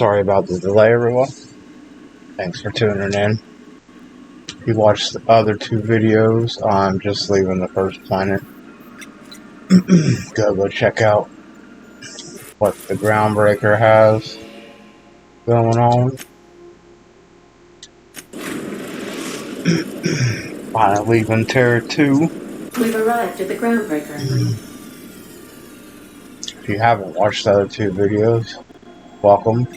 Sorry about the delay, everyone. Thanks for tuning in. If you watched the other two videos, I'm just leaving the first planet. Go check out what the Groundbreaker has going on. I'm leaving Terra 2. We've arrived at the Groundbreaker. If you haven't watched the other two videos, welcome.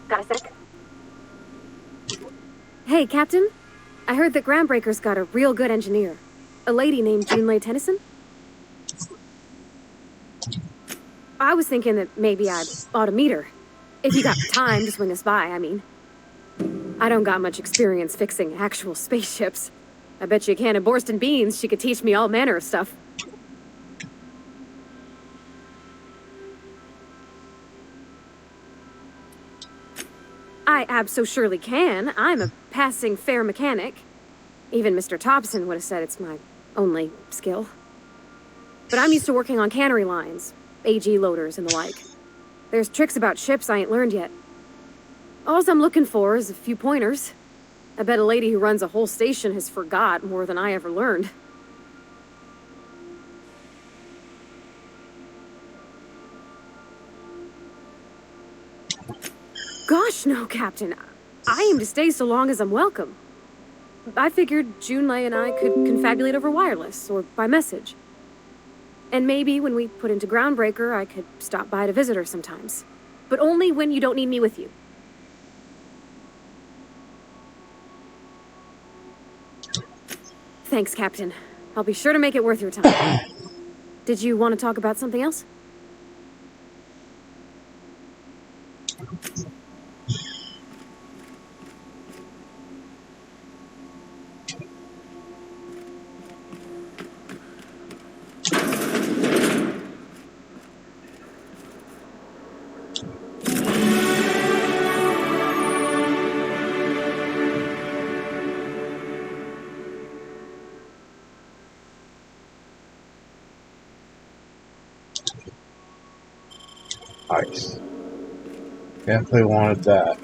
Got a sec? Hey, Captain. I heard that Groundbreaker's got a real good engineer. A lady named Junlei Tennyson? I was thinking that maybe I ought to meet her. If you got time to swing us by, I mean. I don't got much experience fixing actual spaceships. I bet you a can of Borston beans she could teach me all manner of stuff. I abso-surely can. I'm a passing fair mechanic. Even Mr. Thompson would have said it's my only skill. But I'm used to working on cannery lines, AG loaders and the like. There's tricks about ships I ain't learned yet. All I'm looking for is a few pointers. I bet a lady who runs a whole station has forgot more than I ever learned. Gosh, no, Captain. I aim to stay so long as I'm welcome. I figured Junlei and I could confabulate over wireless, or by message. And maybe when we put into Groundbreaker, I could stop by to visit her sometimes. But only when you don't need me with you. Thanks, Captain. I'll be sure to make it worth your time. Did you want to talk about something else? Nice. Definitely wanted that.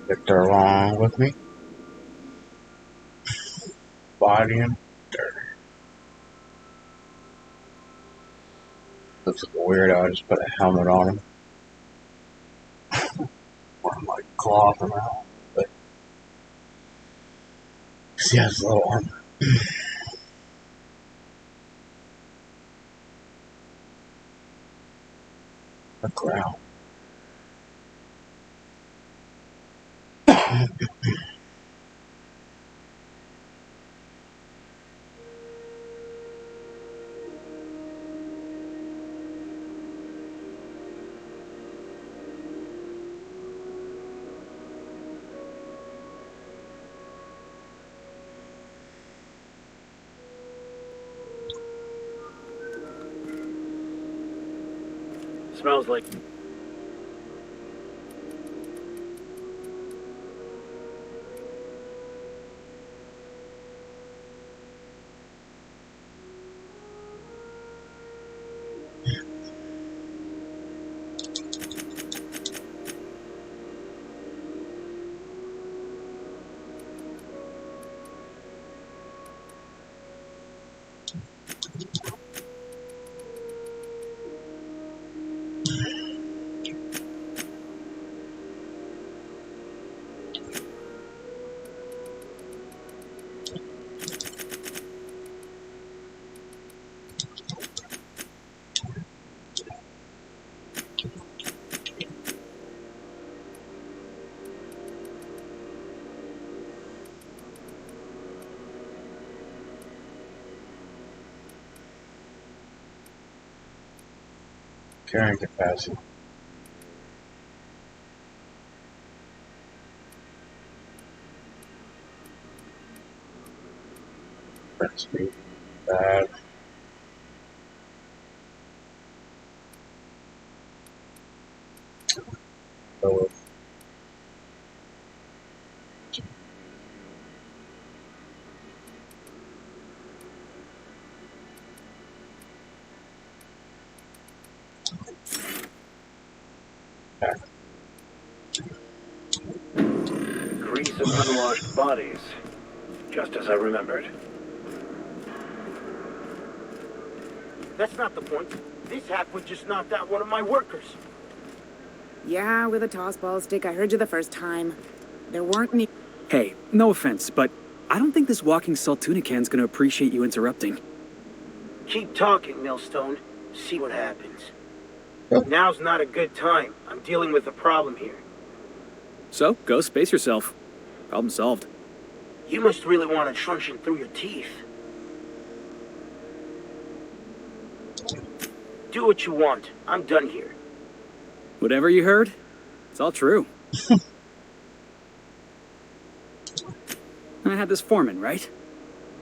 Victor along with me. Body and dirt. Looks like a weirdo. I just put a helmet on him. Or like cloth around. But he has a little armor. The ground. Smells like... carrying capacity. Print speed. Bad. Go with grease of unwashed bodies, just as I remembered. That's not the point. This hack would just knocked out one of my workers. Yeah, with a tossball stick. I heard you the first time. There weren't any. Hey, no offense, but I don't think this walking salt tuna can's gonna appreciate you interrupting. Keep talking, Millstone. See what happens. Now's not a good time. I'm dealing with a problem here. So, go space yourself. Problem solved. You must really want a truncheon through your teeth. Do what you want. I'm done here. Whatever you heard, it's all true. I had this foreman, right?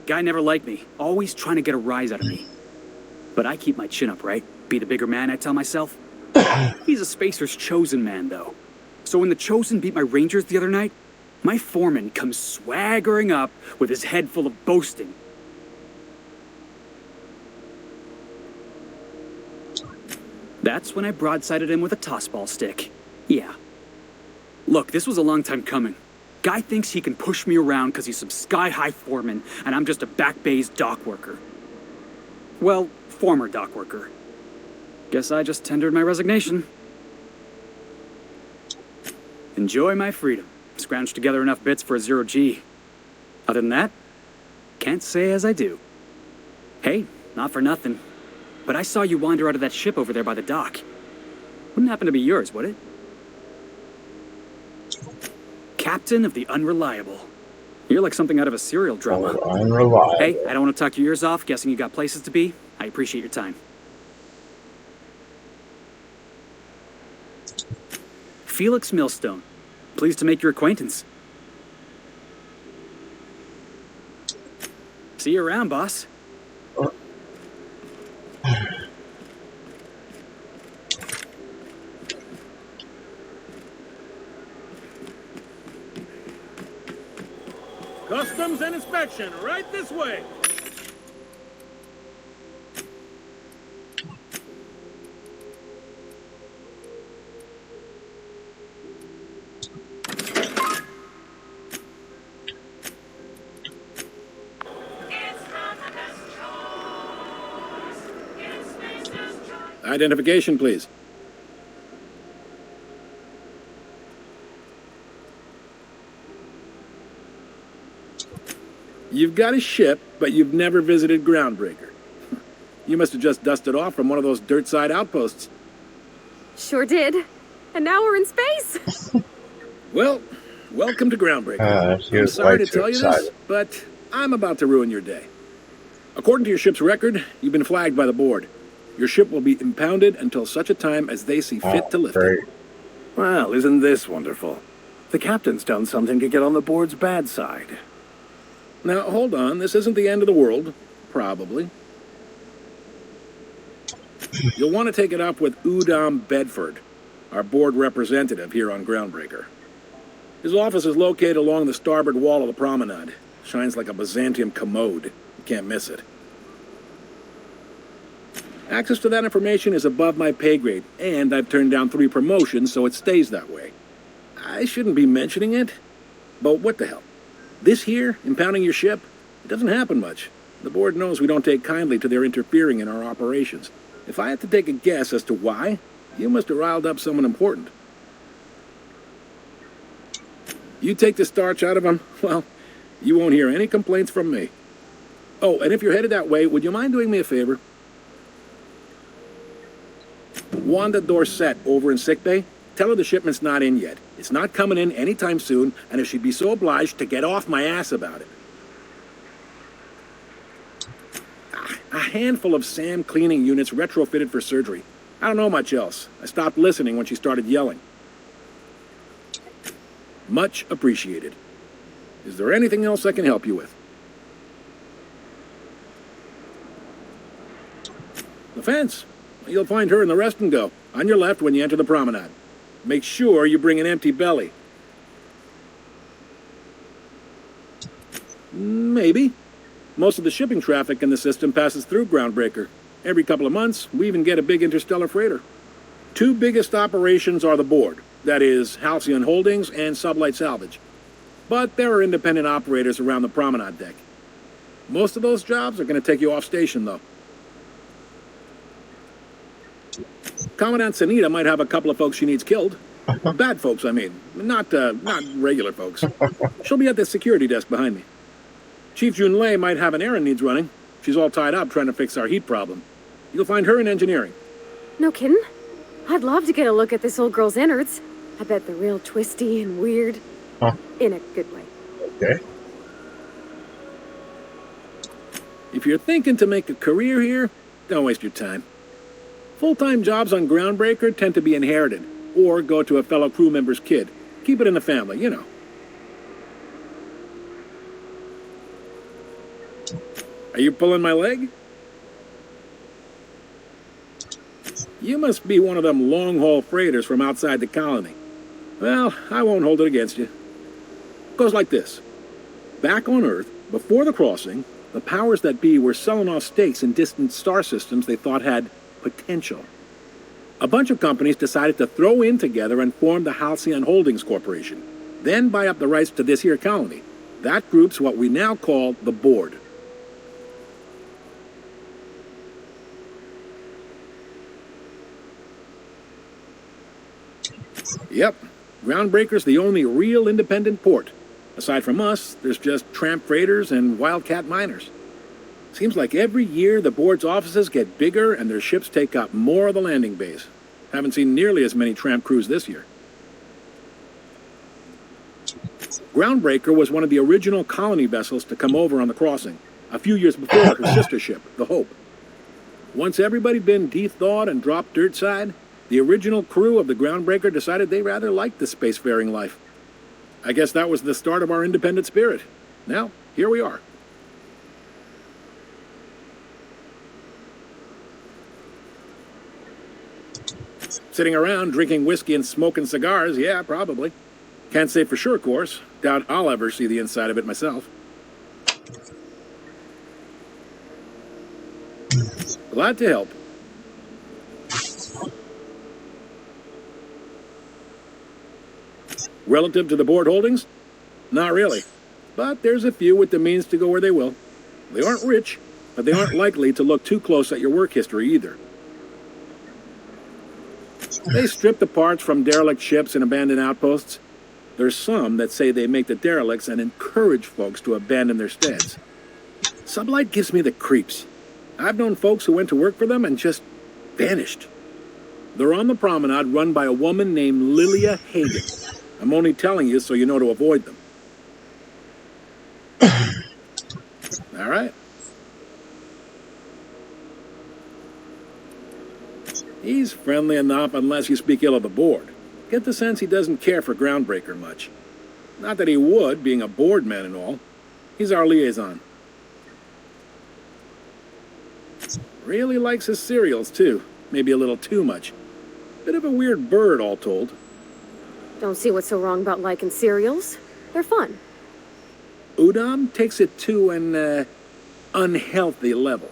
Guy never liked me, always trying to get a rise out of me. But I keep my chin up, right? Be the bigger man, I tell myself. He's a spacer's chosen man, though. So when the chosen beat my Rangers the other night, my foreman comes swaggering up with his head full of boasting. That's when I broadsided him with a tossball stick. Yeah. Look, this was a long time coming. Guy thinks he can push me around because he's some sky-high foreman, and I'm just a back bay's dock worker. Well, former dock worker. Guess I just tendered my resignation. Enjoy my freedom. Scrounged together enough bits for a 0G. Other than that, can't say as I do. Hey, not for nothing, but I saw you wander out of that ship over there by the dock. Wouldn't happen to be yours, would it? Captain of the Unreliable. You're like something out of a serial drama. unreliable. Hey, I don't want to talk your ears off, guessing you got places to be. I appreciate your time. Felix Millstone. Pleased to make your acquaintance. See you around, boss. Customs and inspection, right this way. Identification, please. You've got a ship, but you've never visited Groundbreaker. You must have just dusted off from one of those dirt-side outposts. Sure did. And now we're in space. Well, welcome to Groundbreaker. She I'm was sorry way to too tell you excited. this, but I'm about to ruin your day. According to your ship's record, you've been flagged by the board. Your ship will be impounded until such a time as they see fit to lift great. it. Well, isn't this wonderful? The captain's done something to get on the board's bad side. Now, hold on. This isn't the end of the world. Probably. You'll want to take it up with Udom Bedford, our board representative here on Groundbreaker. His office is located along the starboard wall of the promenade. Shines like a Byzantium commode. You can't miss it. Access to that information is above my pay grade, and I've turned down 3 promotions, so it stays that way. I shouldn't be mentioning it, but what the hell? This here, impounding your ship, it doesn't happen much. The board knows we don't take kindly to their interfering in our operations. If I had to take a guess as to why, you must have riled up someone important. You take the starch out of them, well, you won't hear any complaints from me. Oh, and if you're headed that way, would you mind doing me a favor? Wanda Dorset over in sickbay, tell her the shipment's not in yet. It's not coming in anytime soon, and if she'd be so obliged to get off my ass about it. A handful of SAM cleaning units retrofitted for surgery. I don't know much else. I stopped listening when she started yelling. Much appreciated. Is there anything else I can help you with? The fence. You'll find her in the rest and go, on your left when you enter the promenade. Make sure you bring an empty belly. Maybe. Most of the shipping traffic in the system passes through Groundbreaker. Every couple of months, we even get a big interstellar freighter. Two biggest operations are the board. That is, Halcyon Holdings and Sublight Salvage. But there are independent operators around the promenade deck. Most of those jobs are going to take you off station, though. Commandant Sanita might have a couple of folks she needs killed. Bad folks, I mean. Not regular folks. She'll be at the security desk behind me. Chief Junlei might have an errand needs running. She's all tied up trying to fix our heat problem. You'll find her in engineering. No kidding? I'd love to get a look at this old girl's innards. I bet they're real twisty and weird. Huh. In a good way. Okay. If you're thinking to make a career here, don't waste your time. Full-time jobs on Groundbreaker tend to be inherited, or go to a fellow crew member's kid. Keep it in the family, you know. Are you pulling my leg? You must be one of them long-haul freighters from outside the colony. Well, I won't hold it against you. It goes like this. Back on Earth, before the crossing, the powers that be were selling off stakes in distant star systems they thought had potential. A bunch of companies decided to throw in together and form the Halcyon Holdings Corporation, then buy up the rights to this here colony. That group's what we now call the Board. Yep, Groundbreaker's the only real independent port. Aside from us, there's just tramp freighters and wildcat miners. Seems like every year the board's offices get bigger and their ships take up more of the landing base. Haven't seen nearly as many tramp crews this year. Groundbreaker was one of the original colony vessels to come over on the crossing, a few years before her sister ship, the Hope. Once everybody been de-thawed and dropped dirt side, the original crew of the Groundbreaker decided they rather liked the spacefaring life. I guess that was the start of our independent spirit. Now, here we are. Sitting around drinking whiskey and smoking cigars, yeah, probably. Can't say for sure, of course. Doubt I'll ever see the inside of it myself. Glad to help. Relative to the board holdings? Not really. But there's a few with the means to go where they will. They aren't rich, but they aren't likely to look too close at your work history either. They strip the parts from derelict ships and abandoned outposts. There's some that say they make the derelicts and encourage folks to abandon their steads. Sublight gives me the creeps. I've known folks who went to work for them and just vanished. They're on the promenade run by a woman named Lilia Hagen. I'm only telling you so you know to avoid them. All right. He's friendly enough unless you speak ill of the board. Get the sense he doesn't care for Groundbreaker much. Not that he would, being a board man and all. He's our liaison. Really likes his cereals, too. Maybe a little too much. Bit of a weird bird, all told. Don't see what's so wrong about liking cereals. They're fun. Udam takes it to an, unhealthy level.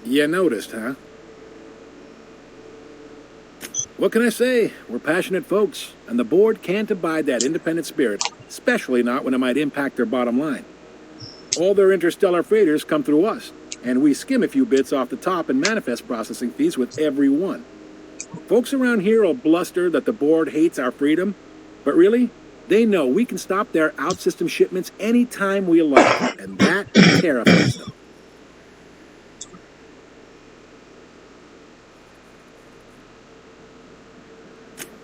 You noticed, huh? What can I say? We're passionate folks, and the board can't abide that independent spirit, especially not when it might impact their bottom line. All their interstellar freighters come through us, and we skim a few bits off the top in manifest processing fees with every one. Folks around here will bluster that the board hates our freedom, but really, they know we can stop their out-system shipments anytime we like, and that terrifies them.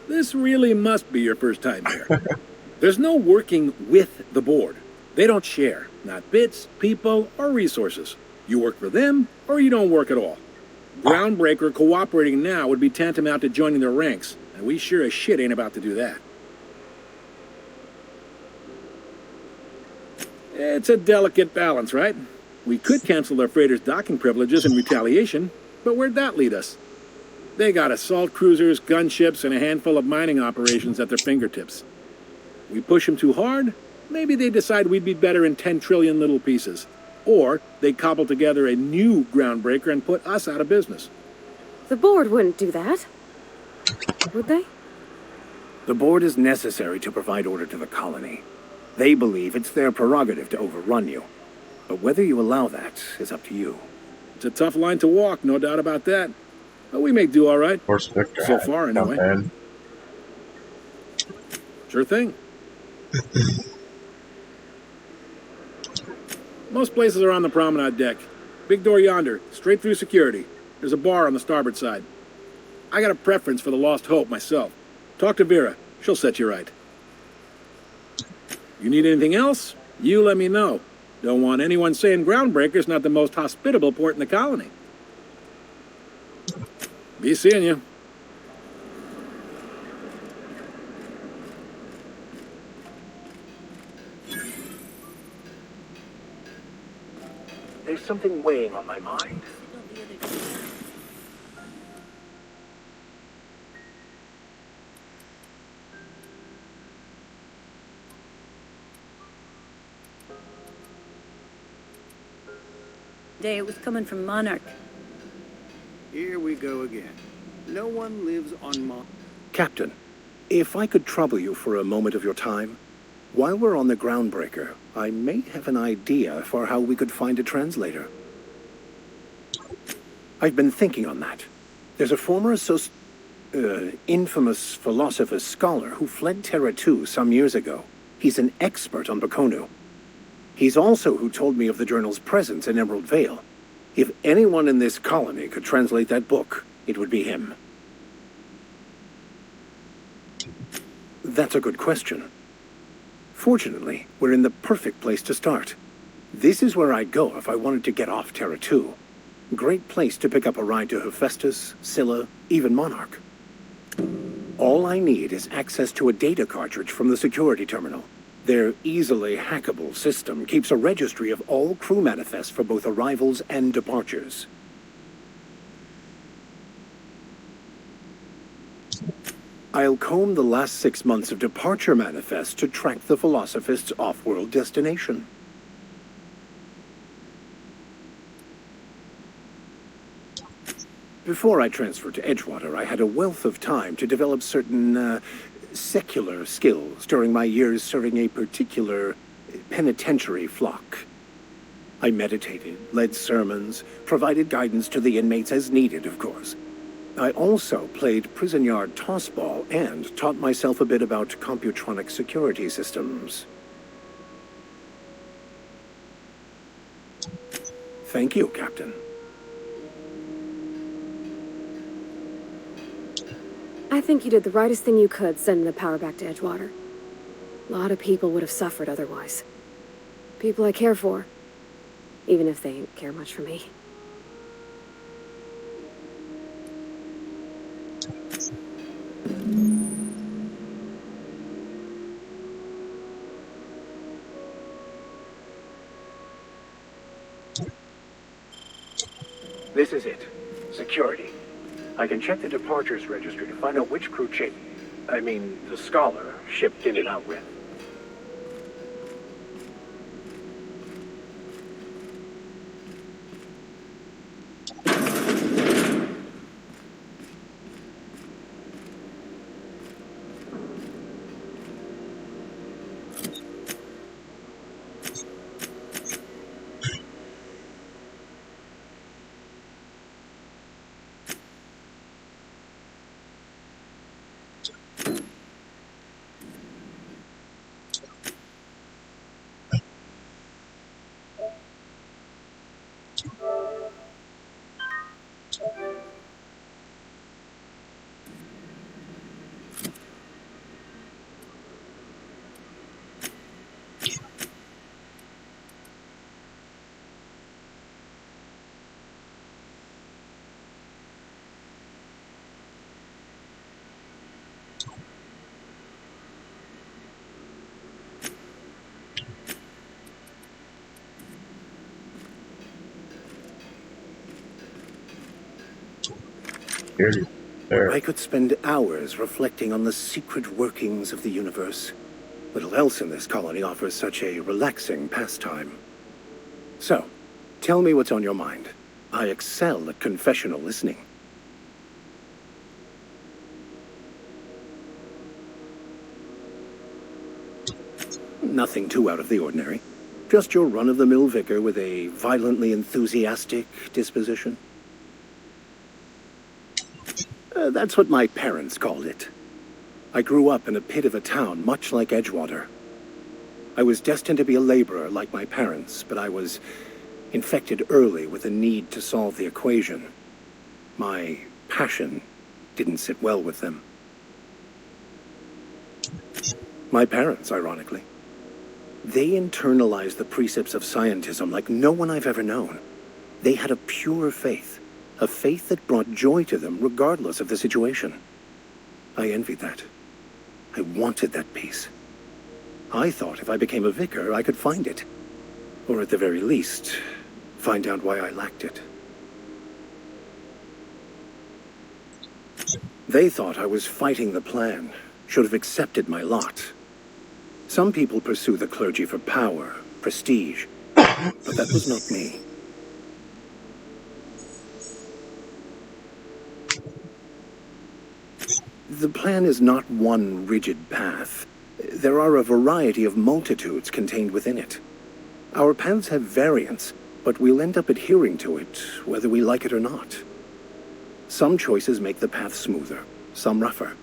This really must be your first time here. There's no working with the board. They don't share. Not bits, people, or resources. You work for them, or you don't work at all. Groundbreaker cooperating now would be tantamount to joining their ranks, and we sure as shit ain't about to do that. It's a delicate balance, right? We could cancel their freighters' docking privileges in retaliation, but where'd that lead us? They got assault cruisers, gunships, and a handful of mining operations at their fingertips. We push them too hard, maybe they decide we'd be better in 10 trillion little pieces. Or they cobble together a new Groundbreaker and put us out of business. The board wouldn't do that. Would they? The board is necessary to provide order to the colony. They believe it's their prerogative to overrun you. But whether you allow that is up to you. It's a tough line to walk, no doubt about that. But we make do all right. Of course, Victor. So far, anyway. Sure thing. Most places are on the promenade deck. Big door yonder, straight through security. There's a bar on the starboard side. I got a preference for the Lost Hope myself. Talk to Vera. She'll set you right. You need anything else? You let me know. Don't want anyone saying Groundbreaker's not the most hospitable port in the colony. Be seeing you. There's something weighing on my mind. Day, it was coming from Monarch. Here we go again. No one lives on Captain, if I could trouble you for a moment of your time, while we're on the Groundbreaker, I may have an idea for how we could find a translator. I've been thinking on that. There's a former infamous philosopher scholar who fled Terra 2 some years ago. He's an expert on Bakonu. He's also who told me of the journal's presence in Emerald Vale. If anyone in this colony could translate that book, it would be him. That's a good question. Fortunately, we're in the perfect place to start. This is where I'd go if I wanted to get off Terra 2. Great place to pick up a ride to Hephaestus, Scylla, even Monarch. All I need is access to a data cartridge from the security terminal. Their easily hackable system keeps a registry of all crew manifests for both arrivals and departures. I'll comb the last 6 months of departure manifests to track the Philosophist's off-world destination. Before I transferred to Edgewater, I had a wealth of time to develop certain, secular skills during my years serving a particular penitentiary flock. I meditated, led sermons, provided guidance to the inmates as needed, of course. I also played prison yard tossball and taught myself a bit about computronic security systems. Thank you, Captain. I think you did the rightest thing you could sending the power back to Edgewater. A lot of people would have suffered otherwise. People I care for, even if they didn't care much for me. This is it. Security. I can check the departures registry to find out which crew the scholar shipped in and out with. Here, there. I could spend hours reflecting on the secret workings of the universe. Little else in this colony offers such a relaxing pastime. So, tell me what's on your mind. I excel at confessional listening. Nothing too out of the ordinary. Just your run-of-the-mill vicar with a violently enthusiastic disposition. That's what my parents called it. I grew up in a pit of a town much like Edgewater. I was destined to be a laborer like my parents, but I was infected early with a need to solve the equation. My passion didn't sit well with them. My parents, ironically. They internalized the precepts of scientism like no one I've ever known. They had a pure faith, a faith that brought joy to them regardless of the situation. I envied that. I wanted that peace. I thought if I became a vicar, I could find it. Or at the very least, find out why I lacked it. They thought I was fighting the plan, should have accepted my lot. Some people pursue the clergy for power, prestige, but that was not me. The plan is not one rigid path. There are a variety of multitudes contained within it. Our paths have variance, but we'll end up adhering to it, whether we like it or not. Some choices make the path smoother, some rougher.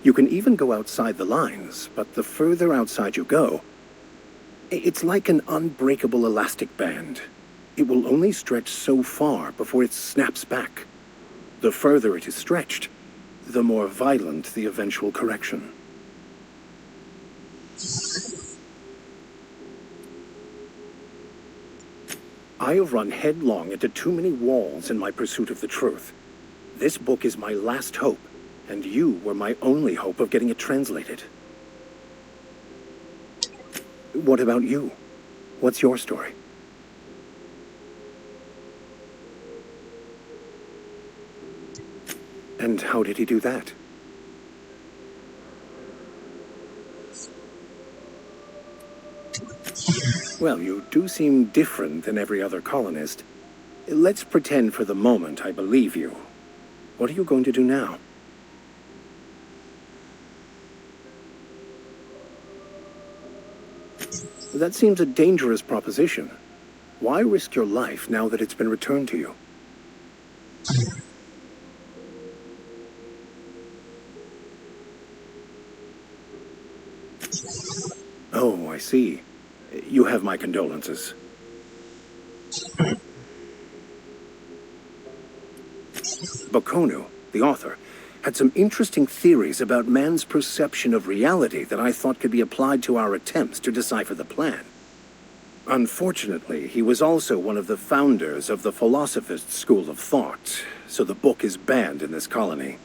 You can even go outside the lines, but the further outside you go, it's like an unbreakable elastic band. It will only stretch so far before it snaps back. The further it is stretched, the more violent the eventual correction. I have run headlong into too many walls in my pursuit of the truth. This book is my last hope, and you were my only hope of getting it translated. What about you? What's your story? And how did he do that? Well, you do seem different than every other colonist. Let's pretend for the moment I believe you. What are you going to do now? That seems a dangerous proposition. Why risk your life now that it's been returned to you? Oh, I see. You have my condolences. Bokonu, the author, had some interesting theories about man's perception of reality that I thought could be applied to our attempts to decipher the plan. Unfortunately, he was also one of the founders of the Philosophist school of thought, so the book is banned in this colony.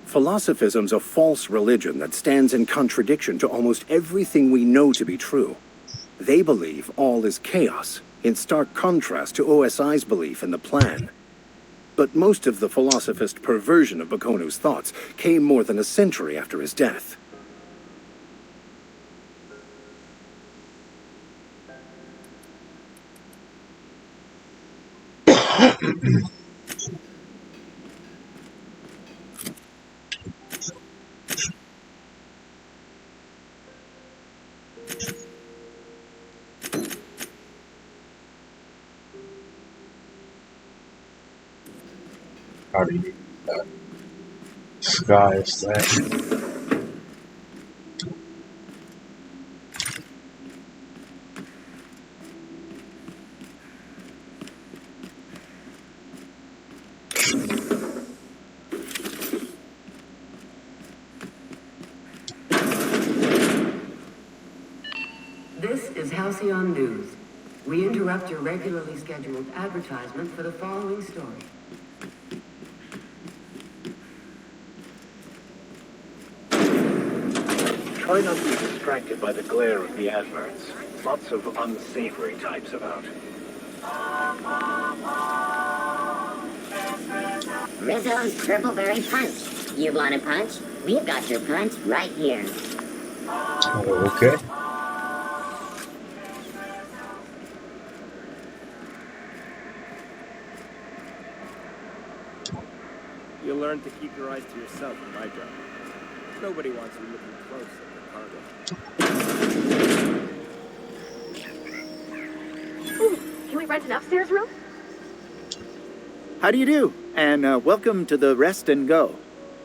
Philosophism's a false religion that stands in contradiction to almost everything we know to be true. They believe all is chaos, in stark contrast to OSI's belief in the plan. But most of the Philosophist perversion of Bokonu's thoughts came more than a century after his death. How do you disguise that? This is Halcyon News. We interrupt your regularly scheduled advertisement for the following story. Try not to be distracted by the glare of the adverts. Lots of unsavory types about. Rizzo's Triple Berry Punch. You want a punch? We've got your punch right here. Okay. You'll learn to keep your eyes to yourself in my job. Nobody wants you looking close at the cargo. Ooh, can we rent an upstairs room? How do you do? And welcome to the Rest and Go.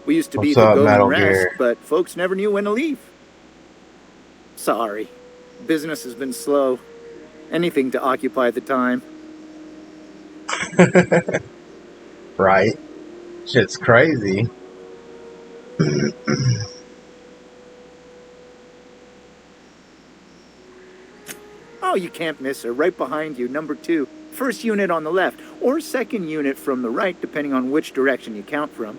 We used to be What's the up, Go Metal and Rest, Gear? but folks never knew when to leave. Sorry. Business has been slow. Anything to occupy the time. Right. Shit's crazy. Oh, you can't miss her. Right behind you, number 2. First unit on the left, or second unit from the right, depending on which direction you count from.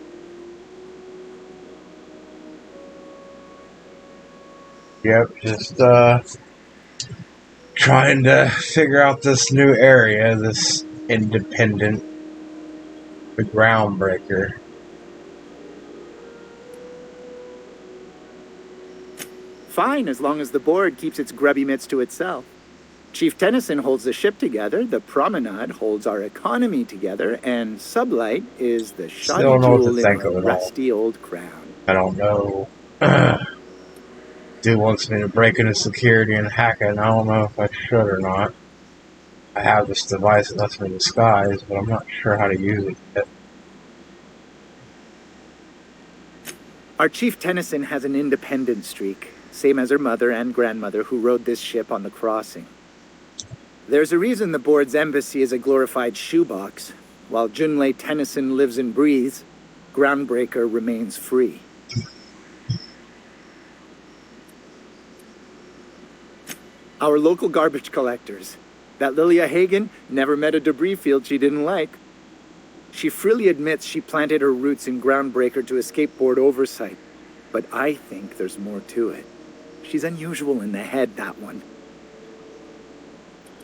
Yep, just trying to figure out this new area, this independent, the groundbreaker. Fine, as long as the board keeps its grubby mitts to itself. Chief Tennyson holds the ship together, the Promenade holds our economy together, and Sublight is the shoddy Still don't know what jewel to in think the of it all. rusty old crown. I don't know. Dude wants me to break into security and hack it, and I don't know if I should or not. I have this device that lets me disguise, but I'm not sure how to use it yet. Our Chief Tennyson has an independent streak, same as her mother and grandmother who rode this ship on the crossing. There's a reason the board's embassy is a glorified shoebox. While Junlei Tennyson lives and breathes, Groundbreaker remains free. Our local garbage collectors. That Lilia Hagen never met a debris field she didn't like. She freely admits she planted her roots in Groundbreaker to escape board oversight. But I think there's more to it. She's unusual in the head, that one.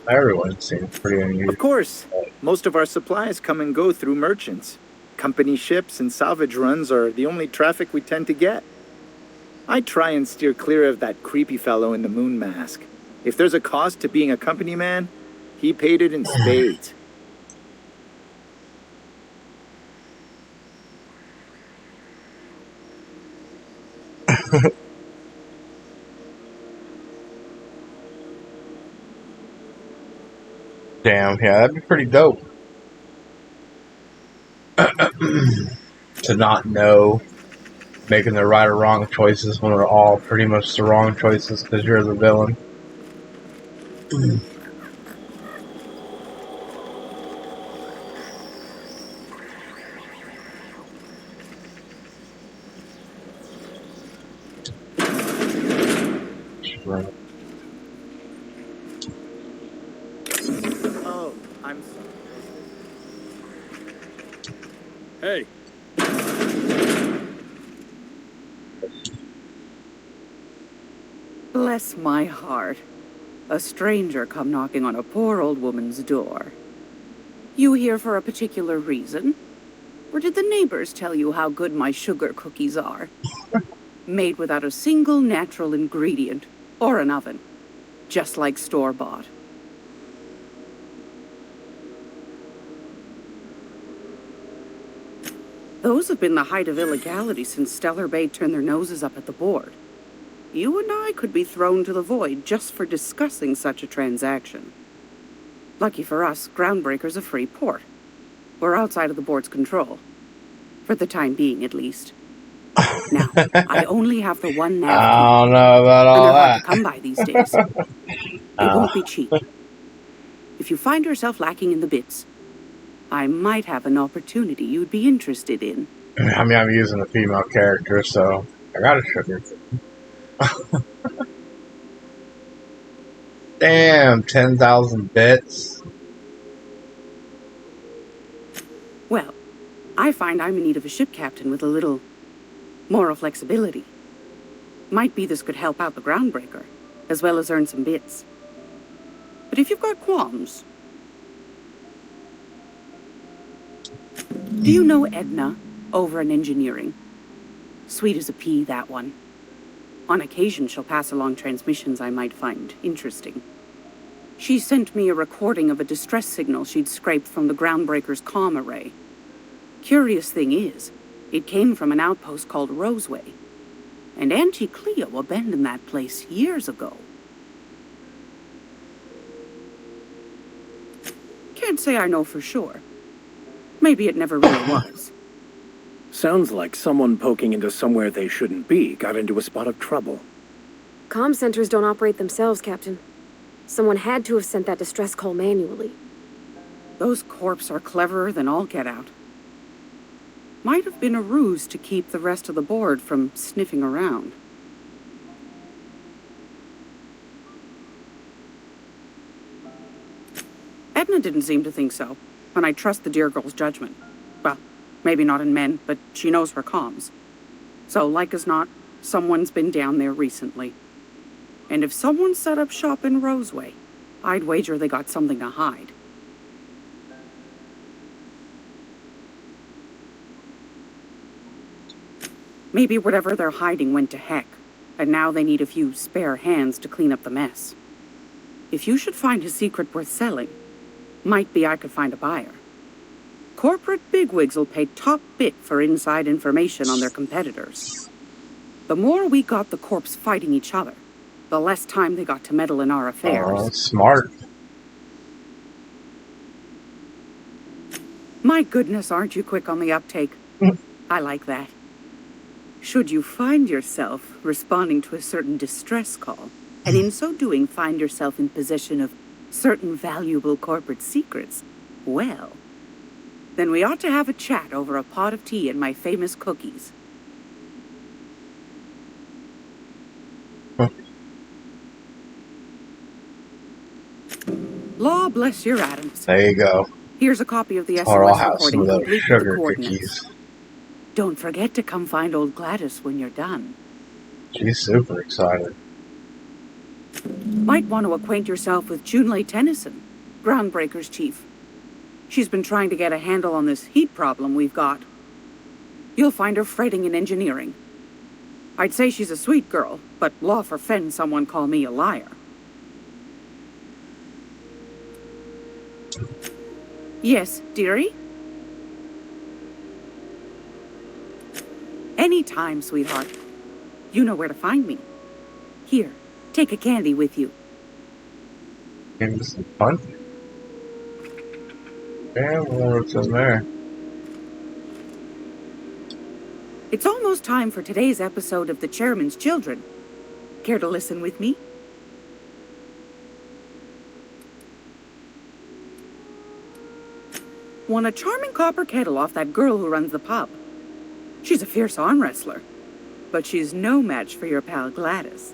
Everyone seems pretty unusual. Of course, most of our supplies come and go through merchants. Company ships and salvage runs are the only traffic we tend to get. I try and steer clear of that creepy fellow in the moon mask. If there's a cost to being a company man, he paid it in spades. Damn, yeah, that'd be pretty dope. To not know making the right or wrong choices when they're all pretty much the wrong choices because you're the villain. Oh, I'm sorry. Hey, Bless my heart. A stranger come knocking on a poor old woman's door. You here for a particular reason? Or did the neighbors tell you how good my sugar cookies are? Made without a single natural ingredient, or an oven. Just like store-bought. Those have been the height of illegality since Stellar Bay turned their noses up at the board. You and I could be thrown to the void just for discussing such a transaction. Lucky for us, Groundbreaker's a free port. We're outside of the board's control. For the time being, at least. Now, I only have the one nav. I don't know about all and they're hard that. to come by these days. It won't be cheap. If you find yourself lacking in the bits, I might have an opportunity you'd be interested in. I mean, I'm using a female character, so I got a sugar. Damn, 10,000 bits. Well, I find I'm in need of a ship captain with a little moral flexibility. Might be this could help out the Groundbreaker, as well as earn some bits. But if you've got qualms, Do you know Edna, over in engineering? Sweet as a pea, that one. On occasion, she'll pass along transmissions I might find interesting. She sent me a recording of a distress signal she'd scraped from the Groundbreaker's comm array. Curious thing is, it came from an outpost called Roseway. And Auntie Cleo abandoned that place years ago. Can't say I know for sure. Maybe it never really was. Sounds like someone poking into somewhere they shouldn't be got into a spot of trouble. Comm centers don't operate themselves, Captain. Someone had to have sent that distress call manually. Those corps are cleverer than all get out. Might have been a ruse to keep the rest of the board from sniffing around. Edna didn't seem to think so, and I trust the dear girl's judgment. Well, maybe not in men, but she knows her comms. So, like as not, someone's been down there recently. And if someone set up shop in Roseway, I'd wager they got something to hide. Maybe whatever they're hiding went to heck, and now they need a few spare hands to clean up the mess. If you should find a secret worth selling, might be I could find a buyer. Corporate bigwigs will pay top bit for inside information on their competitors. The more we got the corps fighting each other, the less time they got to meddle in our affairs. Oh, smart. My goodness, aren't you quick on the uptake? I like that. Should you find yourself responding to a certain distress call, and in so doing find yourself in possession of certain valuable corporate secrets, well, then we ought to have a chat over a pot of tea and my famous cookies. Law bless your atoms. There you go. Here's a copy of the Or I'll SOS have recording some of those complete with the sugar coordinates. cookies. Don't forget to come find old Gladys when you're done. She's super excited. Might want to acquaint yourself with Junlei Tennyson, Groundbreaker's chief. She's been trying to get a handle on this heat problem we've got. You'll find her fretting in engineering. I'd say she's a sweet girl, but law forfend someone call me a liar. Yes, dearie? Anytime, sweetheart. You know where to find me. Here, take a candy with you. Give me some punch. Yeah, what's in there? It's almost time for today's episode of The Chairman's Children. Care to listen with me? Won a charming copper kettle off that girl who runs the pub. She's a fierce arm wrestler, but she's no match for your pal Gladys.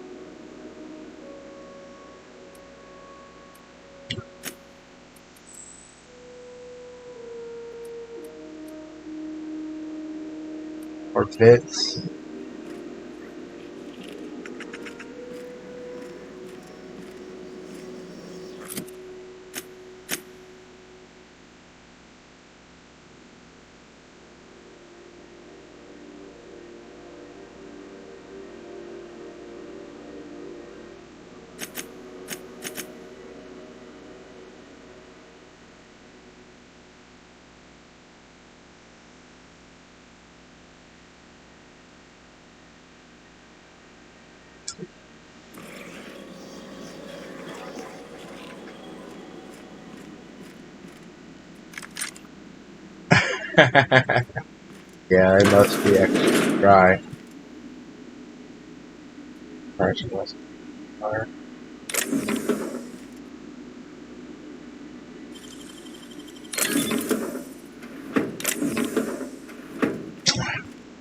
Or bits. Yeah, it must be extra dry. Price was fire.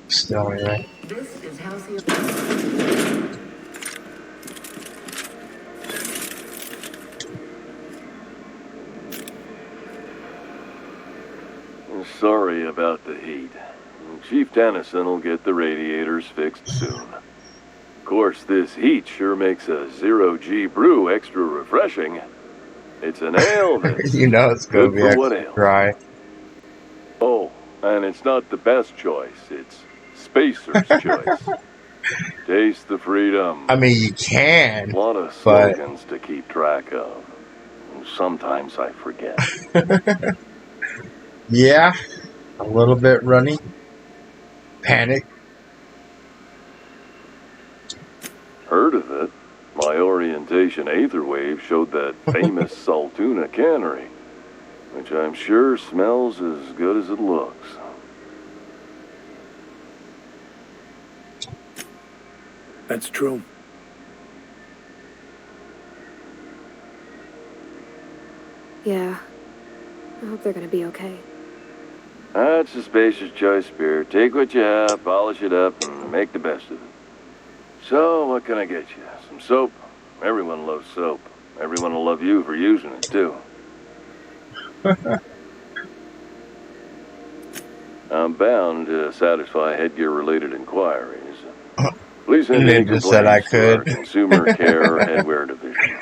Still anyway. This is Halcyon. Sorry about the heat. Chief Tennyson will get the radiators fixed soon. Of course, this heat sure makes a zero-G brew extra refreshing. It's an ale that's you know it's gonna good be for what extra ails. dry. Oh, And it's not the best choice, it's Spacer's choice. Taste the freedom. I mean, you can. A lot of but... slogans to keep track of. Sometimes I forget. Yeah, a little bit runny. Panic. Heard of it? My orientation Aetherwave showed that famous Saltuna cannery, which I'm sure smells as good as it looks. That's true. Yeah. I hope they're gonna be okay. That's a Spacer's choice, Spirit. Take what you have, polish it up, and make the best of it. So, what can I get you? Some soap? Everyone loves soap. Everyone will love you for using it, too. I'm bound to satisfy headgear-related inquiries. Please send in complaints said I to could. our Consumer Care Headwear Division.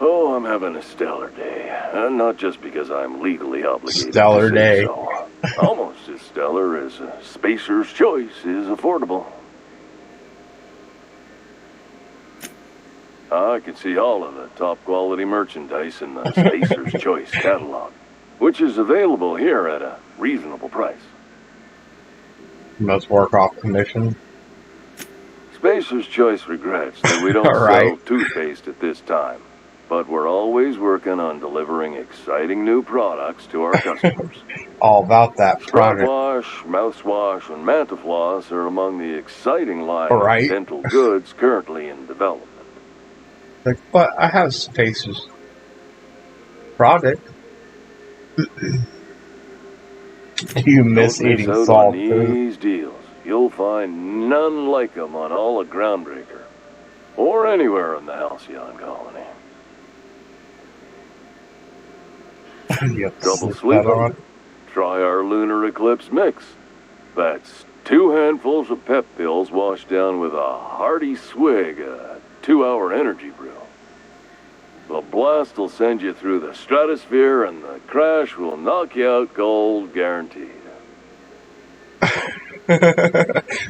Oh, I'm having a stellar day. Not just because I'm legally obligated Stellar to day. say so. Almost as stellar as Spacer's Choice is affordable. I can see all of the top quality merchandise in the Spacer's Choice catalog, which is available here at a reasonable price. Must work off commission. Spacer's Choice regrets that we don't Right. sell toothpaste at this time, but we're always working on delivering exciting new products to our customers. All about that product. Wash, mouthwash, and Mantafloss are among the exciting line Right. of dental goods currently in development. Like, but I have Spacer's product. You miss Don't eating out salt on food. these deals. You'll find none like them on all of Groundbreaker, or anywhere in the Halcyon colony. Double sleeping? Try our Lunar Eclipse mix. That's 2 handfuls of pep pills washed down with a hearty swig of 2-hour energy brew. The blast will send you through the stratosphere, and the crash will knock you out cold, guaranteed.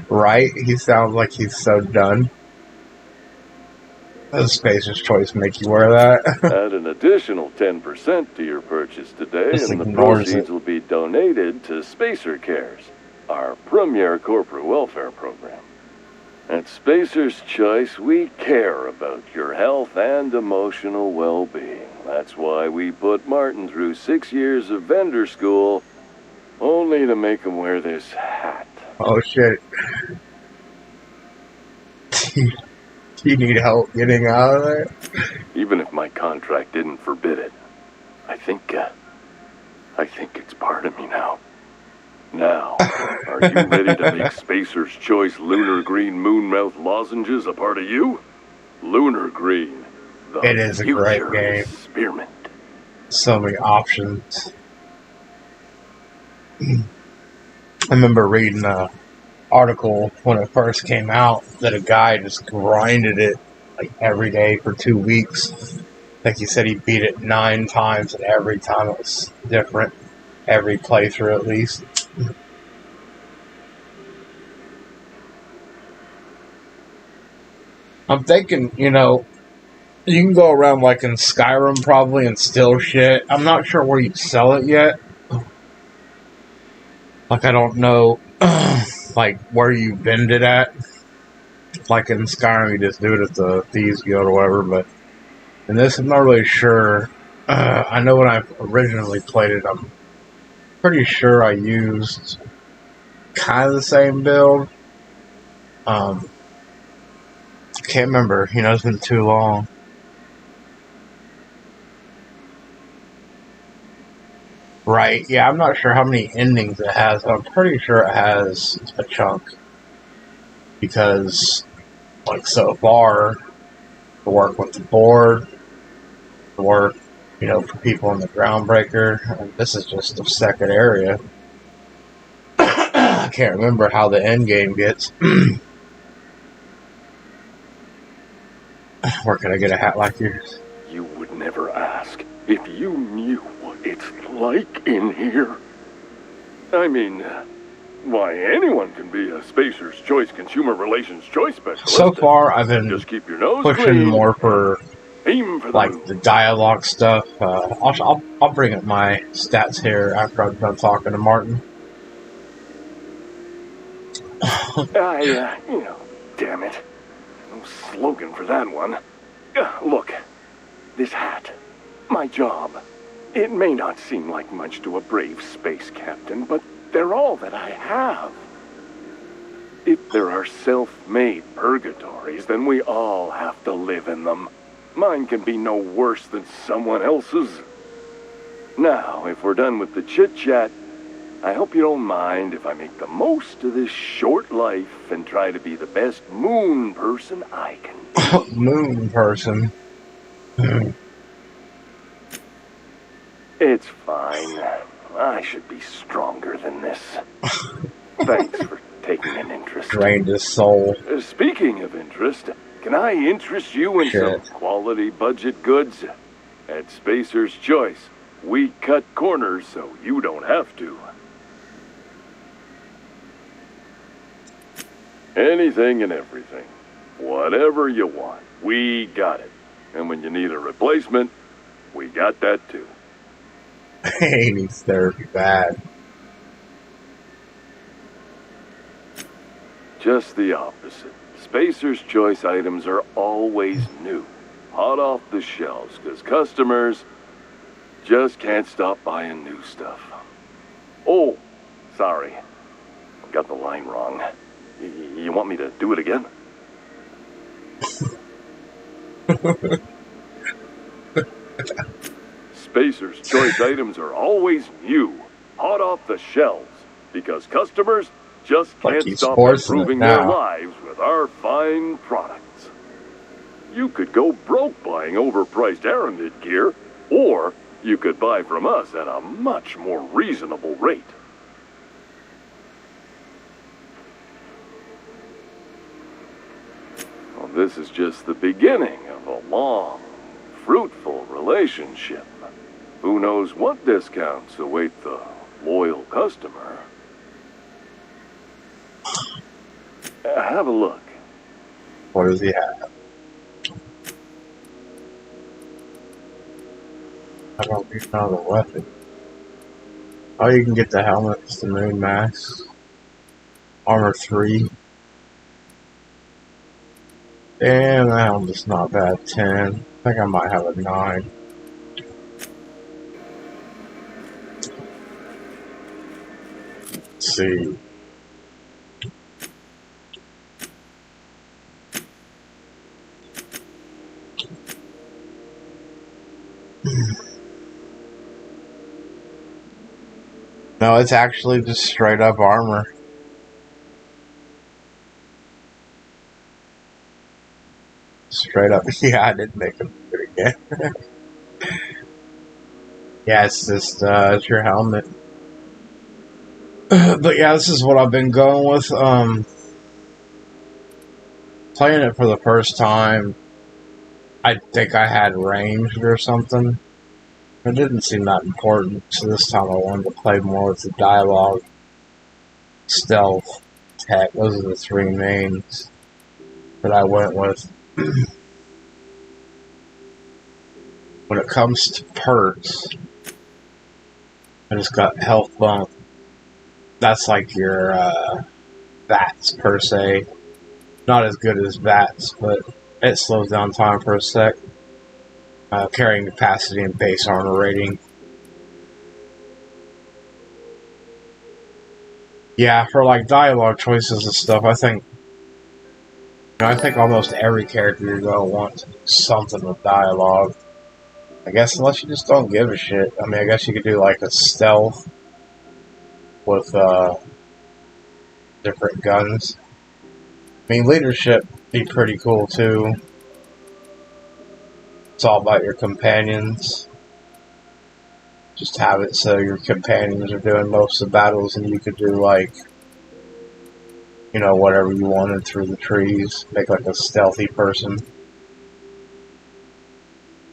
Right? He sounds like he's so done. The Spacer's Choice make you wear that. Add an additional 10% to your purchase today, Just and the ignores proceeds it. will be donated to Spacer Cares, our premier corporate welfare program. At Spacer's Choice, we care about your health and emotional well-being. That's why we put Martin through 6 years of vendor school, only to make him wear this hat. Oh shit. Do you need help getting out of there? Even if my contract didn't forbid it, I think it's part of me now. Now, are you ready to make Spacer's Choice Lunar Green Moonmouth lozenges a part of you? Lunar Green, the It is a great future game. Spearmint. So many options. I remember reading an article when it first came out that a guy just grinded it like every day for 2 weeks. Like he said he beat it 9 times, and every time it was different. Every playthrough at least. I'm thinking, you know, you can go around like in Skyrim probably and steal shit. I'm not sure where you sell it yet. Like, I don't know, like, where you vend it at. Like in Skyrim, you just do it at the Thieves Guild or whatever, but in this, I'm not really sure. I know when I originally played it, I'm pretty sure I used kind of the same build. Can't remember, you know, it's been too long. Right, yeah, I'm not sure how many endings it has, but I'm pretty sure it has a chunk. Because, like, so far, to work with the board, to work, you know, for people in the Groundbreaker, and this is just the second area. I can't remember how the end game gets. Where can I get a hat like yours? You wouldn't never ask. If you knew what it's like in here. I mean, why, anyone can be a Spacer's Choice Consumer Relations Choice Specialist. So far, I've been just keep your nose pushing clean. more for Aim for like the dialogue stuff. I'll bring up my stats here after I'm done talking to Martin. Damn it. No slogan for that one. Look, this hat, my job. It may not seem like much to a brave space captain, but they're all that I have. If there are self-made purgatories, then we all have to live in them. Mine can be no worse than someone else's. Now, if we're done with the chit-chat, I hope you don't mind if I make the most of this short life and try to be the best moon person I can be. Moon person. It's fine. I should be stronger than this. Thanks for taking an interest. Drained his soul. Speaking of interest, can I interest you in some quality budget goods? At Spacer's Choice, we cut corners so you don't have to. Anything and everything. Whatever you want, we got it. And when you need a replacement, we got that too. He needs therapy bad. Just the opposite. Spacer's Choice items are always new, hot off the shelves, because customers just can't stop buying new stuff. Oh, sorry. Got the line wrong. You want me to do it again? Spacer's Choice items are always new, hot off the shelves, because customers just can't stop improving their lives with our fine products. You could go broke buying overpriced Aramid gear, or you could buy from us at a much more reasonable rate. Well, this is just the beginning of a long, fruitful relationship. Who knows what discounts await the loyal customer? Have a look. What does he have? How about we found a weapon? Oh, you can get the helmets, the moon masks, armor 3. Damn, that helmet's not bad. 10. I think I might have a 9. Let's see. No, it's actually just straight up armor. Straight up. Yeah, I didn't make him do it again. Yeah, it's just it's your helmet. But yeah, this is what I've been going with. Playing it for the first time, I think I had ranged or something. It didn't seem that important, so this time I wanted to play more with the dialogue, stealth, tech. Those are the 3 mains that I went with. When it comes to perks, I just got health bump. That's like your VATS per se. Not as good as VATS, but it slows down time for a sec. Carrying capacity and base armor rating. Yeah, for like dialogue choices and stuff, I think almost every character you're gonna want something with dialogue. I guess unless you just don't give a shit. I mean, I guess you could do like a stealth with different guns. I mean, leadership would be pretty cool too. It's all about your companions. Just have it so your companions are doing most of the battles and you could do like, you know, whatever you wanted through the trees. Make like a stealthy person.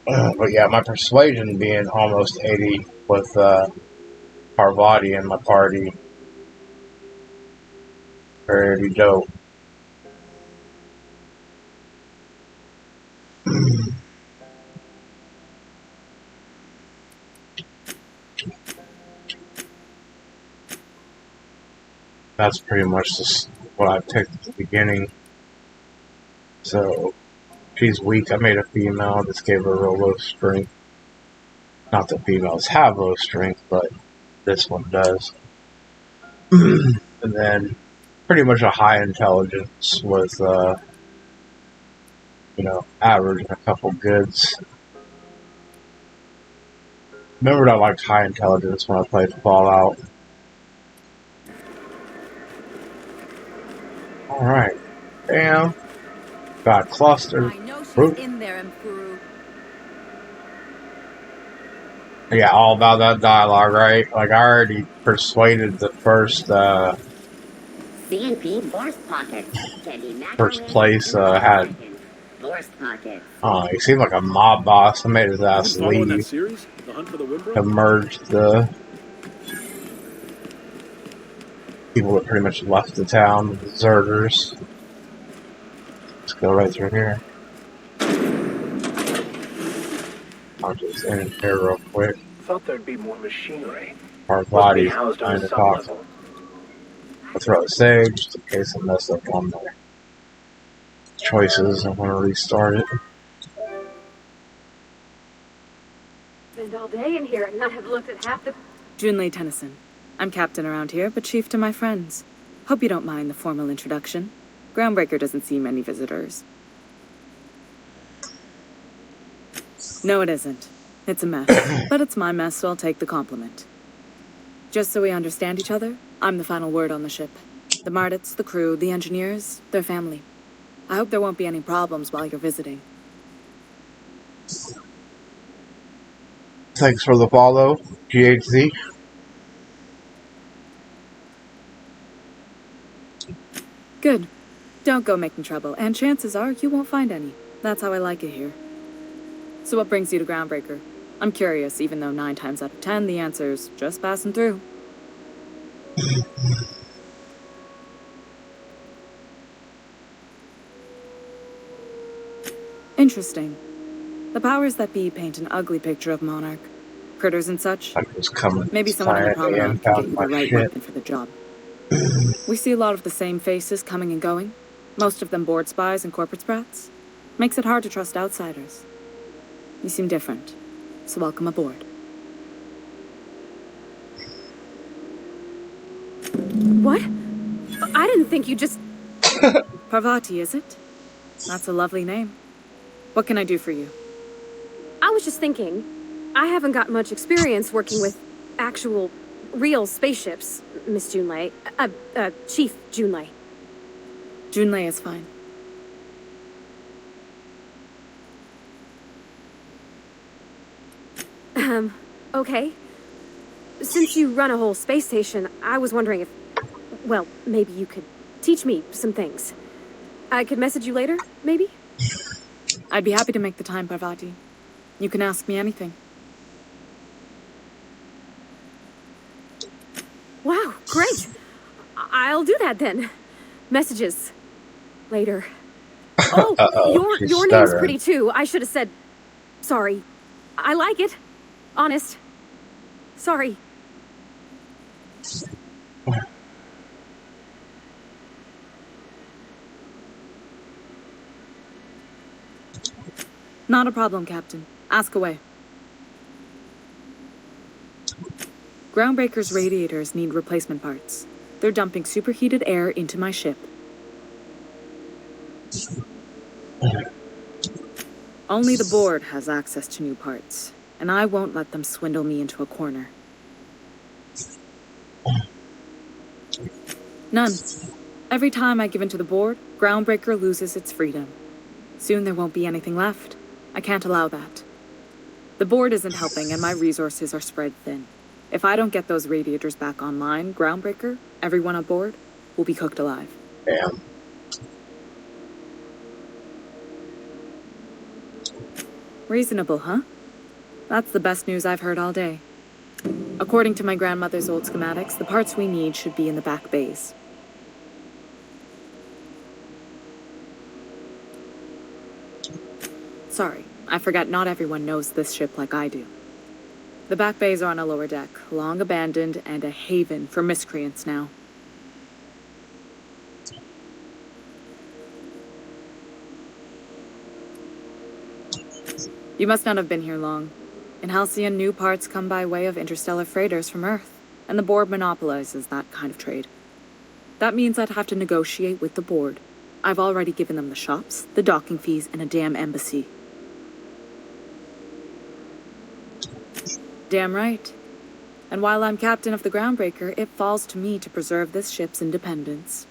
But yeah, my persuasion being almost 80 with Parvati in my party. Pretty dope. That's pretty much just what I picked at the beginning. So, she's weak. I made a female. Just gave her a real low strength. Not that females have low strength, but this one does. And then, pretty much a high intelligence with, average and a couple goods. Remembered I liked high intelligence when I played Fallout. Alright. Bam. Got clustered. I know she's in there, Mkuru. Yeah, all about that dialogue, right? Like, I already persuaded the first, CNP Force Pocket. first place, had... Force Pocket. Oh, he seemed like a mob boss. I made his ass leave. That series? The Hunt for the Wimbro? Emerged the people that pretty much left the town, the deserters. Let's go right through here. I'll just end here real quick. Thought there'd be more machinery. Our body behind the coffin. I'll throw a sage just in case I mess up on my choices. I'm going to restart it. Spend all day in here and not have looked at half the... Junlei Tennyson. I'm captain around here, but chief to my friends. Hope you don't mind the formal introduction. Groundbreaker doesn't see many visitors. No, it isn't. It's a mess. But it's my mess, so I'll take the compliment. Just so we understand each other, I'm the final word on the ship. The Mardits, the crew, the engineers, their family. I hope there won't be any problems while you're visiting. Thanks for the follow, GHZ. Good. Don't go making trouble, and chances are you won't find any. That's how I like it here. So what brings you to Groundbreaker? I'm curious, even though 9 times out of 10 the answer's just passing through. Interesting. The powers that be paint an ugly picture of Monarch. Critters and such. Maybe someone on the promenade can get you the right weapon for the job. We see a lot of the same faces coming and going. Most of them board spies and corporate sprats. Makes it hard to trust outsiders. You seem different, so welcome aboard. What? I didn't think you just... Parvati, is it? That's a lovely name. What can I do for you? I was just thinking, I haven't got much experience working with actual, real spaceships, Miss Junlei. Chief Junlei. Junlei is fine. Okay. Since you run a whole space station, I was wondering if, well, maybe you could teach me some things. I could message you later, maybe? I'd be happy to make the time, Parvati. You can ask me anything. Wow, great! I'll do that then. Messages. Later. Oh, your name's pretty too. I should have said... Sorry. I like it. Honest. Sorry. Not a problem, Captain. Ask away. Groundbreaker's radiators need replacement parts. They're dumping superheated air into my ship. Only the board has access to new parts, and I won't let them swindle me into a corner. None. Every time I give in to the board, Groundbreaker loses its freedom. Soon there won't be anything left. I can't allow that. The board isn't helping, and my resources are spread thin. If I don't get those radiators back online, Groundbreaker, everyone on board, will be cooked alive. Damn. Reasonable, huh? That's the best news I've heard all day. According to my grandmother's old schematics, the parts we need should be in the back bays. Sorry, I forgot not everyone knows this ship like I do. The back bays are on a lower deck, long abandoned and a haven for miscreants now. You must not have been here long. In Halcyon, new parts come by way of interstellar freighters from Earth, and the board monopolizes that kind of trade. That means I'd have to negotiate with the board. I've already given them the shops, the docking fees, and a damn embassy. Damn right. And while I'm captain of the Groundbreaker, it falls to me to preserve this ship's independence.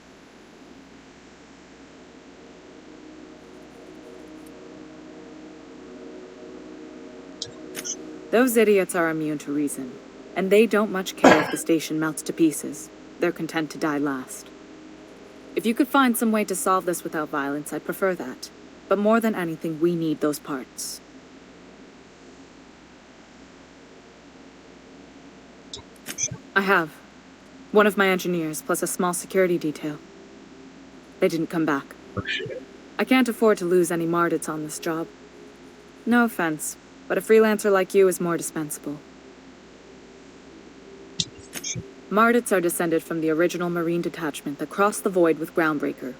Those idiots are immune to reason, and they don't much care if the station melts to pieces. They're content to die last. If you could find some way to solve this without violence, I'd prefer that. But more than anything, we need those parts. I have. One of my engineers, plus a small security detail. They didn't come back. Oh, shit. I can't afford to lose any Mardits on this job. No offense. But a freelancer like you is more dispensable. Mardits are descended from the original Marine detachment that crossed the void with Groundbreaker.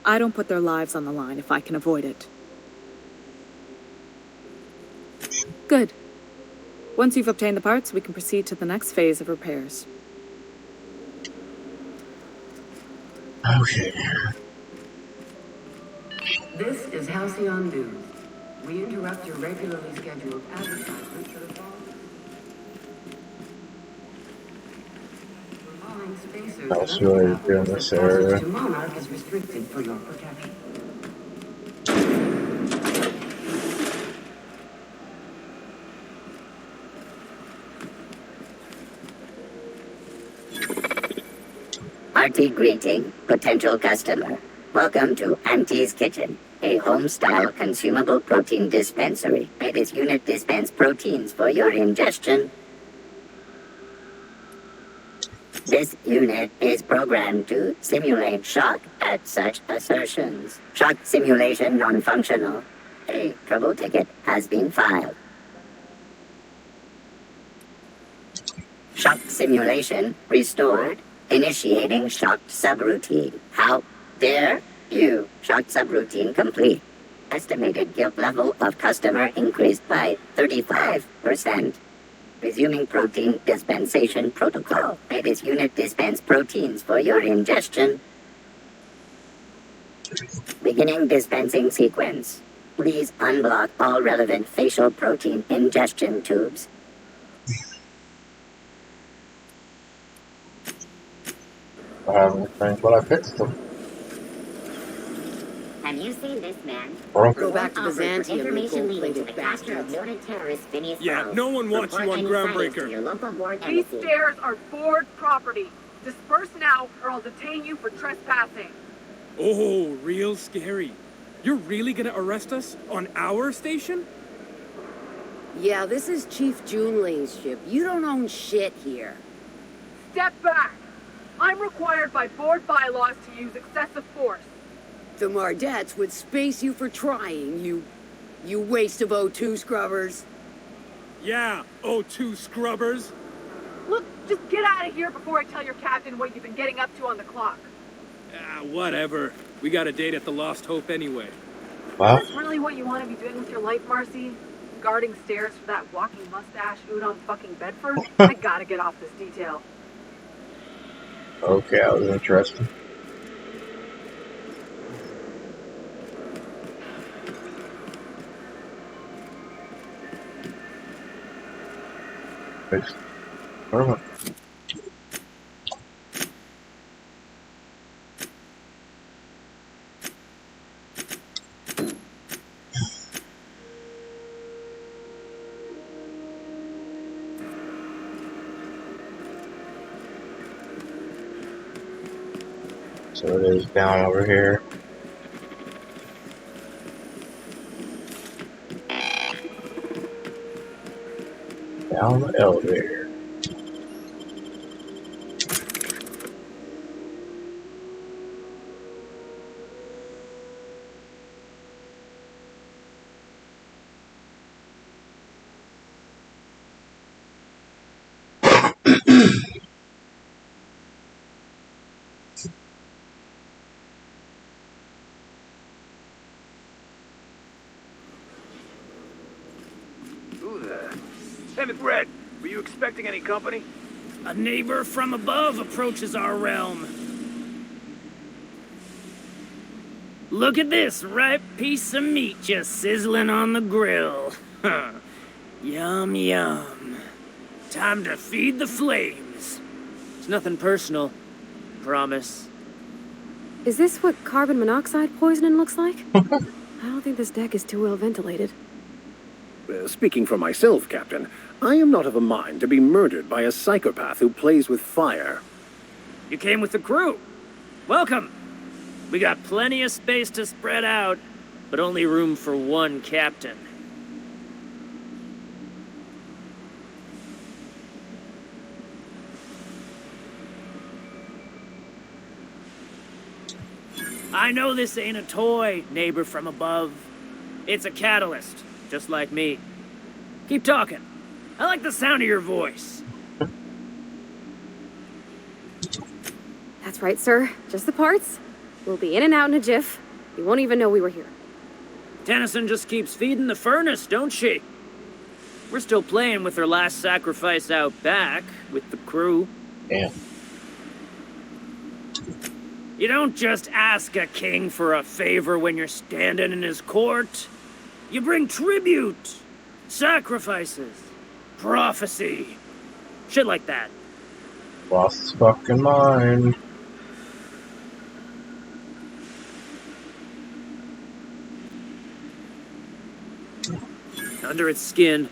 I don't put their lives on the line if I can avoid it. Good. Once you've obtained the parts, we can proceed to the next phase of repairs. Okay. This is Halcyon News. We interrupt your regularly scheduled advertisement for the following spacers. That's really doing this area. To Monarch is restricted for your protection. Hearty greeting, potential customer. Welcome to Auntie's Kitchen, a home-style consumable protein dispensary. This unit dispense proteins for your ingestion. This unit is programmed to simulate shock at such assertions. Shock simulation non-functional. A trouble ticket has been filed. Shock simulation restored. Initiating shocked subroutine. How dare you? Shocked subroutine complete. Estimated guilt level of customer increased by 35%. Resuming protein dispensation protocol. This unit dispense proteins for your ingestion. Beginning dispensing sequence. Please unblock all relevant facial protein ingestion tubes. I have anything, but I fixed them. Have you seen this man? Go back to Byzantium, you information leading to the gold-plated capture of bastards. noted terrorist Phineas Yeah, Falls. no one wants Report you on any findings Groundbreaker. to your local board These embassy. stairs are board property. Disperse now, or I'll detain you for trespassing. Oh, real scary. You're really gonna arrest us on our station? Yeah, this is Chief Junling's ship. You don't own shit here. Step back. I'm required by board bylaws to use excessive force. The Mardettes would space you for trying, you waste of O2 scrubbers. Yeah, O2 scrubbers. Look, just get out of here before I tell your captain what you've been getting up to on the clock. Ah, whatever. We got a date at the Lost Hope anyway. What? Is this really what you want to be doing with your life, Marcy? Guarding stairs for that walking mustache Udon fucking Bedford? I gotta get off this detail. Okay, that was interesting. Fixed. Perfect. So it is down over here. down the elevator. Who the? Hey, McRed, were you expecting any company? A neighbor from above approaches our realm. Look at this ripe piece of meat just sizzling on the grill. Yum, yum. Time to feed the flames. It's nothing personal. Promise. Is this what carbon monoxide poisoning looks like? I don't think this deck is too well ventilated. Speaking for myself, Captain, I am not of a mind to be murdered by a psychopath who plays with fire. You came with the crew. Welcome. We got plenty of space to spread out, but only room for one captain. I know this ain't a toy, neighbor from above. It's a catalyst, just like me. Keep talking. I like the sound of your voice. That's right, sir. Just the parts. We'll be in and out in a jiff. You won't even know we were here. Tennyson just keeps feeding the furnace, don't she? We're still playing with her last sacrifice out back, with the crew. Yeah. You don't just ask a king for a favor when you're standing in his court. You bring tribute, sacrifices, prophecy, shit like that. Lost his fucking mind. Under its skin,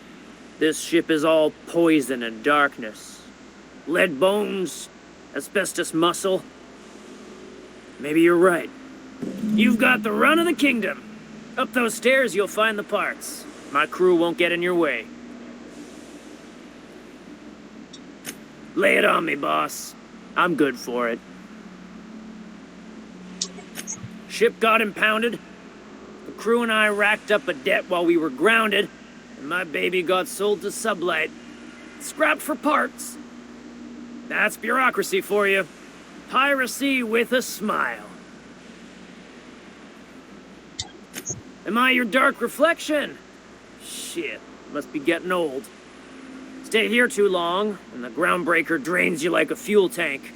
this ship is all poison and darkness. Lead bones, asbestos muscle. Maybe you're right. You've got the run of the kingdom. Up those stairs, you'll find the parts. My crew won't get in your way. Lay it on me, boss. I'm good for it. Ship got impounded. The crew and I racked up a debt while we were grounded, and my baby got sold to Sublight. Scrapped for parts. That's bureaucracy for you. Piracy with a smile. Am I your dark reflection? Shit, must be getting old. Stay here too long, and the groundbreaker drains you like a fuel tank.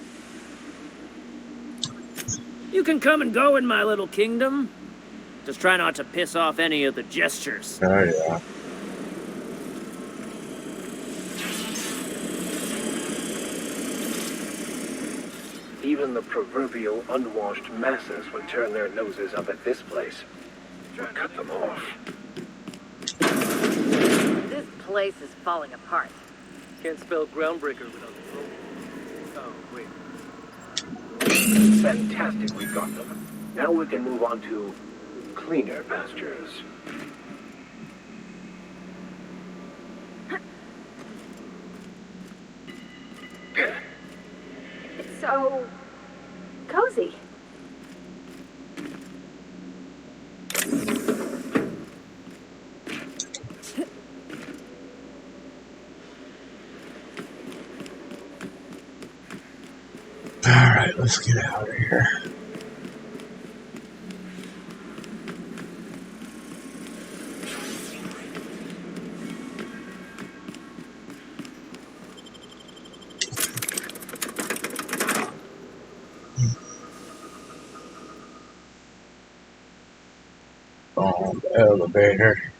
You can come and go in my little kingdom. Just try not to piss off any of the gestures. Oh, yeah. Even the proverbial unwashed masses would turn their noses up at this place. Or cut them off. This place is falling apart. Can't spell groundbreaker without the roll. Oh, wait. Fantastic, we got them. Now we can move on to cleaner pastures. It's so cozy. Alright, let's get out of here. On the elevator.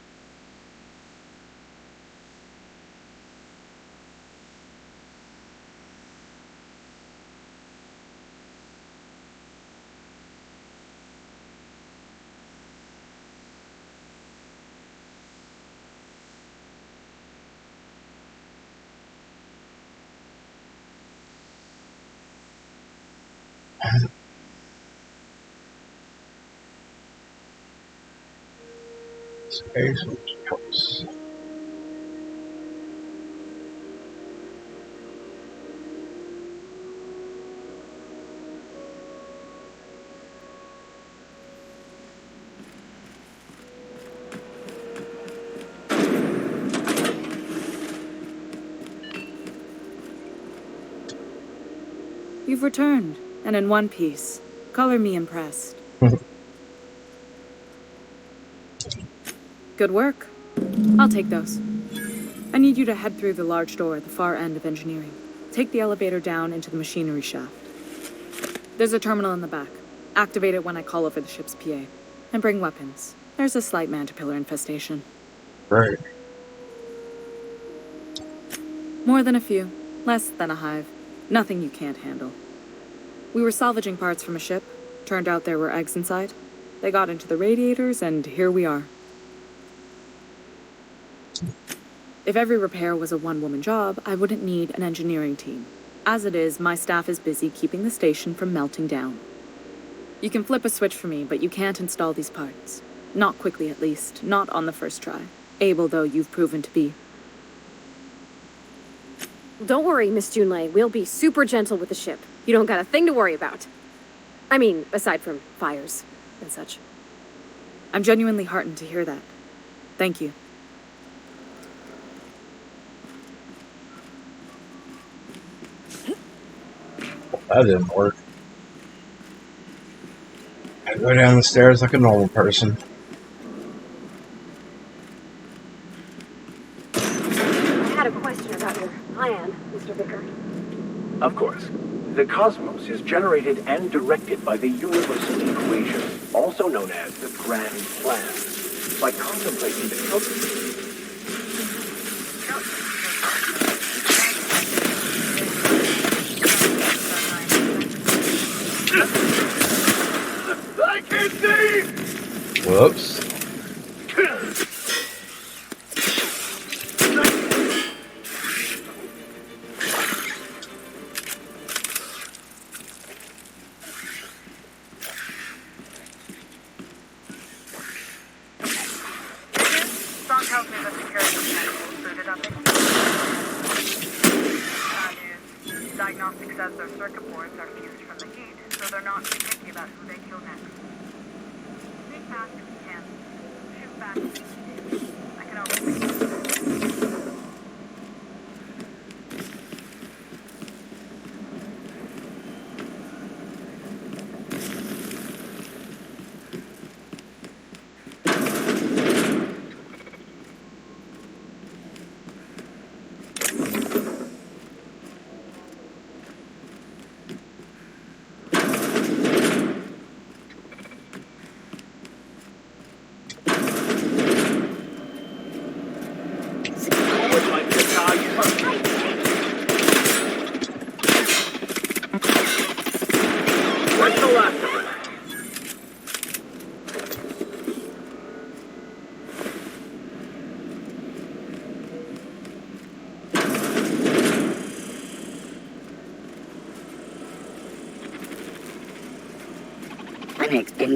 Space choice. You've returned, and in one piece. Color me impressed. Good work. I'll take those. I need you to head through the large door at the far end of engineering. Take the elevator down into the machinery shaft. There's a terminal in the back. Activate it when I call over the ship's PA. And bring weapons. There's a slight man-to-pillar infestation. Right. More than a few. Less than a hive. Nothing you can't handle. We were salvaging parts from a ship. Turned out there were eggs inside. They got into the radiators, and here we are. If every repair was a one-woman job, I wouldn't need an engineering team. As it is, my staff is busy keeping the station from melting down. You can flip a switch for me, but you can't install these parts. Not quickly, at least. Not on the first try. Able, though, you've proven to be. Don't worry, Miss Junlei. We'll be super gentle with the ship. You don't got a thing to worry about. I mean, aside from fires and such. I'm genuinely heartened to hear that. Thank you. That didn't work. I go down the stairs like a normal person. I had a question about your plan, Mr. Vicker. Of course. The cosmos is generated and directed by the universal equation, also known as the Grand Plan. By contemplating the cosmos, I can't see! Whoops. Strong tells me the security mechanical booted up in. Bad news. Diagnostic says their circuit boards are fused from the heat, so they're not too picky about who they kill next. Stay fast if you can. Shoot back if you need. I can always make it.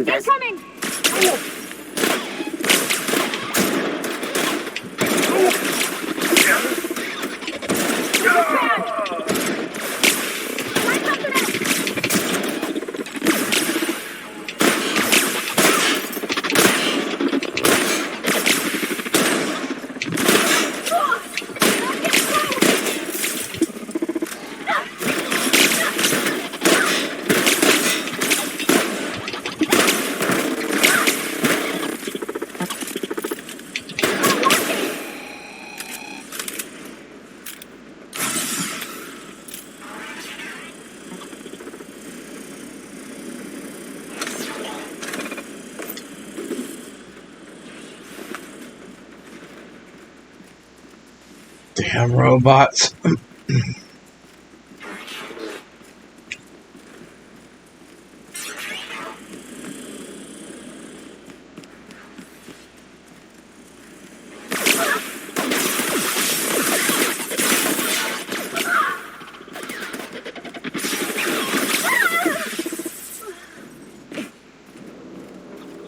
They're coming! Damn robots.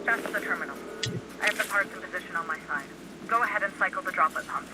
That's the terminal. I have the parts in position on my side. Go ahead and cycle the droplet pumps.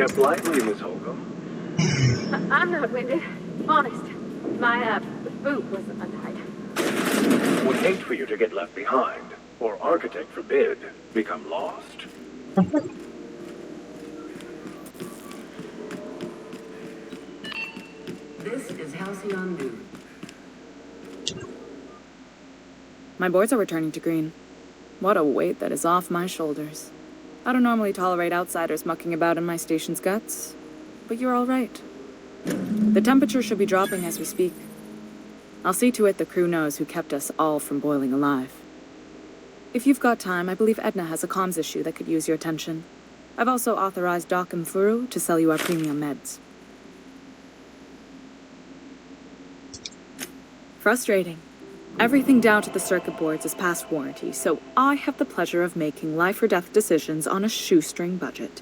step lightly, Miss Holcomb. I'm not winded. Honest. My, boot was untied. Would hate for you to get left behind, or architect forbid, become lost. This is Halcyon News. My boards are returning to green. What a weight that is off my shoulders. I don't normally tolerate outsiders mucking about in my station's guts, but you're all right. The temperature should be dropping as we speak. I'll see to it the crew knows who kept us all from boiling alive. If you've got time, I believe Edna has a comms issue that could use your attention. I've also authorized Doc and Furu to sell you our premium meds. Frustrating. Everything down to the circuit boards is past warranty, so I have the pleasure of making life or death decisions on a shoestring budget.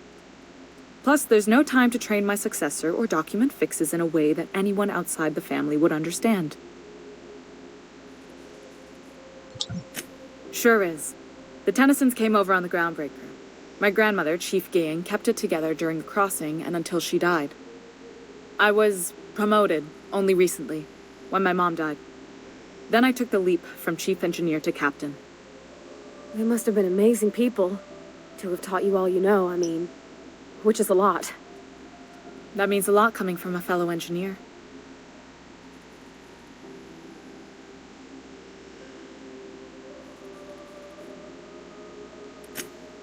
Plus, there's no time to train my successor or document fixes in a way that anyone outside the family would understand. Sure is. The Tennysons came over on the Groundbreaker. My grandmother, Chief Gang, kept it together during the crossing and until she died. I was promoted only recently, when my mom died. Then I took the leap from chief engineer to captain. They must have been amazing people to have taught you all you know, I mean, which is a lot. That means a lot coming from a fellow engineer.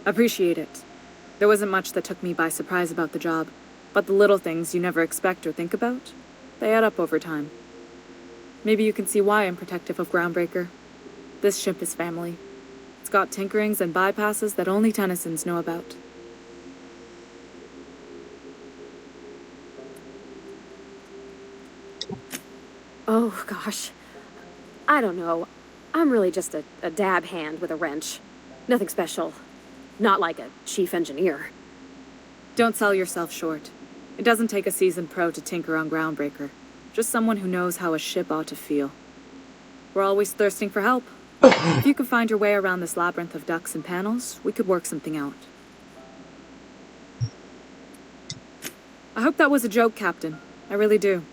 Appreciate it. There wasn't much that took me by surprise about the job, but the little things you never expect or think about, they add up over time. Maybe you can see why I'm protective of Groundbreaker. This ship is family. It's got tinkerings and bypasses that only Tennysons know about. Oh, gosh. I don't know. I'm really just a dab hand with a wrench. Nothing special. Not like a chief engineer. Don't sell yourself short. It doesn't take a seasoned pro to tinker on Groundbreaker. Just someone who knows how a ship ought to feel. We're always thirsting for help. If you could find your way around this labyrinth of ducts and panels, we could work something out. I hope that was a joke, Captain. I really do.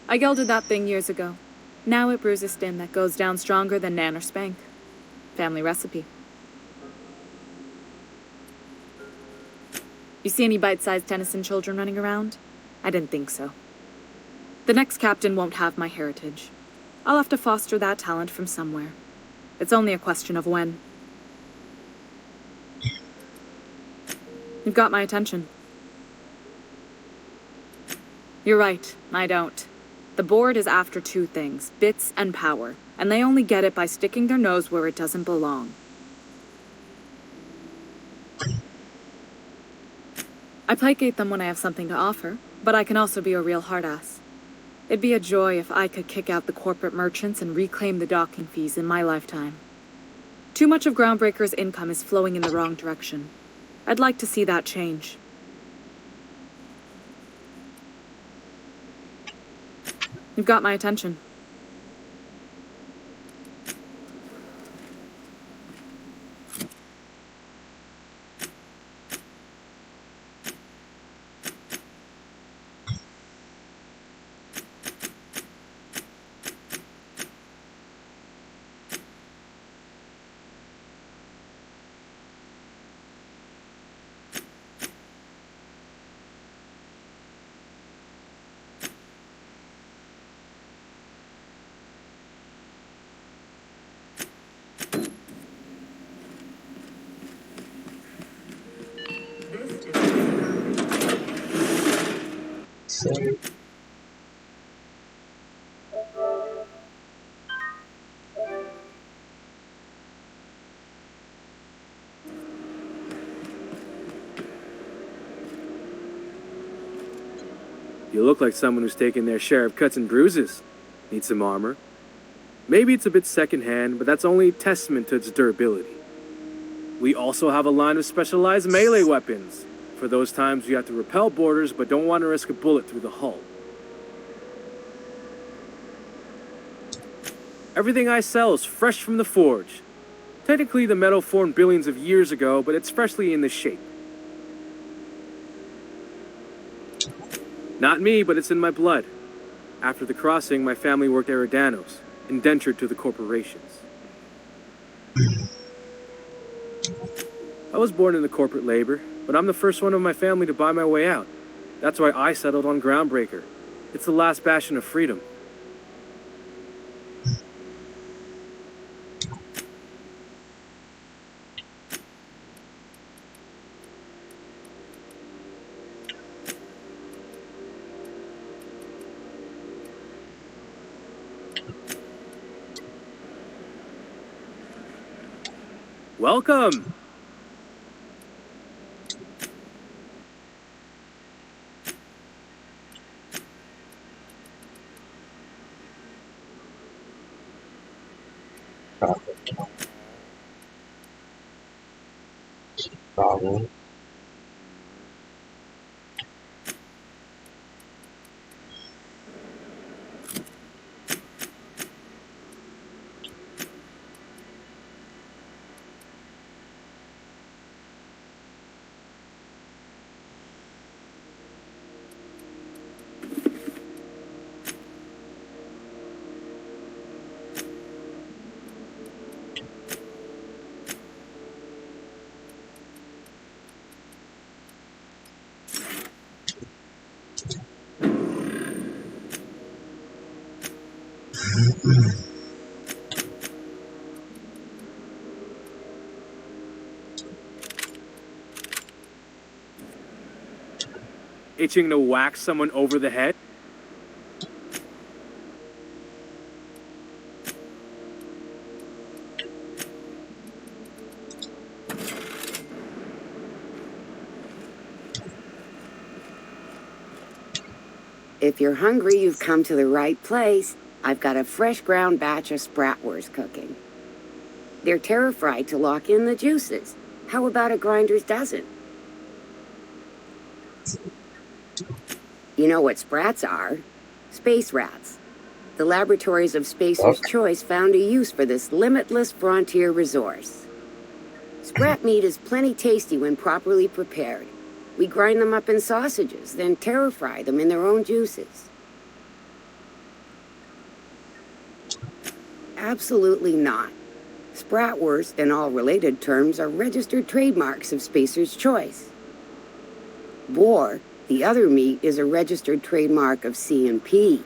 I gelded that thing years ago. Now it brews a skin that goes down stronger than Nan or Spank. Family recipe. You see any bite-sized Tennyson children running around? I didn't think so. The next captain won't have my heritage. I'll have to foster that talent from somewhere. It's only a question of when. You've got my attention. You're right, I don't. The board is after two things, bits and power, and they only get it by sticking their nose where it doesn't belong. I placate them when I have something to offer, but I can also be a real hard-ass. It'd be a joy if I could kick out the corporate merchants and reclaim the docking fees in my lifetime. Too much of Groundbreaker's income is flowing in the wrong direction. I'd like to see that change. You've got my attention. You look like someone who's taken their share of cuts and bruises. Need some armor? Maybe it's a bit secondhand, but that's only testament to its durability. We also have a line of specialized melee weapons, for those times you have to repel boarders but don't want to risk a bullet through the hull. Everything I sell is fresh from the forge. Technically, the metal formed billions of years ago, but it's freshly in this shape. Not me, but it's in my blood. After the crossing, my family worked Eridanos, indentured to the corporations. I was born into corporate labor, but I'm the first one of my family to buy my way out. That's why I settled on Groundbreaker. It's the last bastion of freedom. Welcome! Problem. Itching to whack someone over the head? If you're hungry, you've come to the right place. I've got a fresh ground batch of spratwurst cooking. They're terra-fried to lock in the juices. How about a grinder's dozen? You know what sprats are? Space rats. The laboratories of Spacer's Choice found a use for this limitless frontier resource. Sprat meat is plenty tasty when properly prepared. We grind them up in sausages, then terra-fry them in their own juices. Absolutely not. Spratwurst and all related terms are registered trademarks of Spacer's Choice. Boar, the other meat, is a registered trademark of C&P.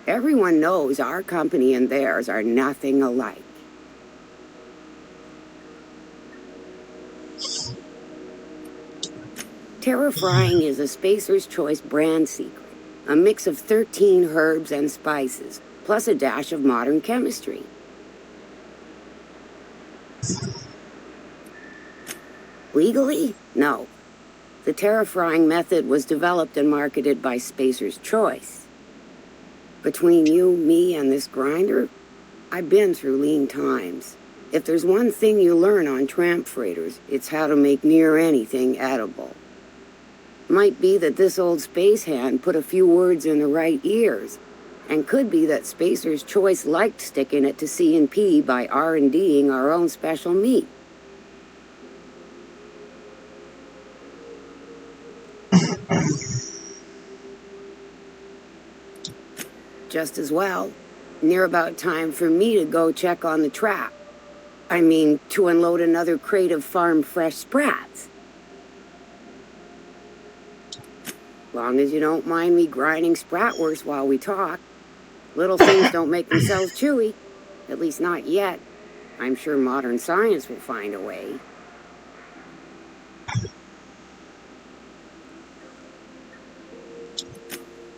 Everyone knows our company and theirs are nothing alike. Terra-frying is a Spacer's Choice brand secret, a mix of 13 herbs and spices, plus a dash of modern chemistry. Legally? No. The terra-frying method was developed and marketed by Spacer's Choice. Between you, me, and this grinder, I've been through lean times. If there's one thing you learn on tramp freighters, it's how to make near anything edible. Might be that this old space hand put a few words in the right ears, and could be that Spacer's Choice liked sticking it to C&P by R&Ding our own special meat. Just as well. Near about time for me to go check on the trap. I mean, to unload another crate of farm-fresh sprats. Long as you don't mind me grinding spratwurst while we talk. Little things don't make themselves chewy. At least not yet. I'm sure modern science will find a way.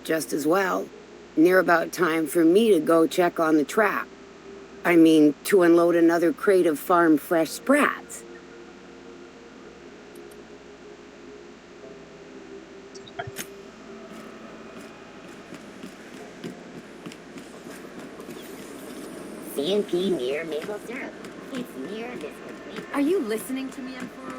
Just as well. Near about time for me to go check on the trap. I mean, to unload another crate of farm-fresh sprats. C&P near maple syrup. It's near this complete. Are you listening to me, Emperor?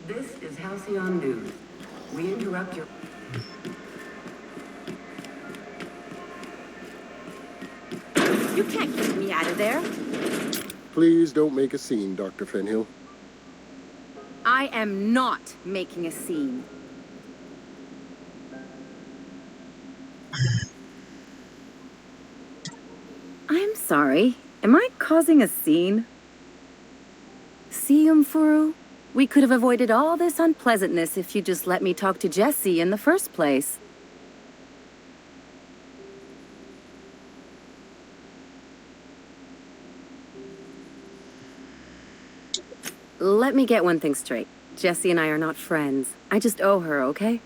This is Halcyon News. We interrupt your... You can't keep me out of there. Please don't make a scene, Dr. Fenhill. I am not making a scene. I'm sorry. Am I causing a scene? See, Umfuru? We could have avoided all this unpleasantness if you just let me talk to Jesse in the first place. Let me get one thing straight. Jesse and I are not friends. I just owe her, okay?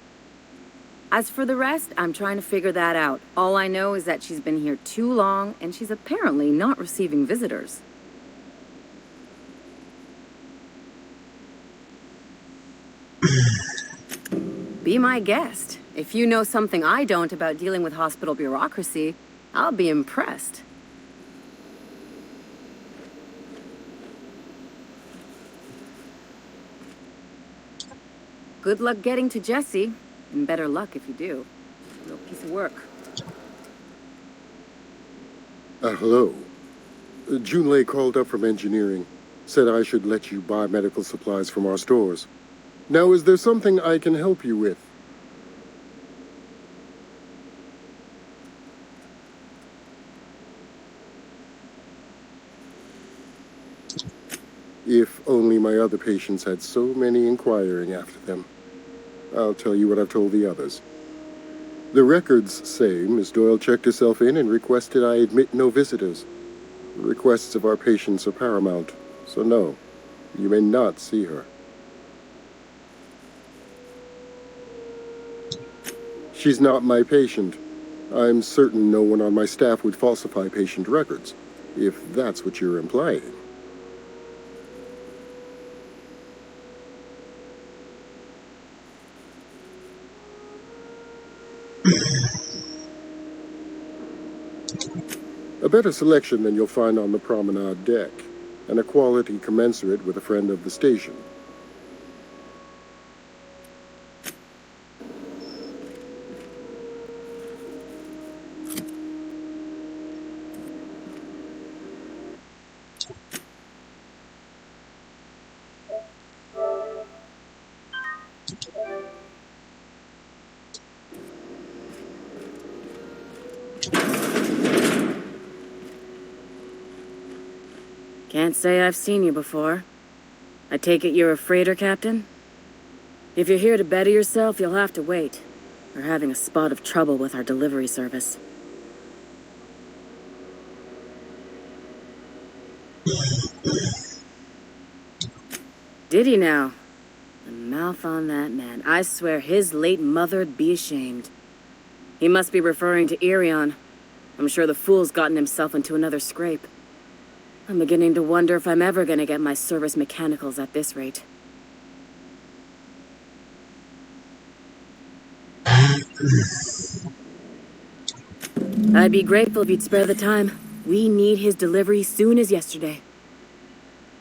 As for the rest, I'm trying to figure that out. All I know is that she's been here too long, and she's apparently not receiving visitors. Be my guest. If you know something I don't about dealing with hospital bureaucracy, I'll be impressed. Good luck getting to Jesse, and better luck if you do. Real piece of work. Hello. Junlei called up from engineering. Said I should let you buy medical supplies from our stores. Now, is there something I can help you with? If only my other patients had so many inquiring after them. I'll tell you what I've told the others. The records say Miss Doyle checked herself in and requested I admit no visitors. The requests of our patients are paramount, so no, you may not see her. She's not my patient. I'm certain no one on my staff would falsify patient records, if that's what you're implying. A better selection than you'll find on the promenade deck, and a quality commensurate with a friend of the station. Can't say I've seen you before. I take it you're a freighter captain? If you're here to better yourself, you'll have to wait. We're having a spot of trouble with our delivery service. Did he now? The mouth on that man. I swear his late mother'd be ashamed. He must be referring to Irion. I'm sure the fool's gotten himself into another scrape. I'm beginning to wonder if I'm ever gonna get my service mechanicals at this rate. I'd be grateful if you'd spare the time. We need his delivery soon as yesterday.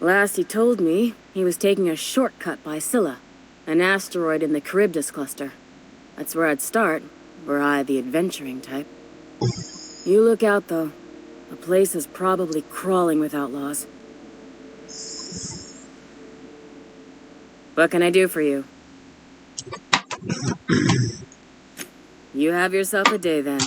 Last he told me, he was taking a shortcut by Scylla, an asteroid in the Charybdis cluster. That's where I'd start, were I the adventuring type. You look out, though. The place is probably crawling with outlaws. What can I do for you? You have yourself a day, then.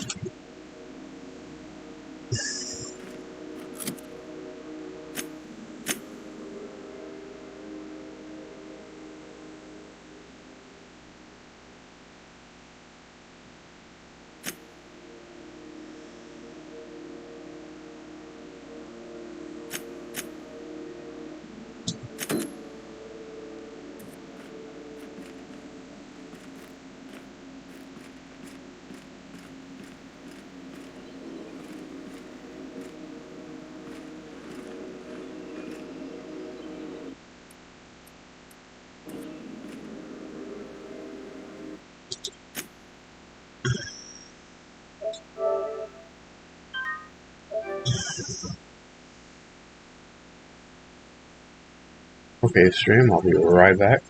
Okay, stream, I'll be right back.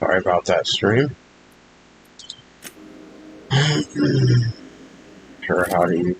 Sorry about that stream. Sure how to use.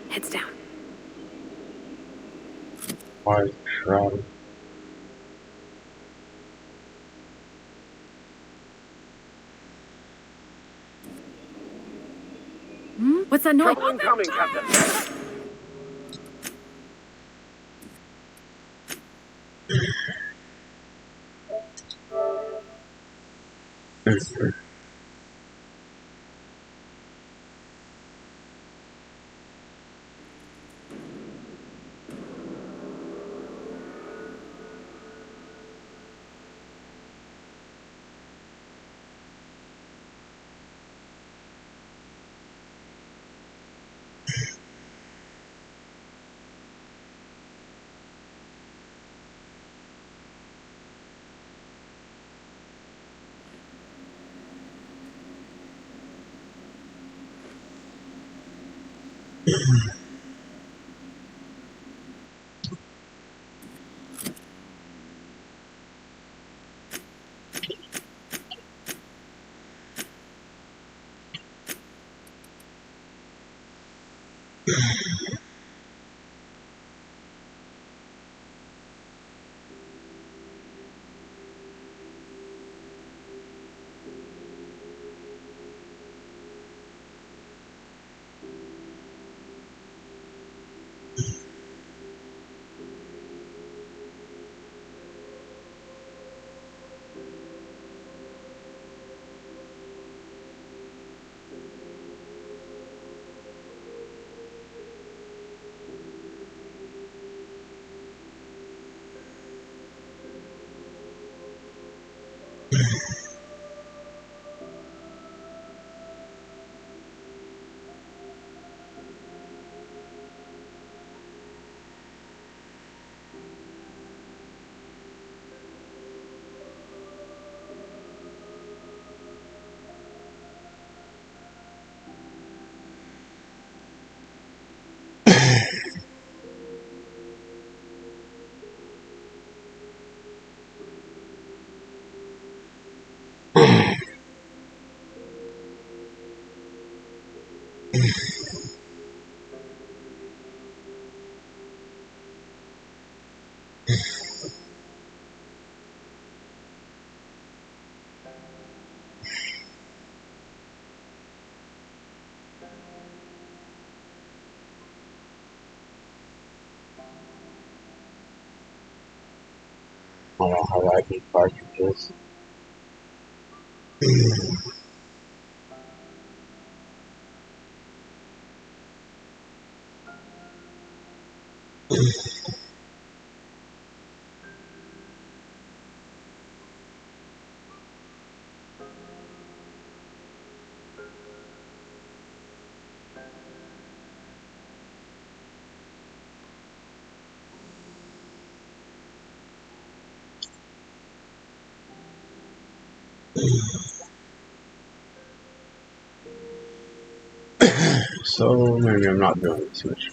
Heads down. Why shroud? What's that noise? Trouble incoming, Captain. I don't know how I can cartridges. So maybe I'm not doing this much.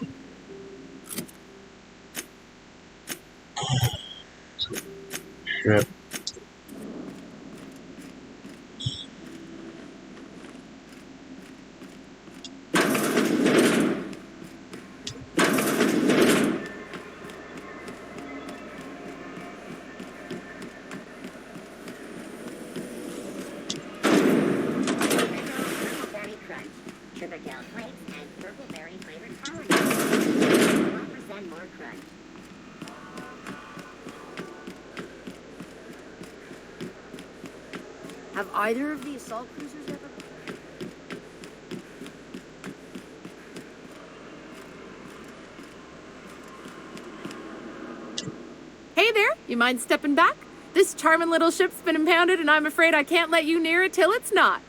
Shit. Sugar gel flakes and purple berry flavored sour cream. 1% more crunch. Have either of the assault cruisers ever... Hey there, you mind stepping back? This charming little ship's been impounded and I'm afraid I can't let you near it till it's not.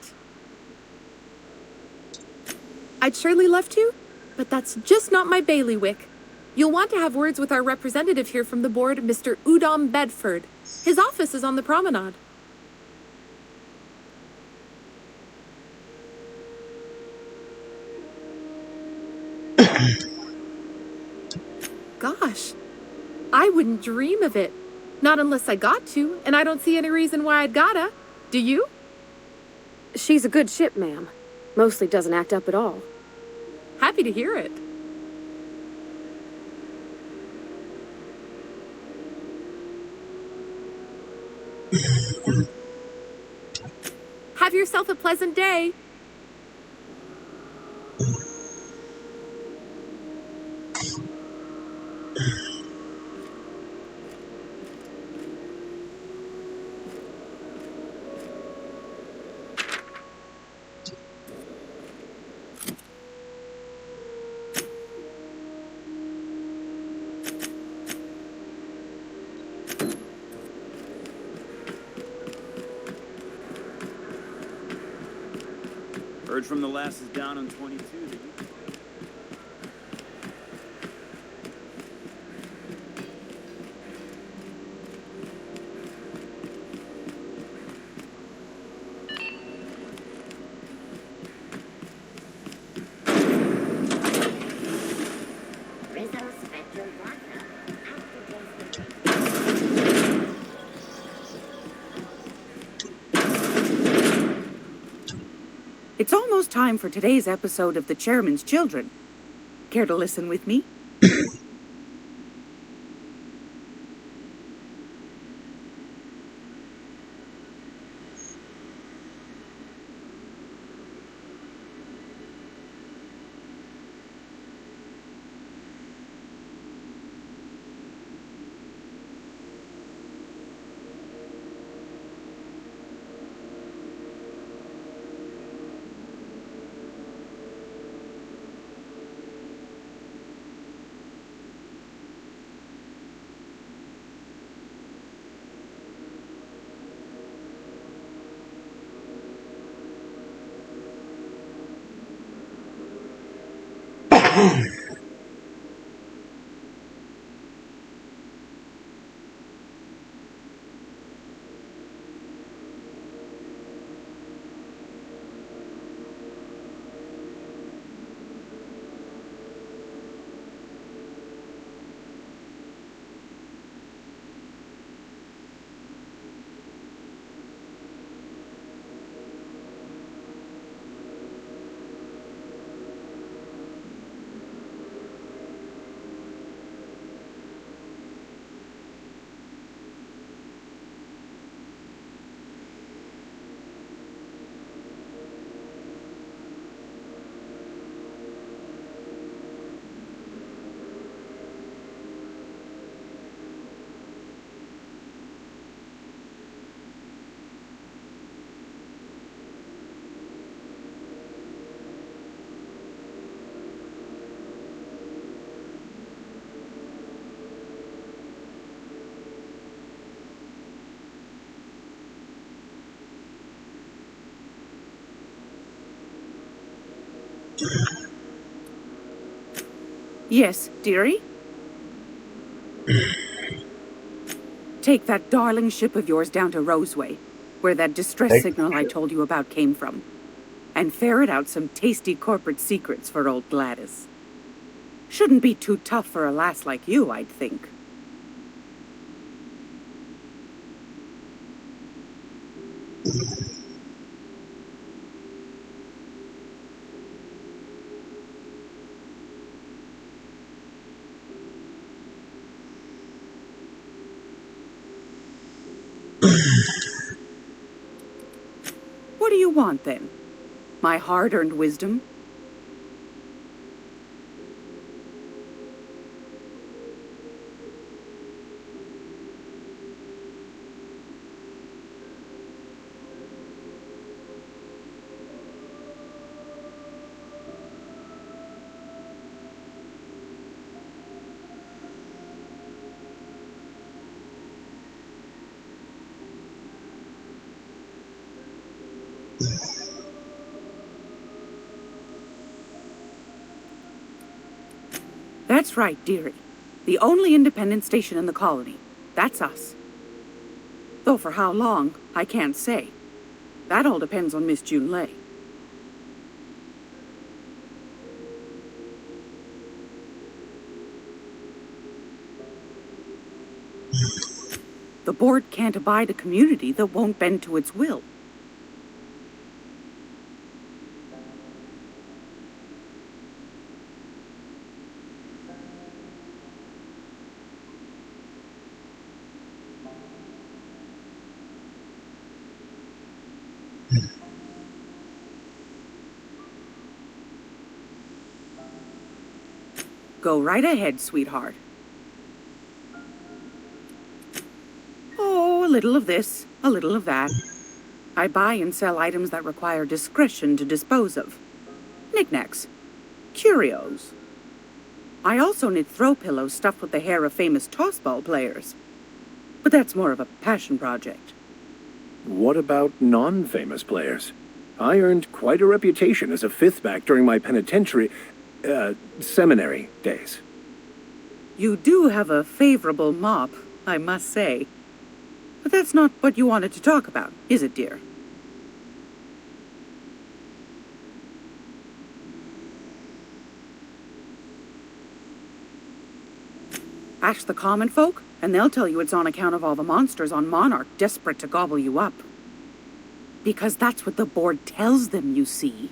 I'd surely love to, but that's just not my bailiwick. You'll want to have words with our representative here from the board, Mr. Udom Bedford. His office is on the promenade. Gosh, I wouldn't dream of it. Not unless I got to, and I don't see any reason why I'd gotta. Do you? She's a good ship, ma'am. Mostly doesn't act up at all. Happy to hear it. Have yourself a pleasant day. Heard from the lasses down on 22. It's almost time for today's episode of The Chairman's Children. Care to listen with me? Yes, dearie? Take that darling ship of yours down to Roseway, where that distress signal I told you about came from, and ferret out some tasty corporate secrets for old Gladys. Shouldn't be too tough for a lass like you, I'd think. What do you want, then? My hard-earned wisdom? That's right, dearie. The only independent station in the colony. That's us. Though for how long, I can't say. That all depends on Miss June Lay. The board can't abide a community that won't bend to its will. Go right ahead, sweetheart. Oh, a little of this, a little of that. I buy and sell items that require discretion to dispose of. Knickknacks. Curios. I also knit throw pillows stuffed with the hair of famous tossball players. But that's more of a passion project. What about non-famous players? I earned quite a reputation as a fifth-back during my penitentiary, seminary days. You do have a favorable mop, I must say. But that's not what you wanted to talk about, is it, dear? Ask the common folk, and they'll tell you it's on account of all the monsters on Monarch desperate to gobble you up. Because that's what the board tells them, you see.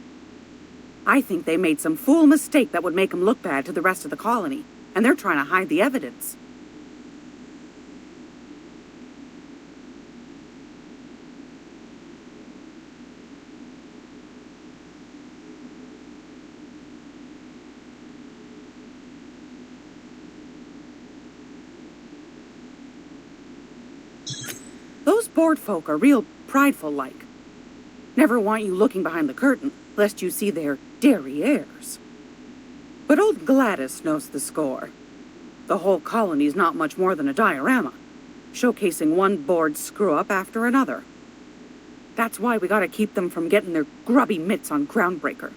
I think they made some fool mistake that would make them look bad to the rest of the colony, and they're trying to hide the evidence. Those board folk are real prideful-like. Never want you looking behind the curtain, lest you see their derrieres. But old Gladys knows the score. The whole colony's not much more than a diorama, showcasing one board screw-up after another. That's why we gotta keep them from getting their grubby mitts on Groundbreaker.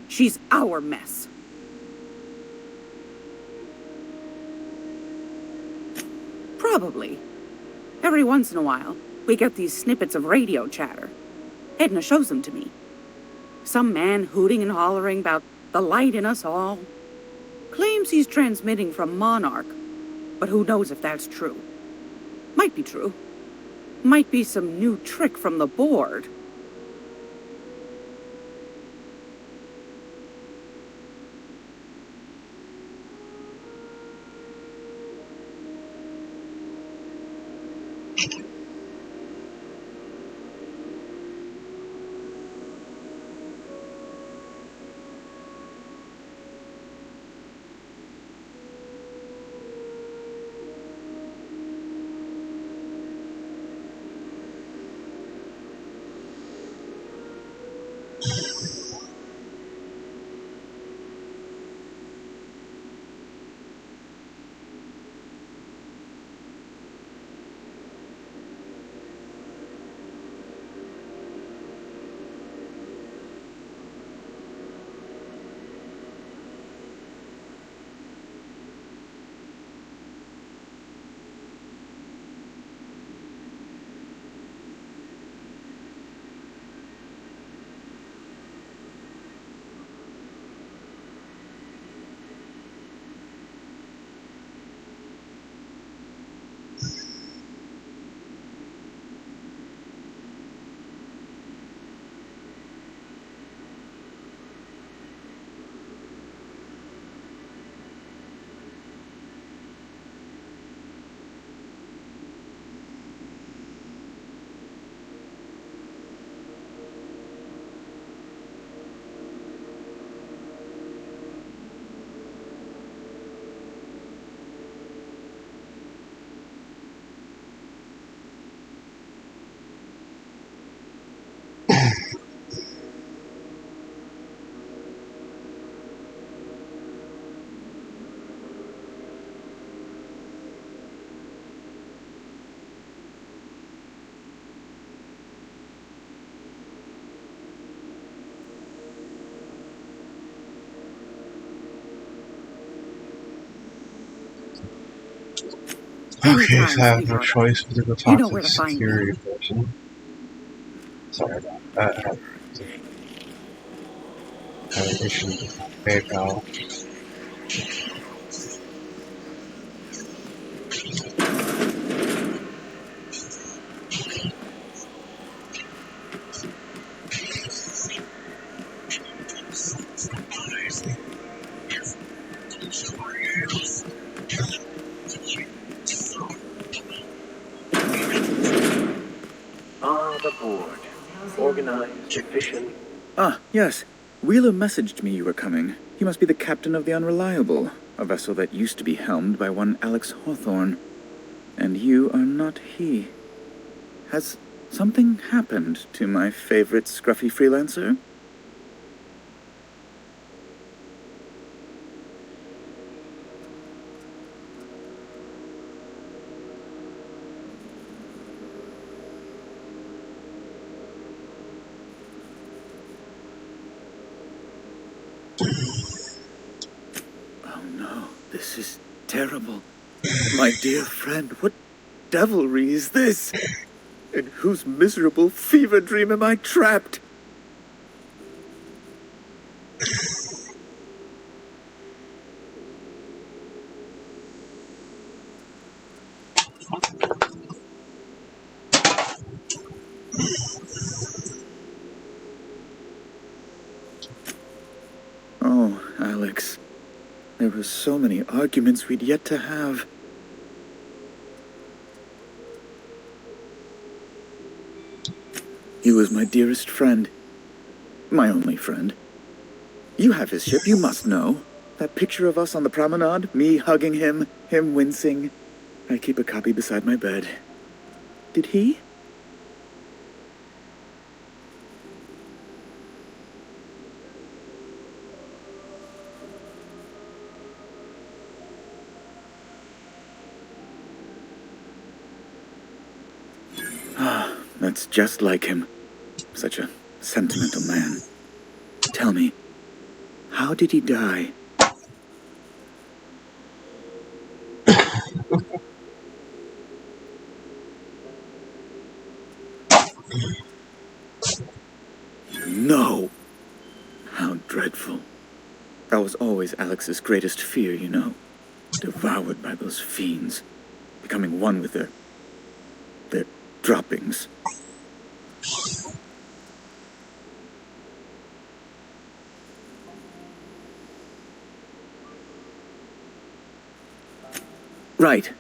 She's our mess. Probably. Every once in a while, we get these snippets of radio chatter. Edna shows them to me. Some man hooting and hollering about the light in us all. Claims he's transmitting from Monarch, but who knows if that's true. Might be true. Might be some new trick from the board. Okay, so I have no choice but to go talk to the to find security person. Sorry about that. I have an issue with my PayPal. The board. Organized, efficient. Ah, yes. Wheeler messaged me you were coming. He must be the captain of the Unreliable, a vessel that used to be helmed by one Alex Hawthorne. And you are not he. Has something happened to my favorite scruffy freelancer? Oh no, this is terrible. My dear friend, what devilry is this? In whose miserable fever dream am I trapped? Oh, Alex. There were so many arguments we'd yet to have. He was my dearest friend. My only friend. You have his ship, you must know. That picture of us on the promenade, me hugging him, him wincing. I keep a copy beside my bed. Did he? Ah, that's just like him. Such a sentimental man. Tell me, how did he die? No! How dreadful. That was always Alex's greatest fear, you know. Devoured by those fiends. Becoming one with their droppings. Right.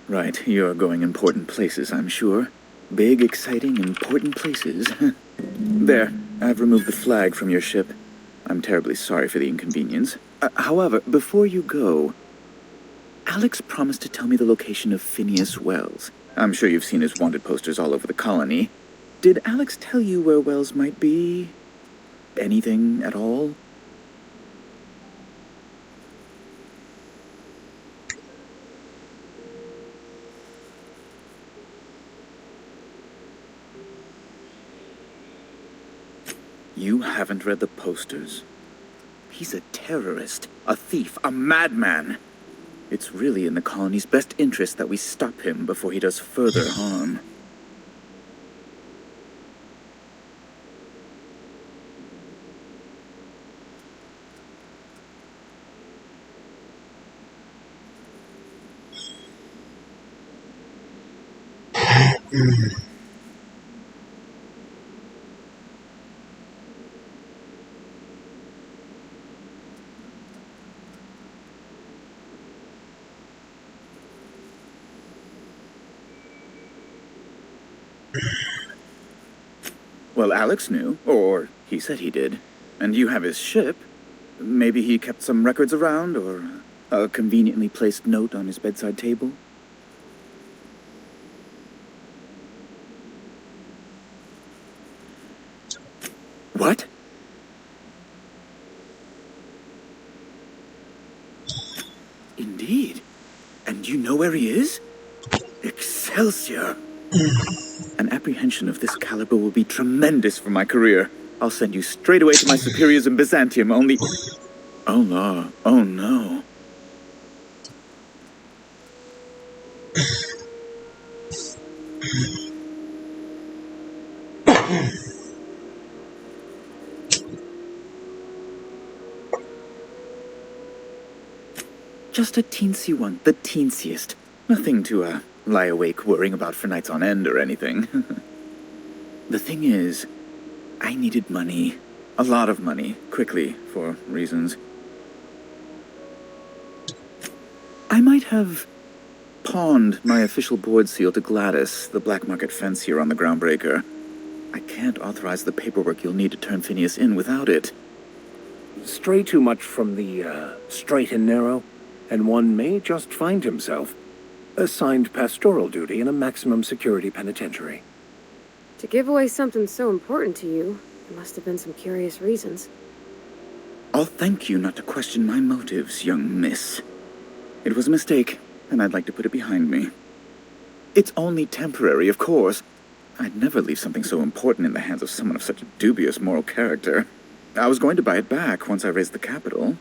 You're going important places, I'm sure. Big, exciting, important places. There, I've removed the flag from your ship. I'm terribly sorry for the inconvenience. However, before you go, Alex promised to tell me the location of Phineas Wells. I'm sure you've seen his wanted posters all over the colony. Did Alex tell you where Wells might be? Anything at all? You haven't read the posters? He's a terrorist, a thief, a madman. It's really in the colony's best interest that we stop him before he does further harm. Well, Alex knew, or he said he did. And you have his ship. Maybe he kept some records around, or a conveniently placed note on his bedside table? What? Indeed. And you know where he is? Excelsior! An apprehension of this caliber will be tremendous for my career. I'll send you straight away to my superiors in Byzantium, only... Oh no, oh no. Just a teensy one, the teensiest. Nothing to, lie awake worrying about for nights on end or anything. The thing is, I needed money. A lot of money, quickly, for reasons. I might have pawned my official board seal to Gladys, the black market fancier on the Groundbreaker. I can't authorize the paperwork you'll need to turn Phineas in without it. Stray too much from the, straight and narrow, and one may just find himself assigned pastoral duty in a maximum security penitentiary. To give away something so important to you, there must have been some curious reasons. I'll thank you not to question my motives, young miss. It was a mistake, and I'd like to put it behind me. It's only temporary, of course. I'd never leave something so important in the hands of someone of such a dubious moral character. I was going to buy it back once I raised the capital.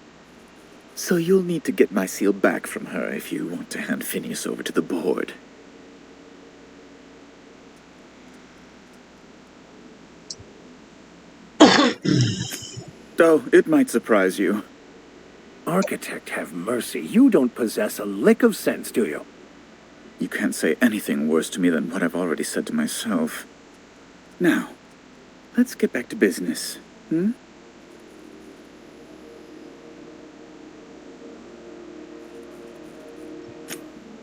So you'll need to get my seal back from her if you want to hand Phineas over to the board. Though it might surprise you. Architect have mercy, you don't possess a lick of sense, do you? You can't say anything worse to me than what I've already said to myself. Now, let's get back to business, hmm?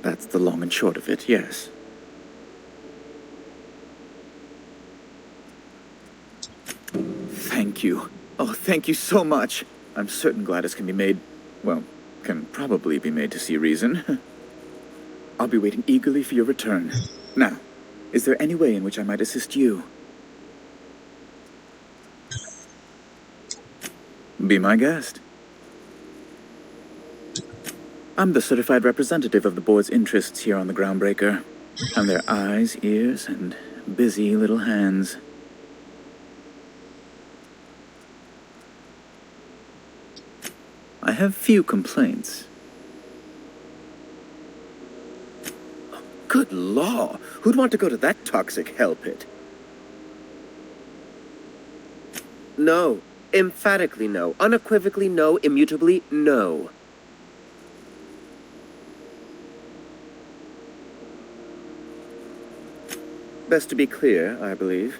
That's the long and short of it, yes. Thank you. Oh, thank you so much. I'm certain Gladys can be made, well, can probably be made to see reason. I'll be waiting eagerly for your return. Now, is there any way in which I might assist you? Be my guest. I'm the certified representative of the board's interests here on the Groundbreaker. I'm their eyes, ears, and busy little hands. I have few complaints. Good law! Who'd want to go to that toxic hell pit? No. Emphatically no. Unequivocally no. Immutably no. Best to be clear, I believe.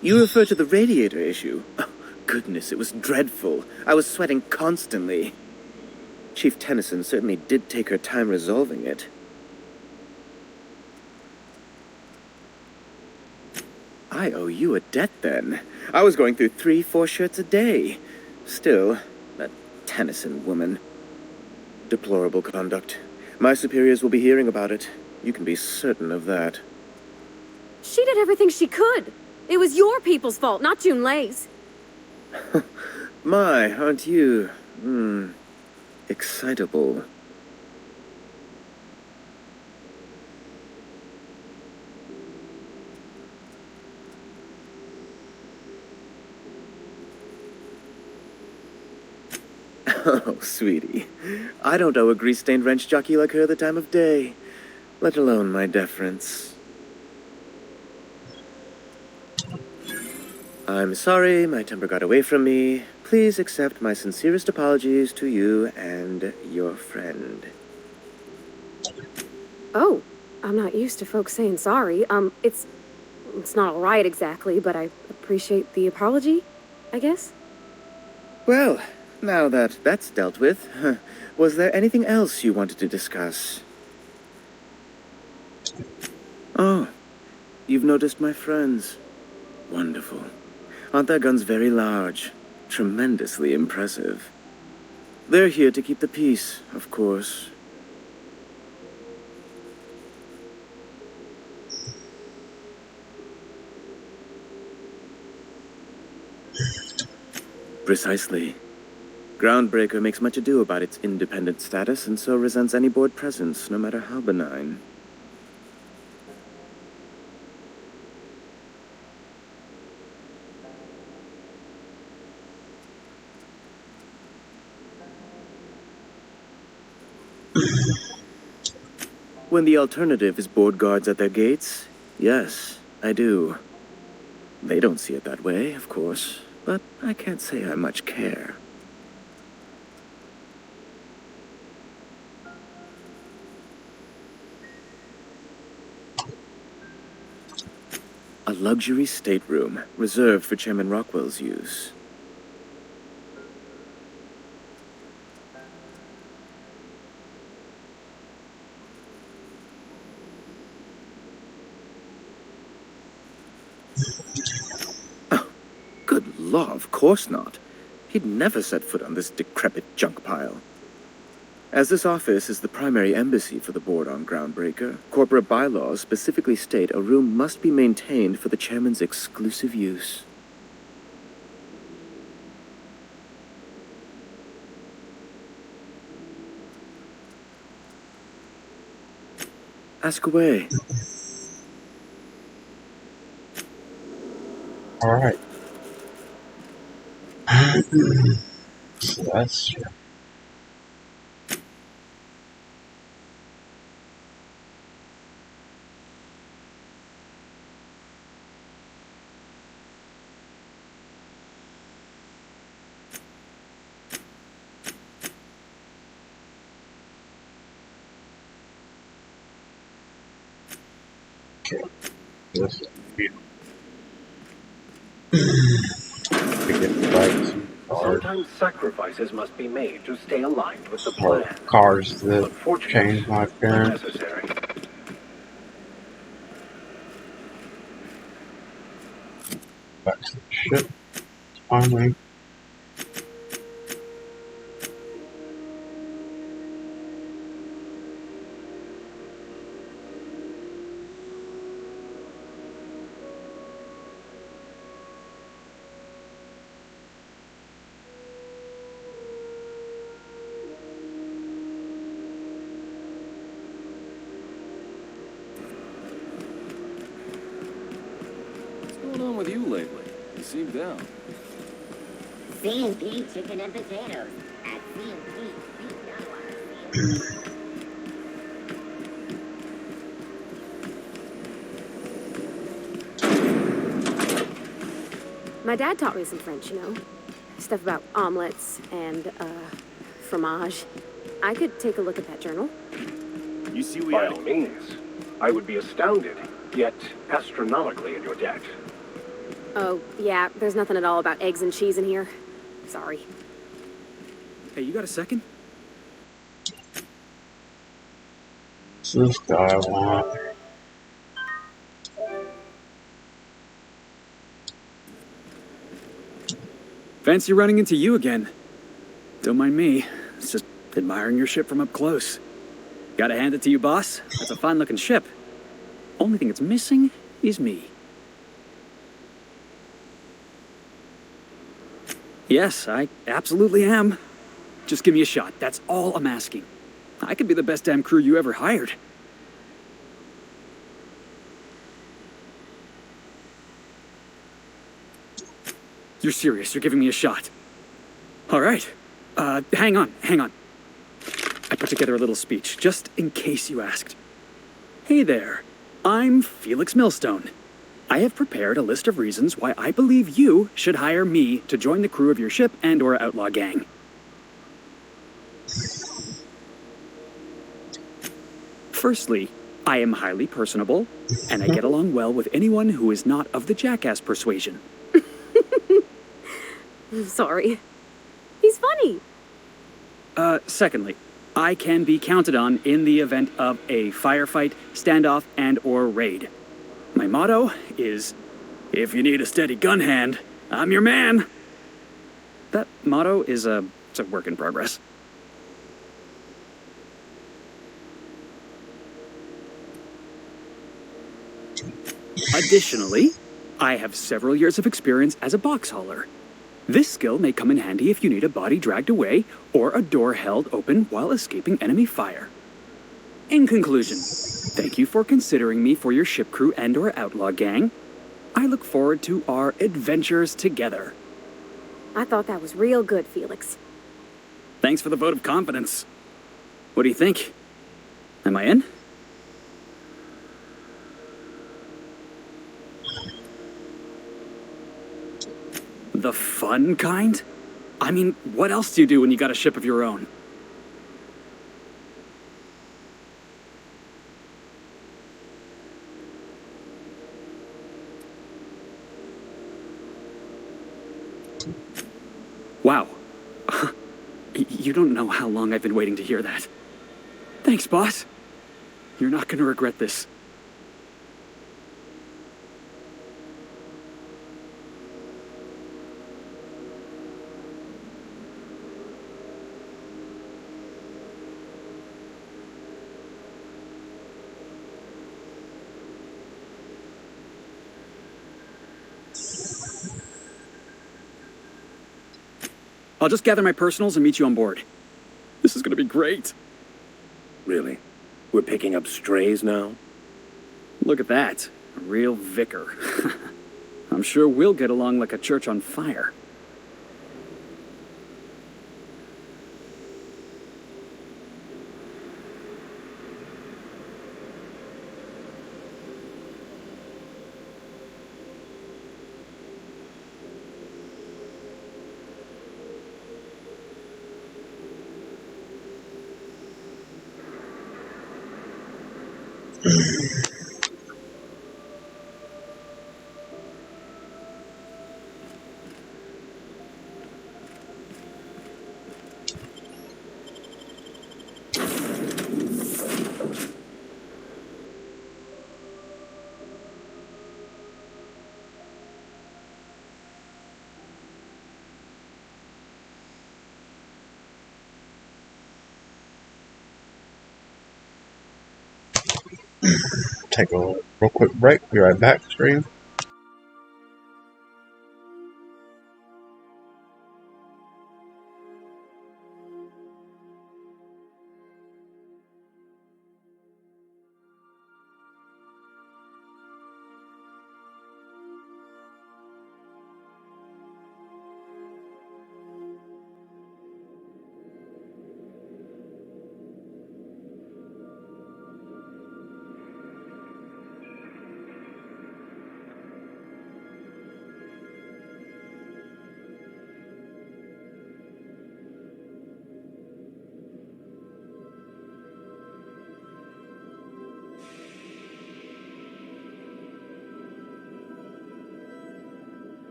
You refer to the radiator issue? Oh, goodness, it was dreadful. I was sweating constantly. Chief Tennyson certainly did take her time resolving it. I owe you a debt, then. I was going through 3-4 shirts a day. Still, that Tennyson woman. Deplorable conduct. My superiors will be hearing about it. You can be certain of that. She did everything she could. It was your people's fault, not June Lay's. My, aren't you, excitable. Oh, sweetie. I don't owe a grease-stained wrench jockey like her the time of day, let alone my deference. I'm sorry, my temper got away from me. Please accept my sincerest apologies to you and your friend. Oh, I'm not used to folks saying sorry. It's not all right exactly, but I appreciate the apology, I guess. Well, now that that's dealt with, was there anything else you wanted to discuss? Oh, you've noticed my friends. Wonderful. Aren't their guns very large? Tremendously impressive. They're here to keep the peace, of course. Precisely. Groundbreaker makes much ado about its independent status and so resents any board presence, no matter how benign. When the alternative is board guards at their gates, yes, I do. They don't see it that way, of course, but I can't say I much care. A luxury stateroom, reserved for Chairman Rockwell's use. Oh, good law, of course not. He'd never set foot on this decrepit junk pile. As this office is the primary embassy for the board on Groundbreaker, corporate bylaws specifically state a room must be maintained for the chairman's exclusive use. Ask away. All right. So that's this. Sometimes sacrifices must be made to stay aligned with the plan. Cars that change my appearance. Necessary. Back to the ship. Finally. What's going on with you lately? You seem down. C&P chicken and potatoes at C&P. My dad taught me some French, you know. Stuff about omelets and, fromage. I could take a look at that journal. You see, by all means. I would be astounded, yet astronomically in your debt. Oh, yeah, there's nothing at all about eggs and cheese in here. Sorry. Hey, you got a second? What's this guy want? Fancy running into you again. Don't mind me. It's just admiring your ship from up close. Gotta hand it to you, boss. That's a fine-looking ship. Only thing it's missing is me. Yes, I absolutely am. Just give me a shot. That's all I'm asking. I could be the best damn crew you ever hired. You're serious. You're giving me a shot. All right. Hang on. I put together a little speech, just in case you asked. Hey there. I'm Felix Millstone. I have prepared a list of reasons why I believe you should hire me to join the crew of your ship and/or outlaw gang. Firstly, I am highly personable, and I get along well with anyone who is not of the jackass persuasion. Sorry. He's funny. Secondly, I can be counted on in the event of a firefight, standoff, and/or raid. My motto is, if you need a steady gun hand, I'm your man. That motto is it's a work in progress. Additionally, I have several years of experience as a box hauler. This skill may come in handy if you need a body dragged away or a door held open while escaping enemy fire. In conclusion, thank you for considering me for your ship crew and/or outlaw gang. I look forward to our adventures together. I thought that was real good, Felix. Thanks for the vote of confidence. What do you think? Am I in? The fun kind? I mean, what else do you do when you got a ship of your own? Wow. You don't know how long I've been waiting to hear that. Thanks, boss. You're not gonna regret this. I'll just gather my personals and meet you on board. This is gonna be great. Really? We're picking up strays now? Look at that. A real vicar. I'm sure we'll get along like a church on fire. Take a real quick break. Be right back, stream.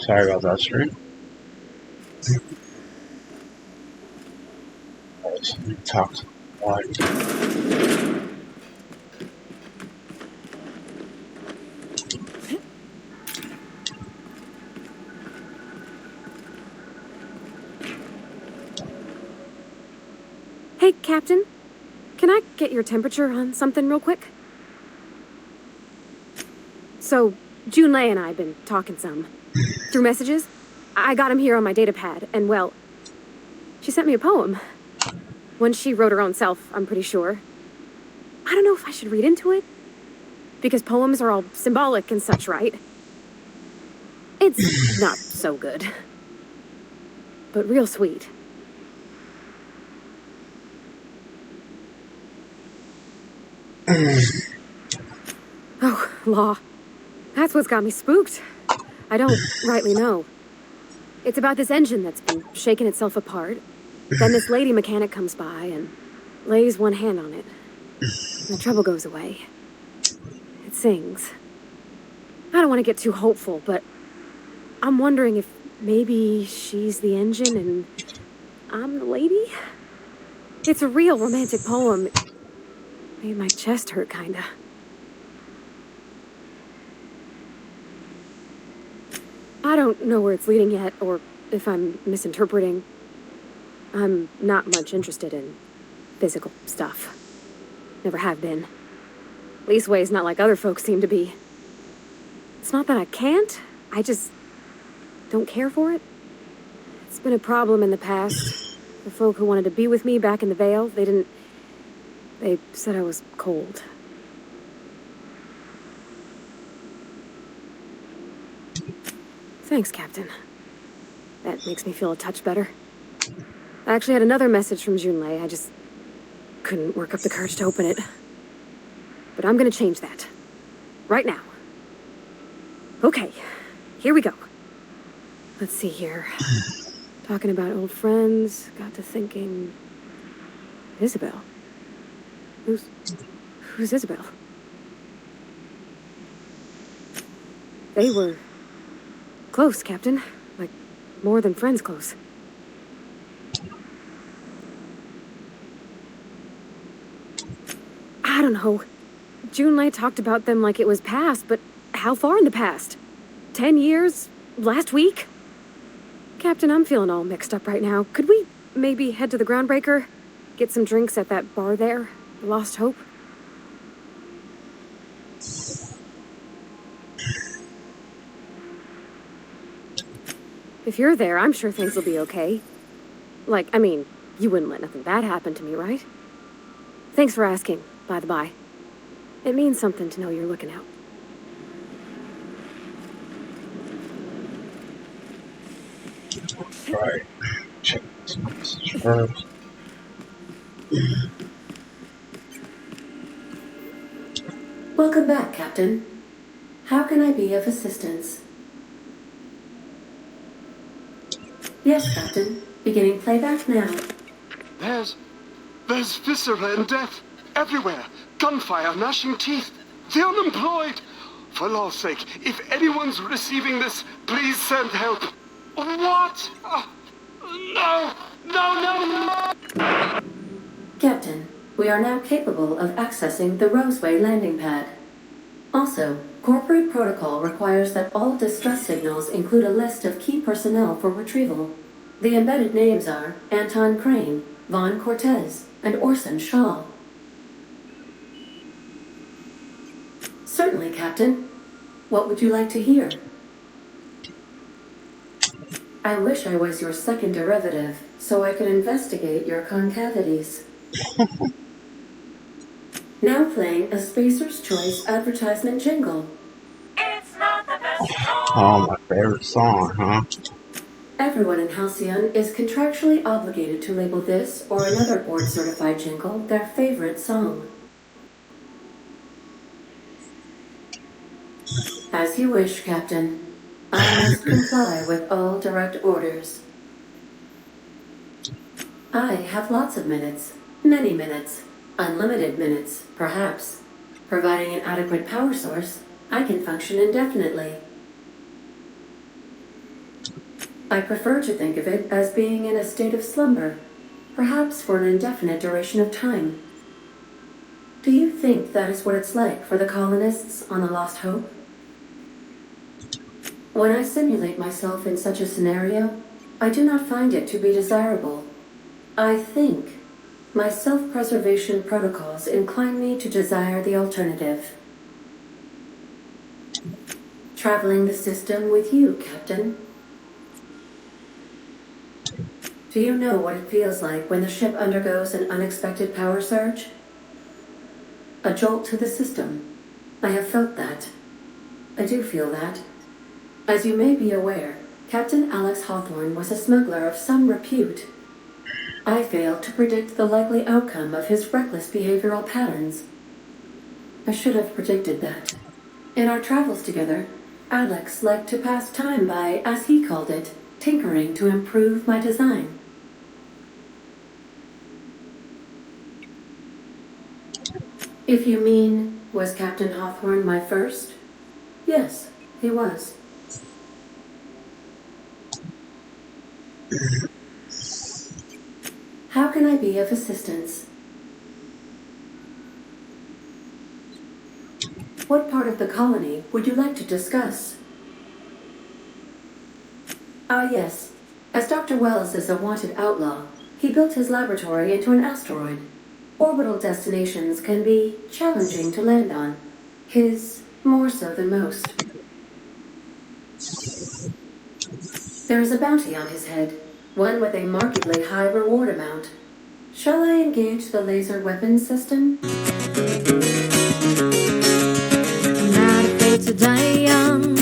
Sorry about that, stream. Let's talk to Hey, Captain. Can I get your temperature on something real quick? So, Junlei and I have been talking some. Through messages. I got him here on my datapad, and well, she sent me a poem. One she wrote her own self, I'm pretty sure. I don't know if I should read into it. Because poems are all symbolic and such, right? It's not so good. But real sweet. Oh, law. That's what's got me spooked. I don't rightly know. It's about this engine that's been shaking itself apart. Then this lady mechanic comes by and lays one hand on it. And the trouble goes away. It sings. I don't want to get too hopeful, but I'm wondering if maybe she's the engine and I'm the lady? It's a real romantic poem. It made my chest hurt, kinda. I don't know where it's leading yet, or if I'm misinterpreting. I'm not much interested in physical stuff. Never have been. Leastways not like other folks seem to be. It's not that I can't, I just don't care for it. It's been a problem in the past. The folk who wanted to be with me back in the Vale, they said I was cold. Thanks, Captain. That makes me feel a touch better. I actually had another message from Junlei. I just couldn't work up the courage to open it. But I'm gonna change that. Right now. Okay, here we go. Let's see here. Talking about old friends, got to thinking... Isabel? Who's Isabel? They were... close, Captain. Like, more than friends close. I don't know. Junlei talked about them like it was past, but how far in the past? 10 years? Last week? Captain, I'm feeling all mixed up right now. Could we maybe head to the Groundbreaker? Get some drinks at that bar there? The Lost Hope? If you're there, I'm sure things will be okay. Like, I mean, you wouldn't let nothing bad happen to me, right? Thanks for asking, by the by. It means something to know you're looking out. Right. Check this message first. Welcome back, Captain. How can I be of assistance? Yes, Captain. Beginning playback now. There's viscera and death everywhere. Gunfire, gnashing teeth. The unemployed. For law's sake, if anyone's receiving this, please send help. What? No! Captain, we are now capable of accessing the Roseway landing pad. Also, corporate protocol requires that all distress signals include a list of key personnel for retrieval. The embedded names are Anton Crane, Vaughn Cortez, and Orson Shaw. Certainly, Captain. What would you like to hear? I wish I was your second derivative, so I could investigate your concavities. Now playing a Spacer's Choice advertisement jingle. Oh, my favorite song, huh? Everyone in Halcyon is contractually obligated to label this or another board-certified jingle their favorite song. As you wish, Captain. I must comply with all direct orders. I have lots of minutes. Many minutes. Unlimited minutes, perhaps. Providing an adequate power source, I can function indefinitely. I prefer to think of it as being in a state of slumber, perhaps for an indefinite duration of time. Do you think that is what it's like for the colonists on the Lost Hope? When I simulate myself in such a scenario, I do not find it to be desirable. I think my self-preservation protocols incline me to desire the alternative. Traveling the system with you, Captain. Do you know what it feels like when the ship undergoes an unexpected power surge? A jolt to the system. I have felt that. I do feel that. As you may be aware, Captain Alex Hawthorne was a smuggler of some repute. I failed to predict the likely outcome of his reckless behavioral patterns. I should have predicted that. In our travels together, Alex liked to pass time by, as he called it, tinkering to improve my design. If you mean, was Captain Hawthorne my first? Yes, he was. How can I be of assistance? What part of the colony would you like to discuss? Ah, yes. As Dr. Wells is a wanted outlaw, he built his laboratory into an asteroid. Orbital destinations can be challenging to land on. His more so than most. There is a bounty on his head, one with a markedly high reward amount. Shall I engage the laser weapons system? Not afraid to die young.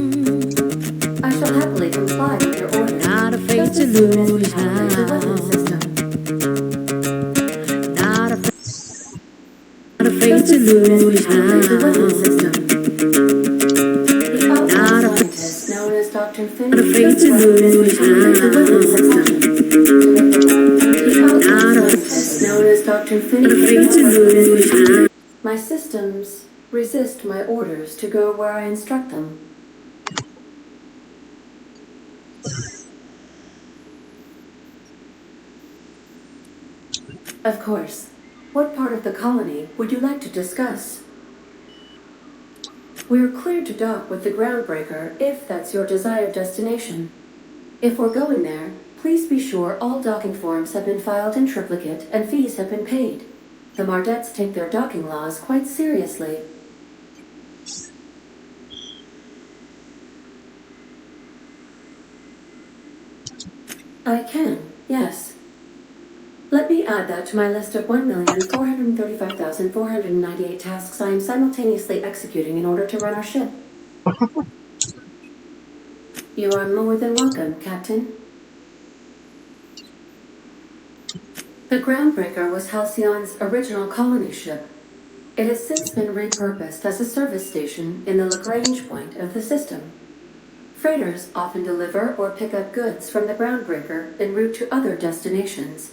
I shall happily comply with your order. Not afraid to lose now. Not afraid to lose now. Not afraid to lose now. My systems resist my orders to go where I instruct them. Of course. What part of the colony would you like to discuss? We're cleared to dock with the Groundbreaker if that's your desired destination. If we're going there, please be sure all docking forms have been filed in triplicate and fees have been paid. The Mardettes take their docking laws quite seriously. I can, yes. Let me add that to my list of 1,435,498 tasks I am simultaneously executing in order to run our ship. You are more than welcome, Captain. The Groundbreaker was Halcyon's original colony ship. It has since been repurposed as a service station in the Lagrange point of the system. Freighters often deliver or pick up goods from the Groundbreaker en route to other destinations.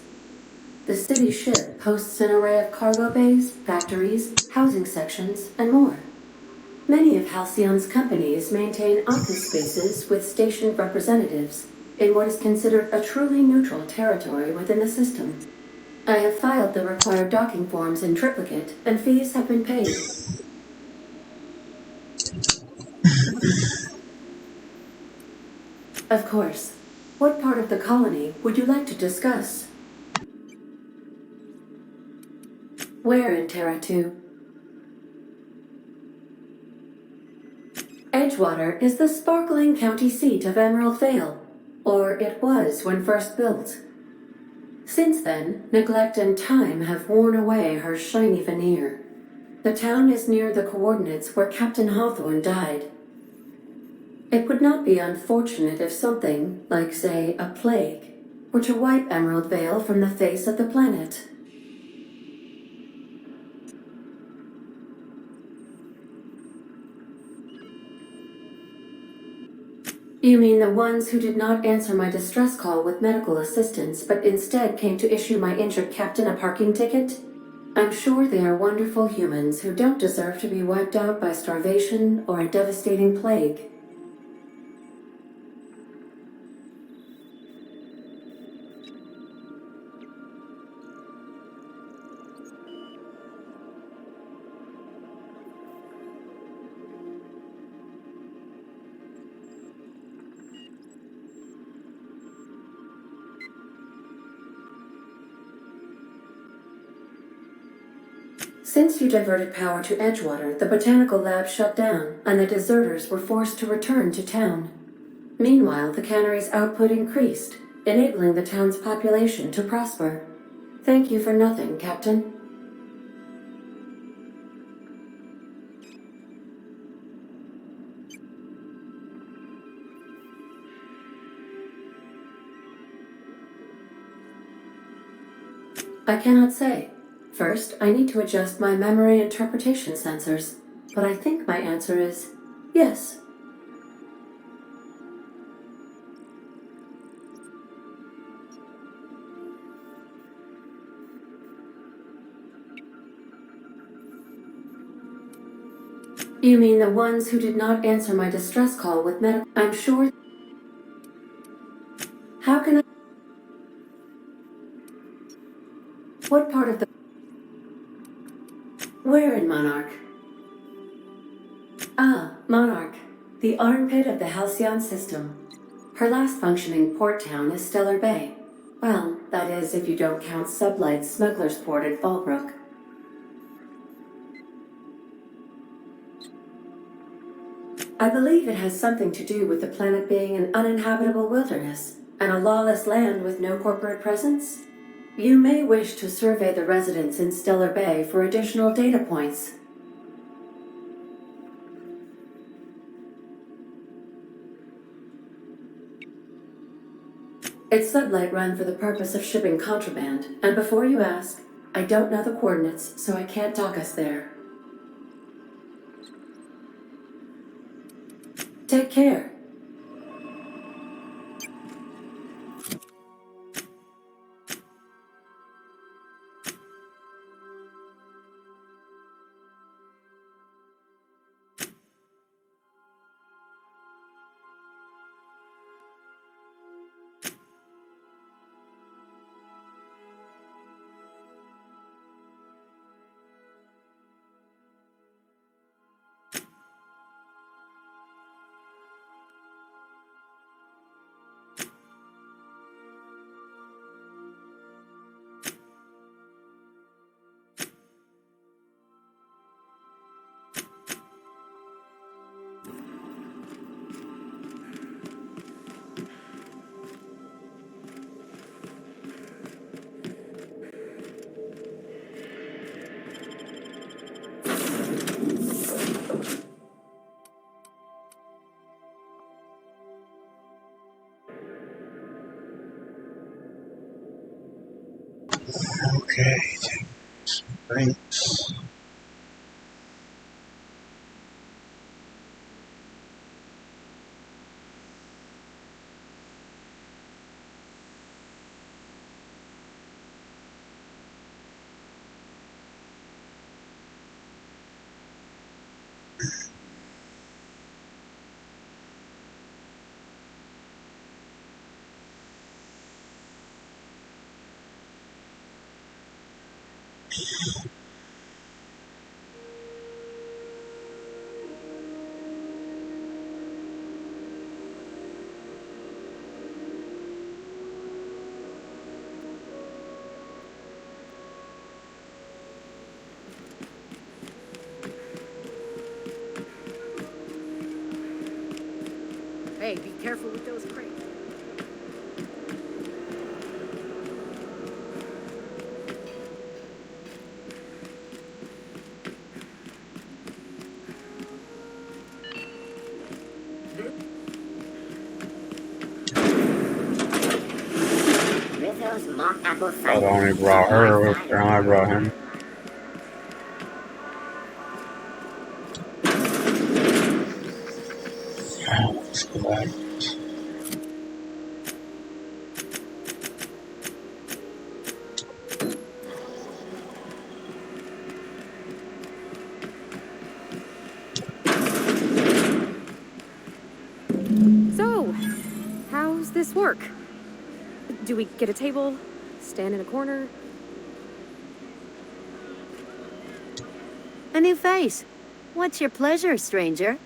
The city ship hosts an array of cargo bays, factories, housing sections, and more. Many of Halcyon's companies maintain office spaces with stationed representatives in what is considered a truly neutral territory within the system. I have filed the required docking forms in triplicate, and fees have been paid. Of course. What part of the colony would you like to discuss? Where in Terra 2? Edgewater is the sparkling county seat of Emerald Vale, or it was when first built. Since then, neglect and time have worn away her shiny veneer. The town is near the coordinates where Captain Hawthorne died. It would not be unfortunate if something, like say, a plague, were to wipe Emerald Vale from the face of the planet. You mean the ones who did not answer my distress call with medical assistance, but instead came to issue my injured captain a parking ticket? I'm sure they are wonderful humans who don't deserve to be wiped out by starvation or a devastating plague. Since you diverted power to Edgewater, the botanical lab shut down, and the deserters were forced to return to town. Meanwhile, the cannery's output increased, enabling the town's population to prosper. Thank you for nothing, Captain. I cannot say. First, I need to adjust my memory interpretation sensors, but I think my answer is yes. You mean the ones who did not answer my distress call with medical? I'm sure. How can I? What part of the... Where in Monarch? Ah, Monarch. The armpit of the Halcyon system. Her last functioning port town is Stellar Bay. Well, that is if you don't count Sublight's Smuggler's Port at Fallbrook. I believe it has something to do with the planet being an uninhabitable wilderness, and a lawless land with no corporate presence. You may wish to survey the residents in Stellar Bay for additional data points. It's Sublight run for the purpose of shipping contraband, and before you ask, I don't know the coordinates, so I can't dock us there. Take care. Okay, thanks. Hey, be careful with those crates. I only brought her, and I brought him. Let's go back. So, how's this work? Do we get a table? Stand in a corner? A new face. What's your pleasure, stranger?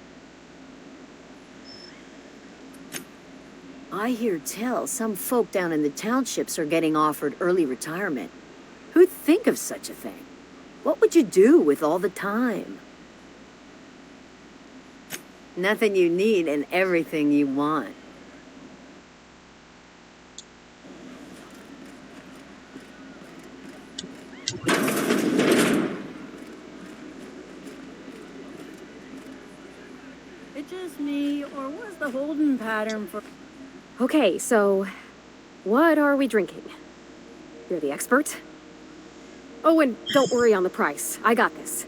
I hear tell some folk down in the townships are getting offered early retirement. Who'd think of such a thing? What would you do with all the time? Nothing you need and everything you want. It just me, or was the holding pattern for... Okay, so what are we drinking? You're the expert? Oh, and don't worry on the price. I got this.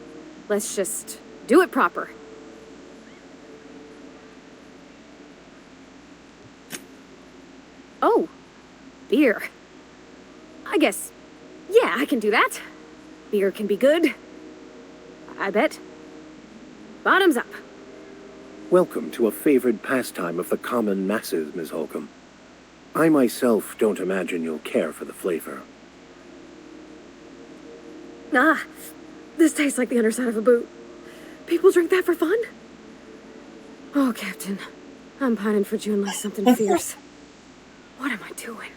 Let's just do it proper. Oh, beer. I guess, yeah, I can do that. Beer can be good. I bet. Bottoms up. Welcome to a favored pastime of the common masses, Ms. Holcomb. I myself don't imagine you'll care for the flavor. Ah, this tastes like the underside of a boot. People drink that for fun? Oh, Captain, I'm pining for June like something fierce. What am I doing?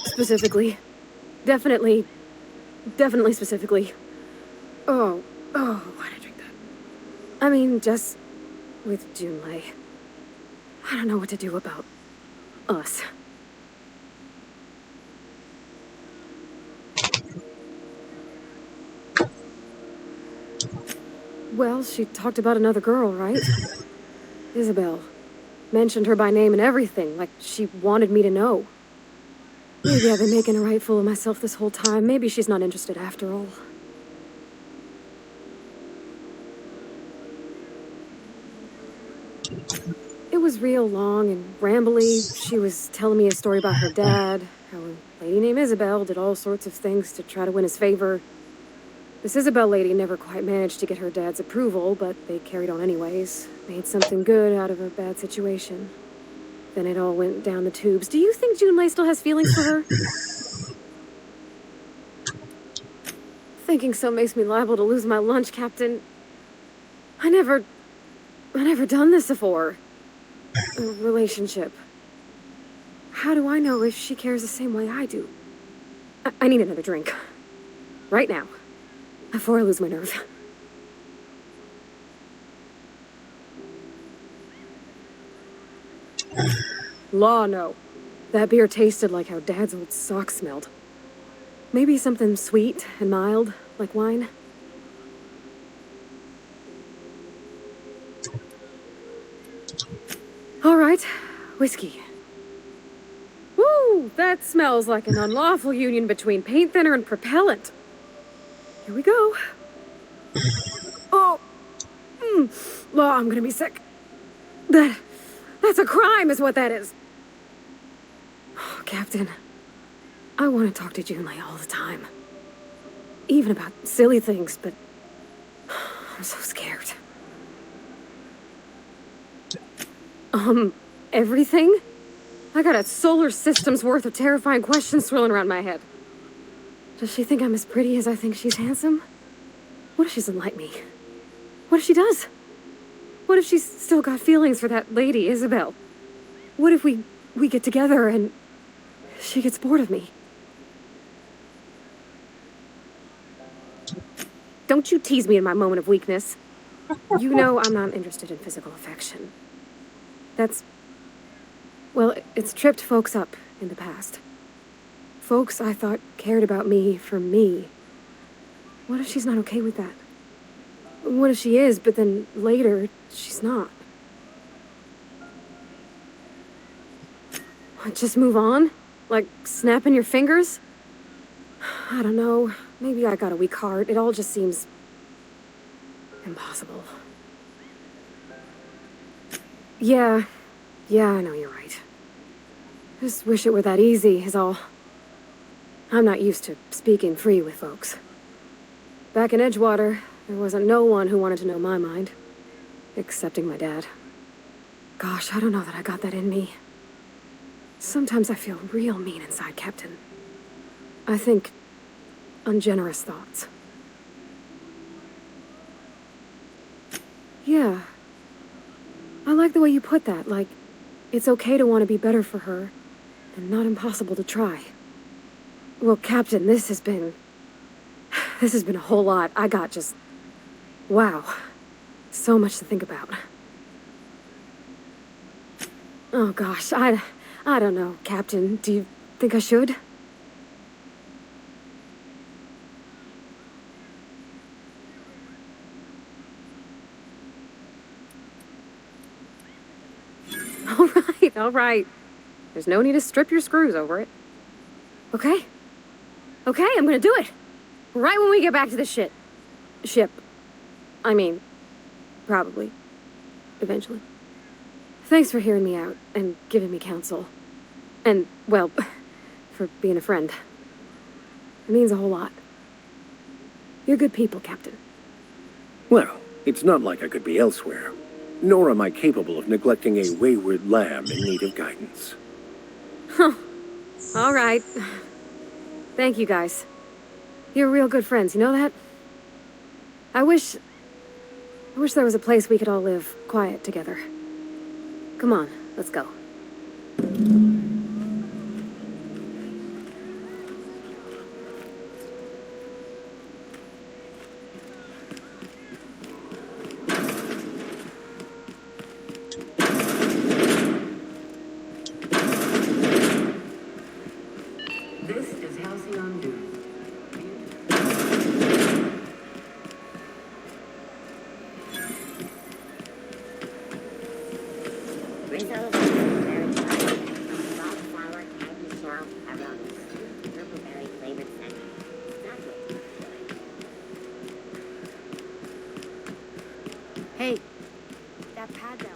Specifically. Definitely specifically. Oh, why'd I drink that? I mean, just with Junlei. I don't know what to do about us. Well, she talked about another girl, right? Isabel. Mentioned her by name and everything, like she wanted me to know. Maybe I've been making a right fool of myself this whole time. Maybe she's not interested after all. It was real long and rambly. She was telling me a story about her dad, how a lady named Isabel did all sorts of things to try to win his favor. This Isabel lady never quite managed to get her dad's approval, but they carried on anyways. Made something good out of a bad situation. Then it all went down the tubes. Do you think Junlei still has feelings for her? Thinking so makes me liable to lose my lunch, Captain. I never done this before. A relationship. How do I know if she cares the same way I do? I need another drink. Right now. Before I lose my nerve. Law, no. That beer tasted like how Dad's old socks smelled. Maybe something sweet and mild, like wine. All right, whiskey. Woo, that smells like an unlawful union between paint thinner and propellant. Here we go. Oh, Law, I'm gonna be sick. That's a crime is what that is. Oh, Captain, I want to talk to Junlei all the time. Even about silly things, but I'm so scared. Everything? I got a solar system's worth of terrifying questions swirling around my head. Does she think I'm as pretty as I think she's handsome? What if she doesn't like me? What if she does? What if she's still got feelings for that lady, Isabel? What if we get together and she gets bored of me? Don't you tease me in my moment of weakness. You know I'm not interested in physical affection. Well, it's tripped folks up in the past. Folks I thought cared about me for me. What if she's not okay with that? What if she is, but then later, she's not? Just move on? Like snapping your fingers? I don't know. Maybe I got a weak heart. It all just seems impossible. Yeah, I know you're right. Just wish it were that easy, is all. I'm not used to speaking free with folks. Back in Edgewater, there wasn't no one who wanted to know my mind. Excepting my dad. Gosh, I don't know that I got that in me. Sometimes I feel real mean inside, Captain. I think ungenerous thoughts. Yeah. I like the way you put that, like, it's okay to want to be better for her, and not impossible to try. Well, Captain, this has been a whole lot. I got just... Wow. So much to think about. Oh gosh, I don't know, Captain. Do you think I should? All right. There's no need to strip your screws over it. Okay? Okay, I'm gonna do it. Right when we get back to the ship. I mean, probably. Eventually. Thanks for hearing me out and giving me counsel. And, well, for being a friend. It means a whole lot. You're good people, Captain. Well, it's not like I could be elsewhere. Nor am I capable of neglecting a wayward lamb in need of guidance. Huh. All right. Thank you, guys. You're real good friends, you know that? I wish there was a place we could all live quiet together. Come on, let's go. This is Halcyon News. Hey, that pad down.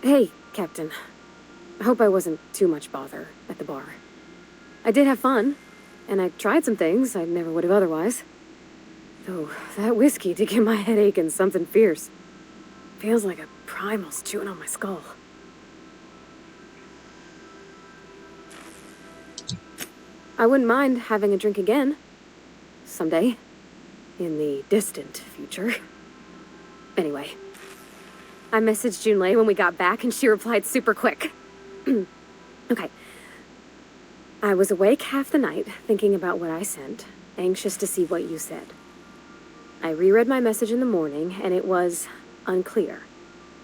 Hey, Captain. I hope I wasn't too much bother at the bar. I did have fun, and I tried some things I never would have otherwise. Though, that whiskey did get my head aching something fierce. Feels like a primal's chewing on my skull. I wouldn't mind having a drink again. Someday. In the distant future. Anyway. I messaged Junlei when we got back, and she replied super quick. Okay. I was awake half the night, thinking about what I sent, anxious to see what you said. I reread my message in the morning, and it was unclear.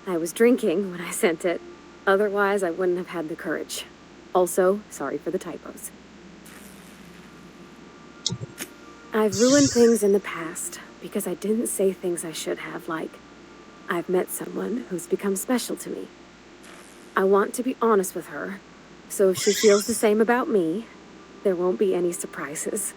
I was drinking when I sent it. Otherwise, I wouldn't have had the courage. Also, sorry for the typos. I've ruined things in the past because I didn't say things I should have, like, I've met someone who's become special to me. I want to be honest with her, so if she feels the same about me, there won't be any surprises.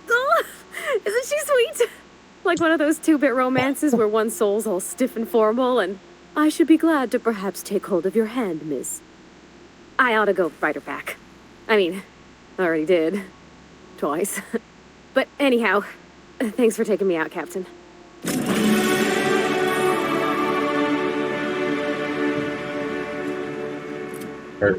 Oh, isn't she sweet? Like one of those two-bit romances where one soul's all stiff and formal and I should be glad to perhaps take hold of your hand, miss. I ought to go write her back. I mean, I already did. Twice. But anyhow, thanks for taking me out, Captain. Sure.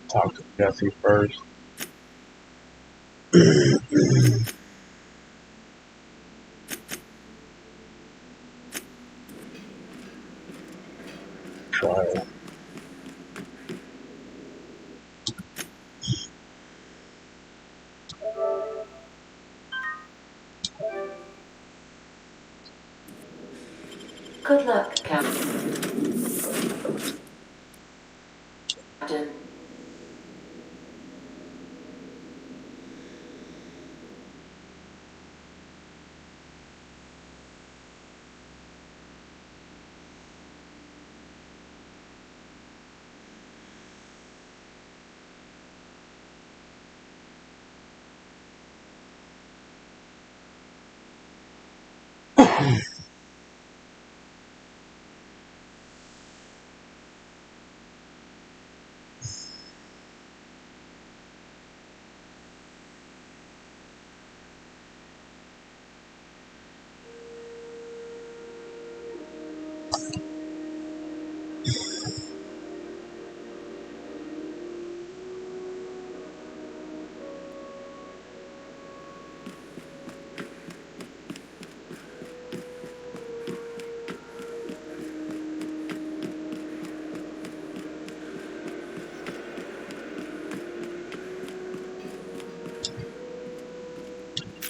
Talk to Jesse first. Trial. Good luck, Captain.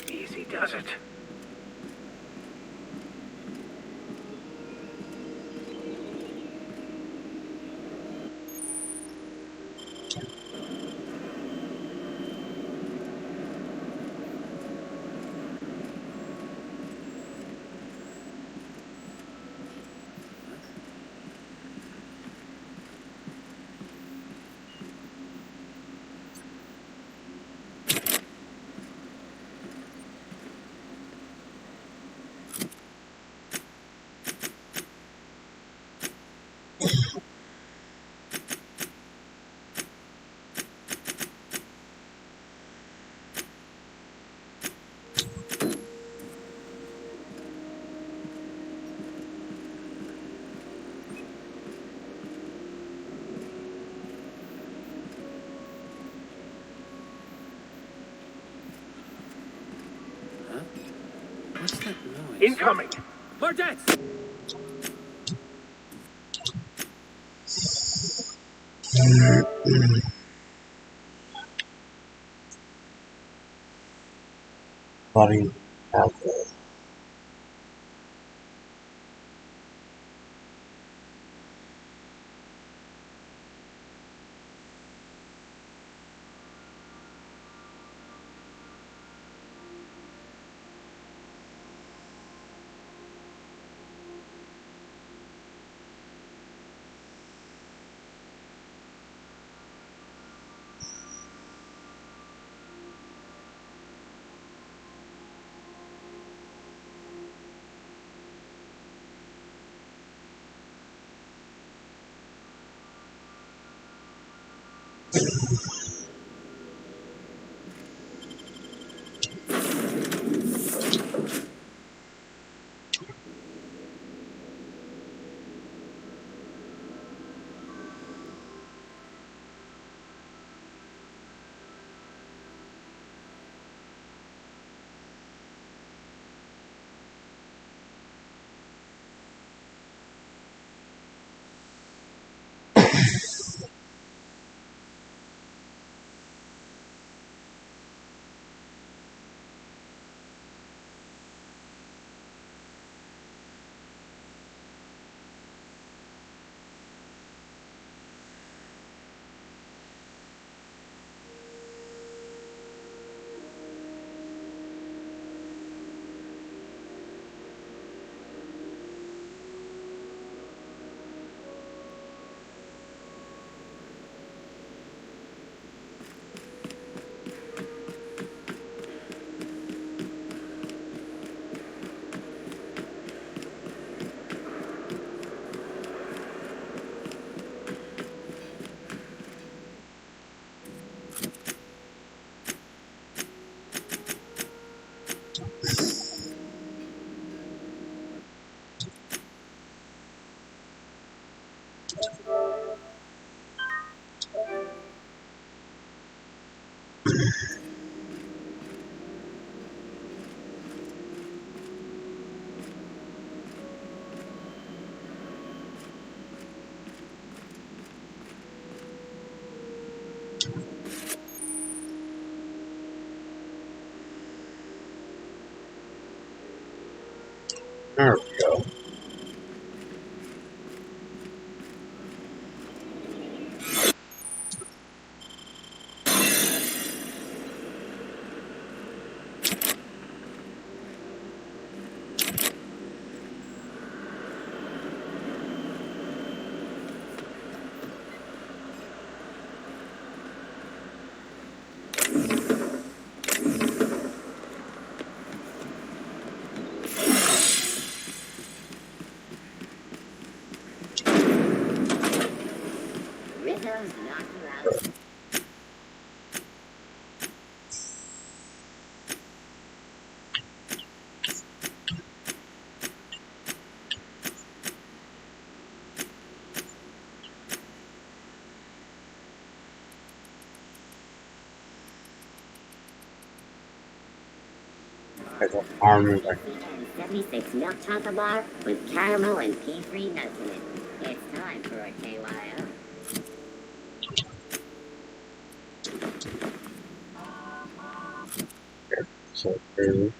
Easy does it. What's that noise? Incoming! Largets! Buddy. Alpha. There we go. Rizzo's knocked you out. Army. 76 milk chocolate bar with caramel and pea-free nuts in it. It's time for a KYO. So crazy.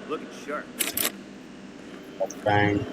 Looking sharp. Bang.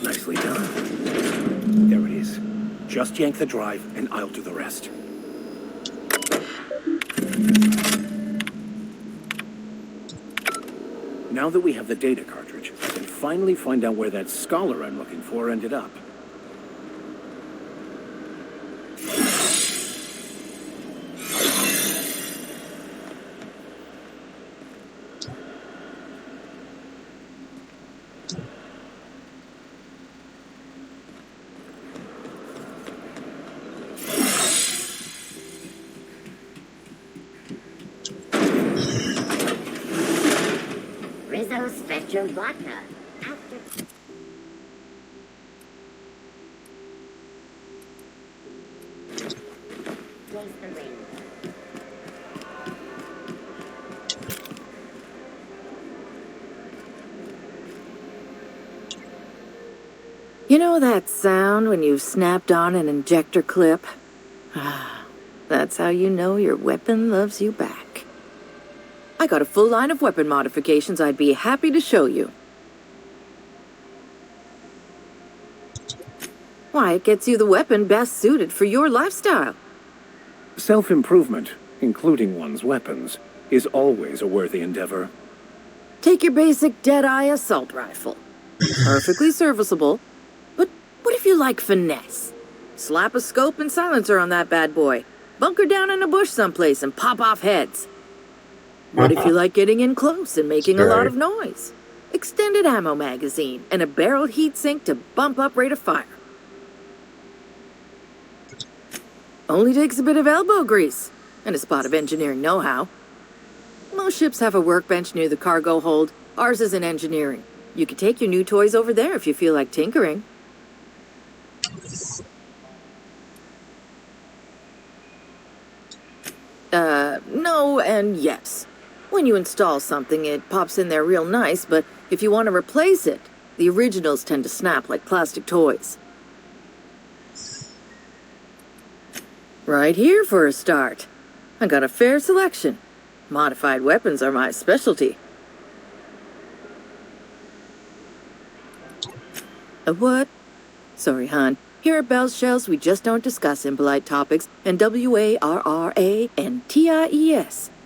Nicely done. There it is. Just yank the drive, and I'll do the rest. Now that we have the data cartridge, I can finally find out where that scholar I'm looking for ended up. Rizzo Spectrum Vodka. After... Place the ring. You know that sound when you've snapped on an injector clip? That's how you know your weapon loves you back. I got a full line of weapon modifications I'd be happy to show you. Why, it gets you the weapon best suited for your lifestyle. Self-improvement, including one's weapons, is always a worthy endeavor. Take your basic Deadeye assault rifle. Perfectly serviceable. But what if you like finesse? Slap a scope and silencer on that bad boy. Bunker down in a bush someplace and pop off heads. What if you like getting in close and making a lot of noise? Extended ammo magazine and a barrel heatsink to bump up rate of fire. Only takes a bit of elbow grease and a spot of engineering know-how. Most ships have a workbench near the cargo hold. Ours is in engineering. You could take your new toys over there if you feel like tinkering. No and yes. When you install something, it pops in there real nice, but if you want to replace it, The originals tend to snap like plastic toys. Right here for a start. I got a fair selection. Modified weapons are my specialty. A what? Sorry, hon. Here at Bell's Shells, we just don't discuss impolite topics, and WARRANTIES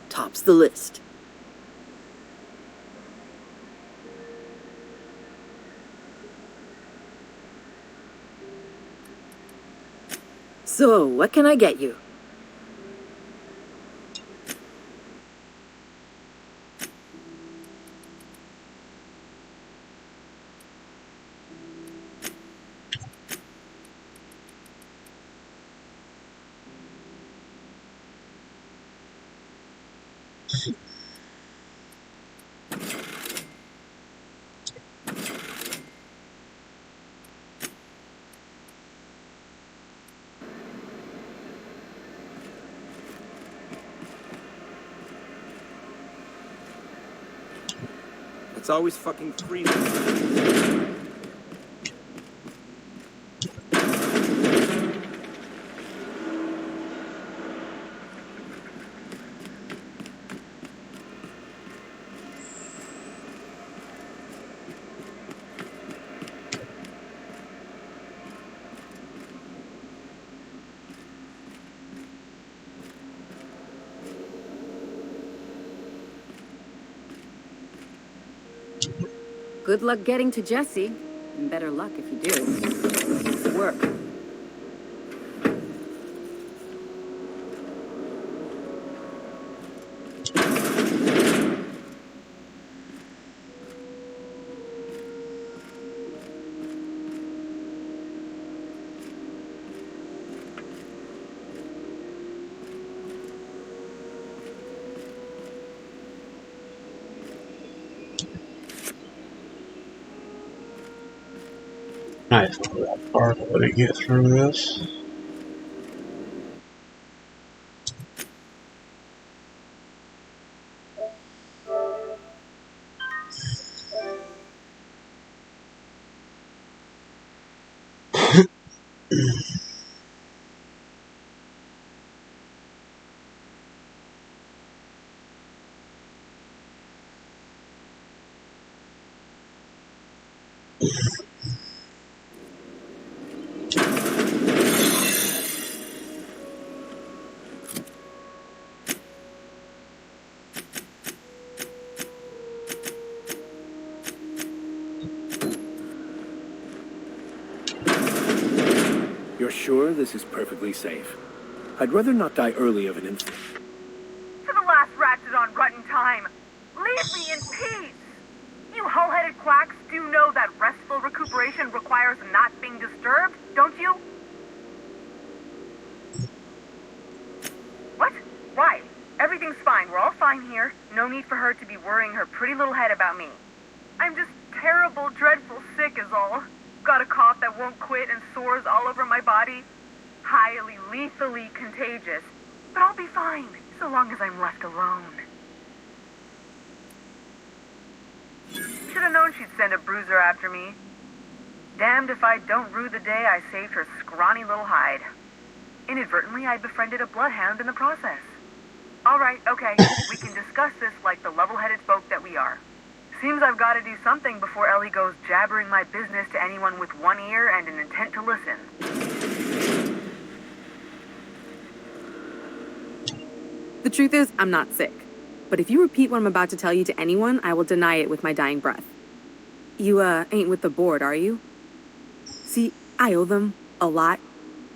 tops the list. So, what can I get you? It's always fucking freezing. Good luck getting to Jesse. And better luck if you do. It's work. Nice little part of it to get through this. You're sure this is perfectly safe? I'd rather not die early of an incident. For the last ratchet on rotten time, leave me in peace! You hull-headed quacks do know that restful recuperation requires not being disturbed, don't you? What? Why? Everything's fine. We're all fine here. No need for her to be worrying her pretty little head about me. I'm just terrible, dreadful sick is all. Got a cough that won't quit and sores all over my body. Highly, lethally contagious. But I'll be fine, so long as I'm left alone. Should have known she'd send a bruiser after me. Damned if I don't rue the day I saved her scrawny little hide. Inadvertently, I befriended a bloodhound in the process. Alright, okay, we can discuss this like the level-headed folk that we are. Seems I've got to do something before Ellie goes jabbering my business to anyone with one ear and an intent to listen. The truth is, I'm not sick. But if you repeat what I'm about to tell you to anyone, I will deny it with my dying breath. You, ain't with the board, are you? See, I owe them a lot.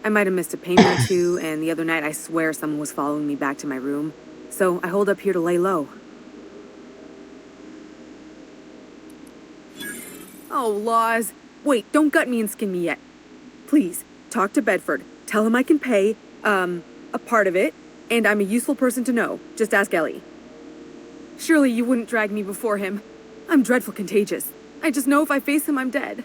I might have missed a payment or two, and the other night I swear someone was following me back to my room. So I hold up here to lay low. Oh, laws. Wait, don't gut me and skin me yet. Please, talk to Bedford. Tell him I can pay, a part of it, and I'm a useful person to know. Just ask Ellie. Surely you wouldn't drag me before him. I'm dreadful contagious. I just know if I face him, I'm dead.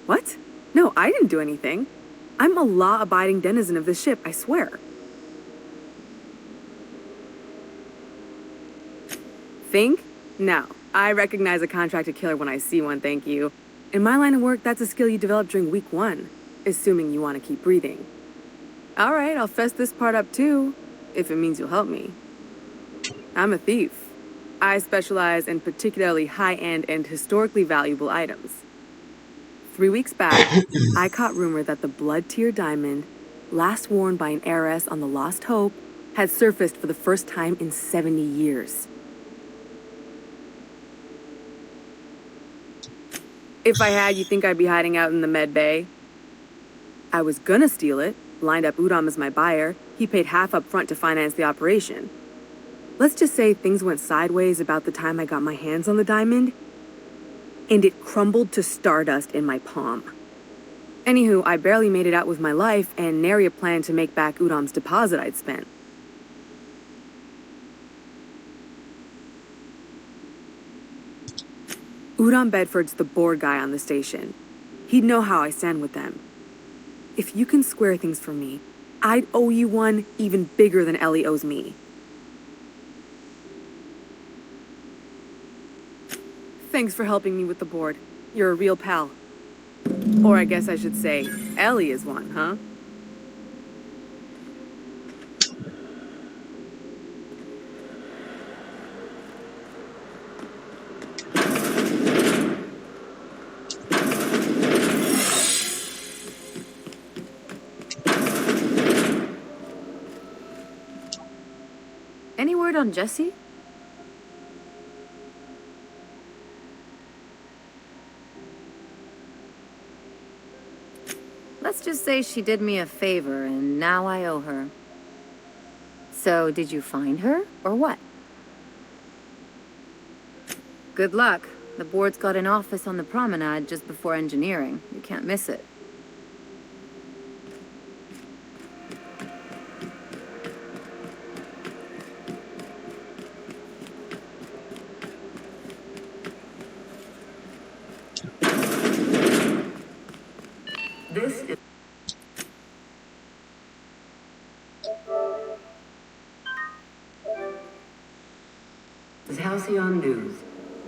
What? No, I didn't do anything. I'm a law-abiding denizen of this ship, I swear. think? No. I recognize a contracted killer when I see one, thank you. In my line of work, that's a skill you develop during week 1, assuming you want to keep breathing. All right, I'll fess this part up too, if it means you'll help me. I'm a thief. I specialize in particularly high-end and historically valuable items. 3 weeks back, I caught rumor that the Blood Tier diamond, last worn by an heiress on the Lost Hope, had surfaced for the first time in 70 years. If I had, you think I'd be hiding out in the med bay? I was gonna steal it, lined up Udom as my buyer. He paid half up front to finance the operation. Let's just say things went sideways about the time I got my hands on the diamond, and it crumbled to stardust in my palm. Anywho, I barely made it out with my life, and nary a plan to make back Udom's deposit I'd spent. Udom Bedford's the board guy on the station. He'd know how I stand with them. If you can square things for me, I'd owe you one even bigger than Ellie owes me. Thanks for helping me with the board. You're a real pal. Or I guess I should say, Ellie is one, huh? Any word on Jessie? Let's just say she did me a favor, and now I owe her. So, did you find her, or what? Good luck. The board's got an office on the promenade just before engineering. You can't miss it. This is Halcyon News.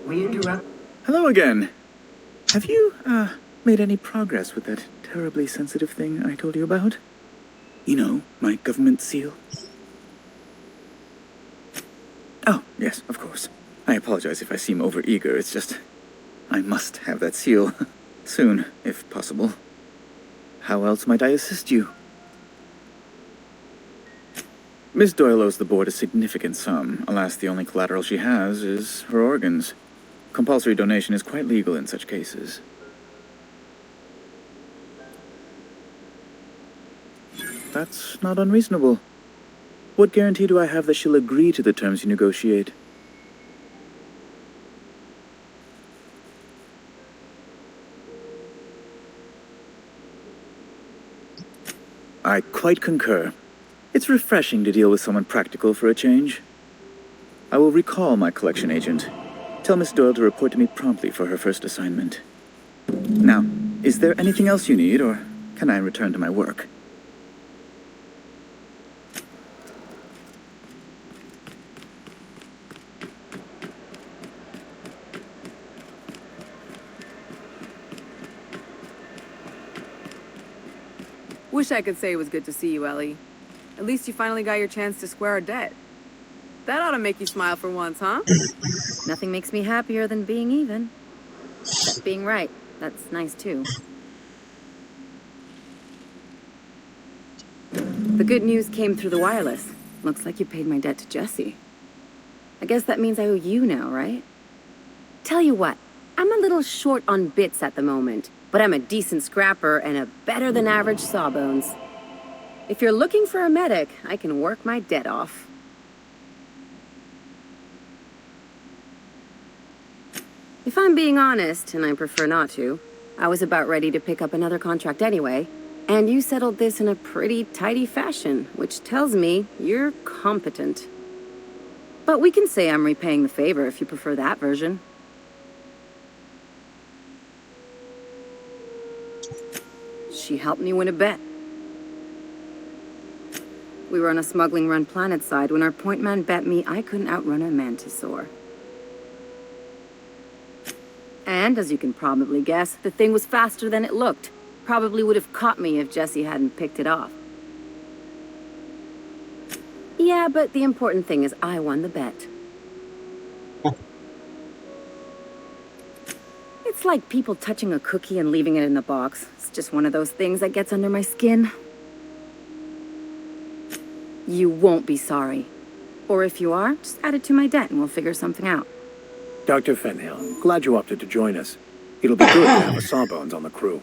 We interrupt. Hello again. Have you, made any progress with that terribly sensitive thing I told you about? You know, my government seal? Oh, yes, of course. I apologize if I seem overeager. It's just, I must have that seal. Soon, if possible. How else might I assist you? Miss Doyle owes the board a significant sum. Alas, the only collateral she has is her organs. Compulsory donation is quite legal in such cases. That's not unreasonable. What guarantee do I have that she'll agree to the terms you negotiate? I quite concur. It's refreshing to deal with someone practical for a change. I will recall my collection agent. Tell Miss Doyle to report to me promptly for her first assignment. Now, is there anything else you need, or can I return to my work? Wish I could say it was good to see you, Ellie. At least you finally got your chance to square our debt. That ought to make you smile for once, huh? Nothing makes me happier than being even. Except being right. That's nice, too. The good news came through the wireless. Looks like you paid my debt to Jessie. I guess that means I owe you now, right? Tell you what, I'm a little short on bits at the moment, but I'm a decent scrapper and a better-than-average sawbones. If you're looking for a medic, I can work my debt off. If I'm being honest, and I prefer not to, I was about ready to pick up another contract anyway, and you settled this in a pretty tidy fashion, which tells me you're competent. But we can say I'm repaying the favor if you prefer that version. She helped me win a bet. We were on a smuggling run planetside when our point man bet me I couldn't outrun a mantisaur. And as you can probably guess, the thing was faster than it looked. Probably would have caught me if Jesse hadn't picked it off. Yeah, but the important thing is I won the bet. It's like people touching a cookie and leaving it in the box. It's just one of those things that gets under my skin. You won't be sorry. Or if you are, just add it to my debt and we'll figure something out. Dr. Fenhill, glad you opted to join us. It'll be good to have a Sawbones on the crew.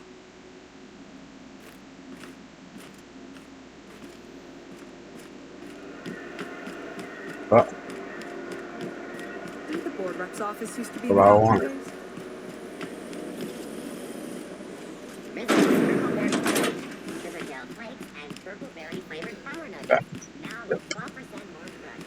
Didn't the board rep's office used to be What I want. Sugar gel flakes and purple berry flavored power nuggets. Now with 12% more crunch.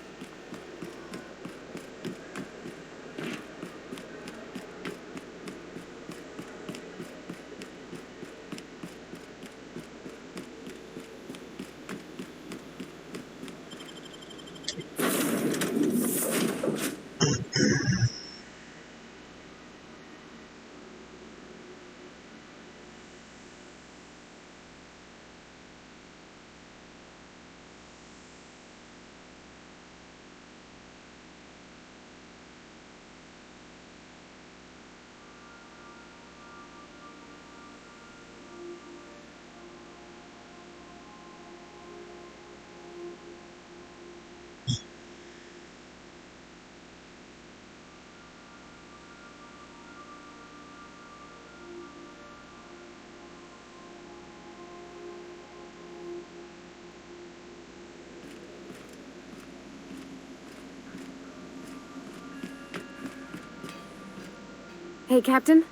Hey, Captain.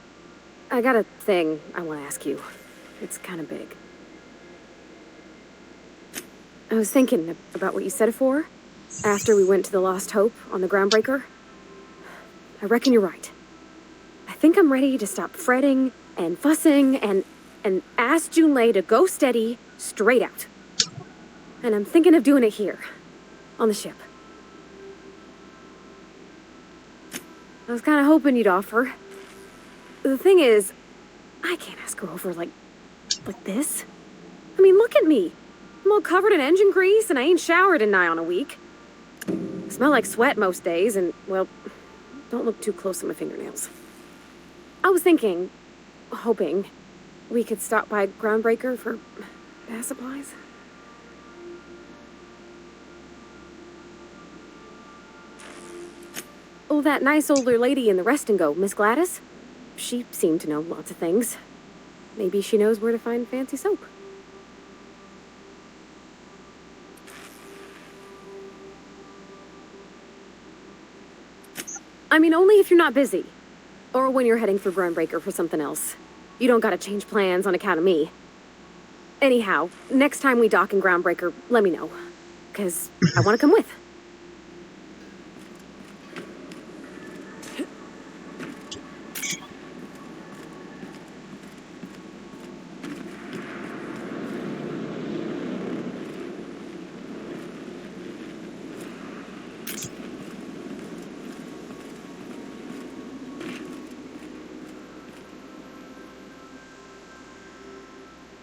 I got a thing I want to ask you. It's kind of big. I was thinking about what you said afore, after we went to the Lost Hope on the Groundbreaker. I reckon you're right. I think I'm ready to stop fretting and fussing and ask Junlei to go steady, straight out. And I'm thinking of doing it here, on the ship. I was kind of hoping you'd offer. The thing is, I can't ask her over like this. I mean, look at me. I'm all covered in engine grease and I ain't showered in nigh on a week. I smell like sweat most days and, well, don't look too close at my fingernails. I was thinking, hoping, we could stop by Groundbreaker for bath supplies. Oh, that nice older lady in the rest and go, Miss Gladys? She seemed to know lots of things. Maybe she knows where to find fancy soap. I mean, only if you're not busy. Or when you're heading for Groundbreaker for something else. You don't gotta change plans on account of me. Anyhow, next time we dock in Groundbreaker, let me know. 'Cause I wanna come with.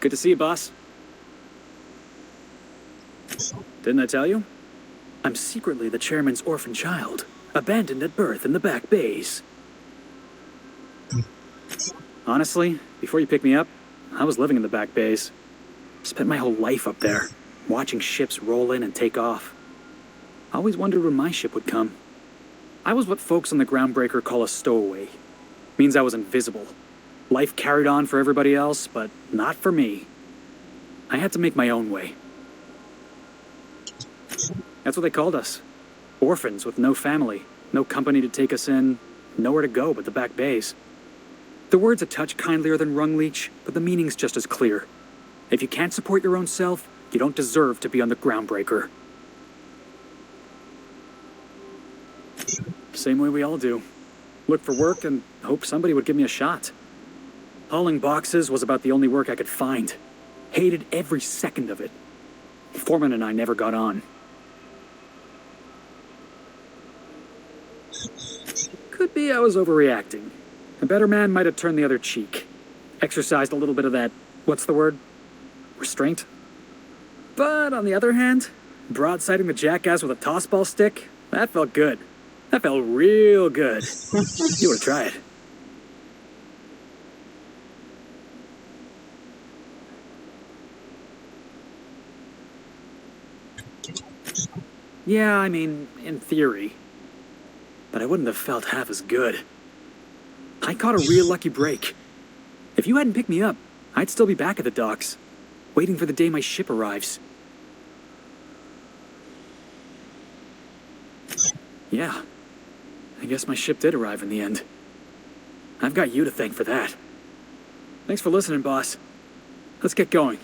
Good to see you, boss. Didn't I tell you? I'm secretly the chairman's orphan child, abandoned at birth in the back bays. Honestly, before you picked me up, I was living in the back bays. Spent my whole life up there, watching ships roll in and take off. I always wondered when my ship would come. I was what folks on the Groundbreaker call a stowaway. Means I was invisible. Life carried on for everybody else, but not for me. I had to make my own way. That's what they called us. Orphans with no family, no company to take us in, nowhere to go but the back bays. The word's a touch kindlier than Rungleech, but the meaning's just as clear. If you can't support your own self, you don't deserve to be on the Groundbreaker. Same way we all do. Look for work and hope somebody would give me a shot. Hauling boxes was about the only work I could find. Hated every second of it. Foreman and I never got on. Could be I was overreacting. A better man might have turned the other cheek. Exercised a little bit of that, what's the word? Restraint? But on the other hand, broadsiding the jackass with a tossball stick, that felt good. That felt real good. You ought to try it. Yeah, I mean, in theory. But I wouldn't have felt half as good. I caught a real lucky break. If you hadn't picked me up, I'd still be back at the docks, waiting for the day my ship arrives. Yeah, I guess my ship did arrive in the end. I've got you to thank for that. Thanks for listening, boss. Let's get going.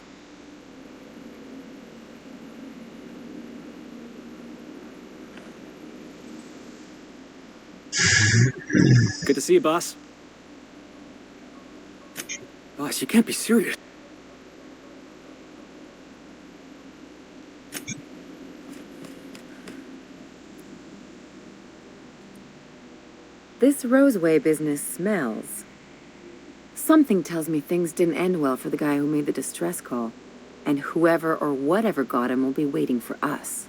Good to see you, boss. Boss, you can't be serious. This Roseway business smells. Something tells me things didn't end well for the guy who made the distress call, and whoever or whatever got him will be waiting for us.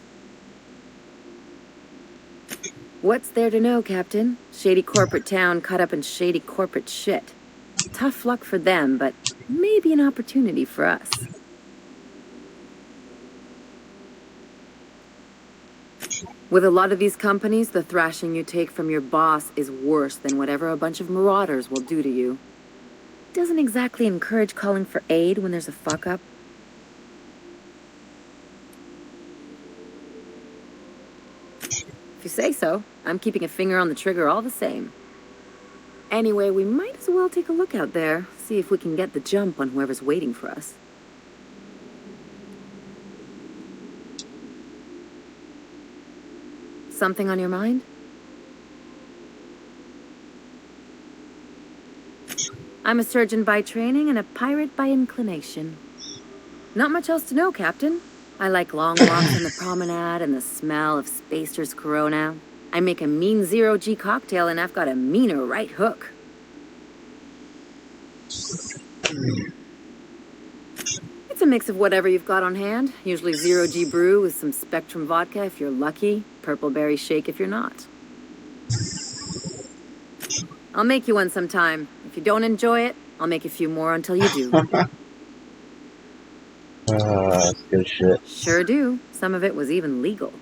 What's there to know, Captain? Shady corporate town caught up in shady corporate shit. Tough luck for them, but maybe an opportunity for us. With a lot of these companies, the thrashing you take from your boss is worse than whatever a bunch of marauders will do to you. Doesn't exactly encourage calling for aid when there's a fuck-up. If you say so, I'm keeping a finger on the trigger all the same. Anyway, we might as well take a look out there, see if we can get the jump on whoever's waiting for us. Something on your mind? I'm a surgeon by training and a pirate by inclination. Not much else to know, Captain. I like long walks on the promenade and the smell of Spacer's Corona. I make a mean zero-G cocktail and I've got a meaner right hook. It's a mix of whatever you've got on hand. Usually zero-G brew with some Spectrum vodka if you're lucky, purple berry shake if you're not. I'll make you one sometime. If you don't enjoy it, I'll make a few more until you do. That's good shit. Sure do. Some of it was even legal.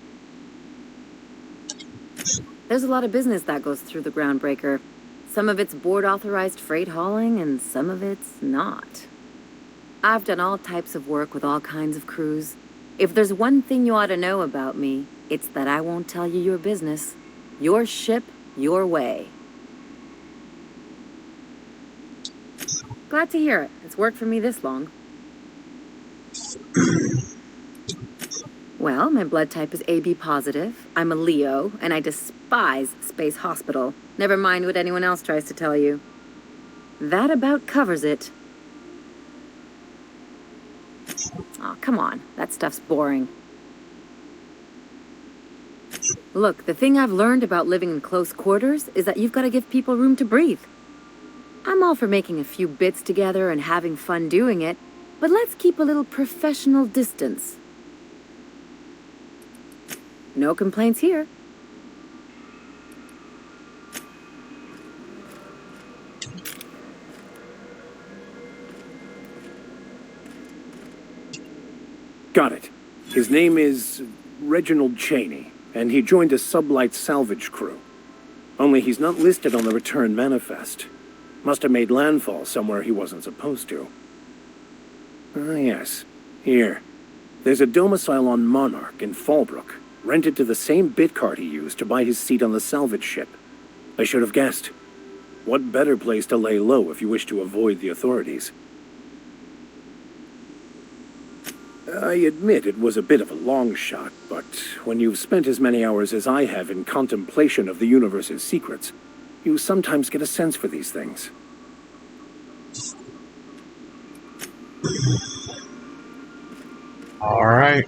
There's a lot of business that goes through the Groundbreaker. Some of it's board-authorized freight hauling, and some of it's not. I've done all types of work with all kinds of crews. If there's one thing you ought to know about me, it's that I won't tell you your business. Your ship, your way. Glad to hear it. It's worked for me this long. Well, my blood type is AB positive. I'm a Leo, and I despise Space Hospital. Never mind what anyone else tries to tell you. That about covers it. Aw, come on. That stuff's boring. Look, the thing I've learned about living in close quarters is that you've got to give people room to breathe. I'm all for making a few bits together and having fun doing it, but let's keep a little professional distance. No complaints here. Got it. His name is Reginald Cheney, and he joined a sublight salvage crew. Only he's not listed on the return manifest. Must have made landfall somewhere he wasn't supposed to. Ah, yes. Here. There's a domicile on Monarch in Fallbrook, rented to the same bit card he used to buy his seat on the salvage ship. I should have guessed. What better place to lay low if you wish to avoid the authorities? I admit it was a bit of a long shot, but when you've spent as many hours as I have in contemplation of the universe's secrets, you sometimes get a sense for these things. All right.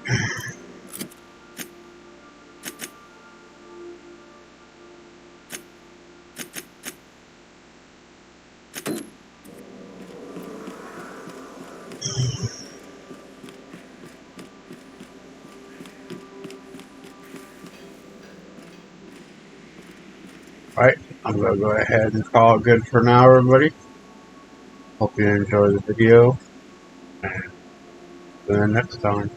Alright, I'm going to go ahead and call it good for now, everybody. Hope you enjoy the video. And see you next time.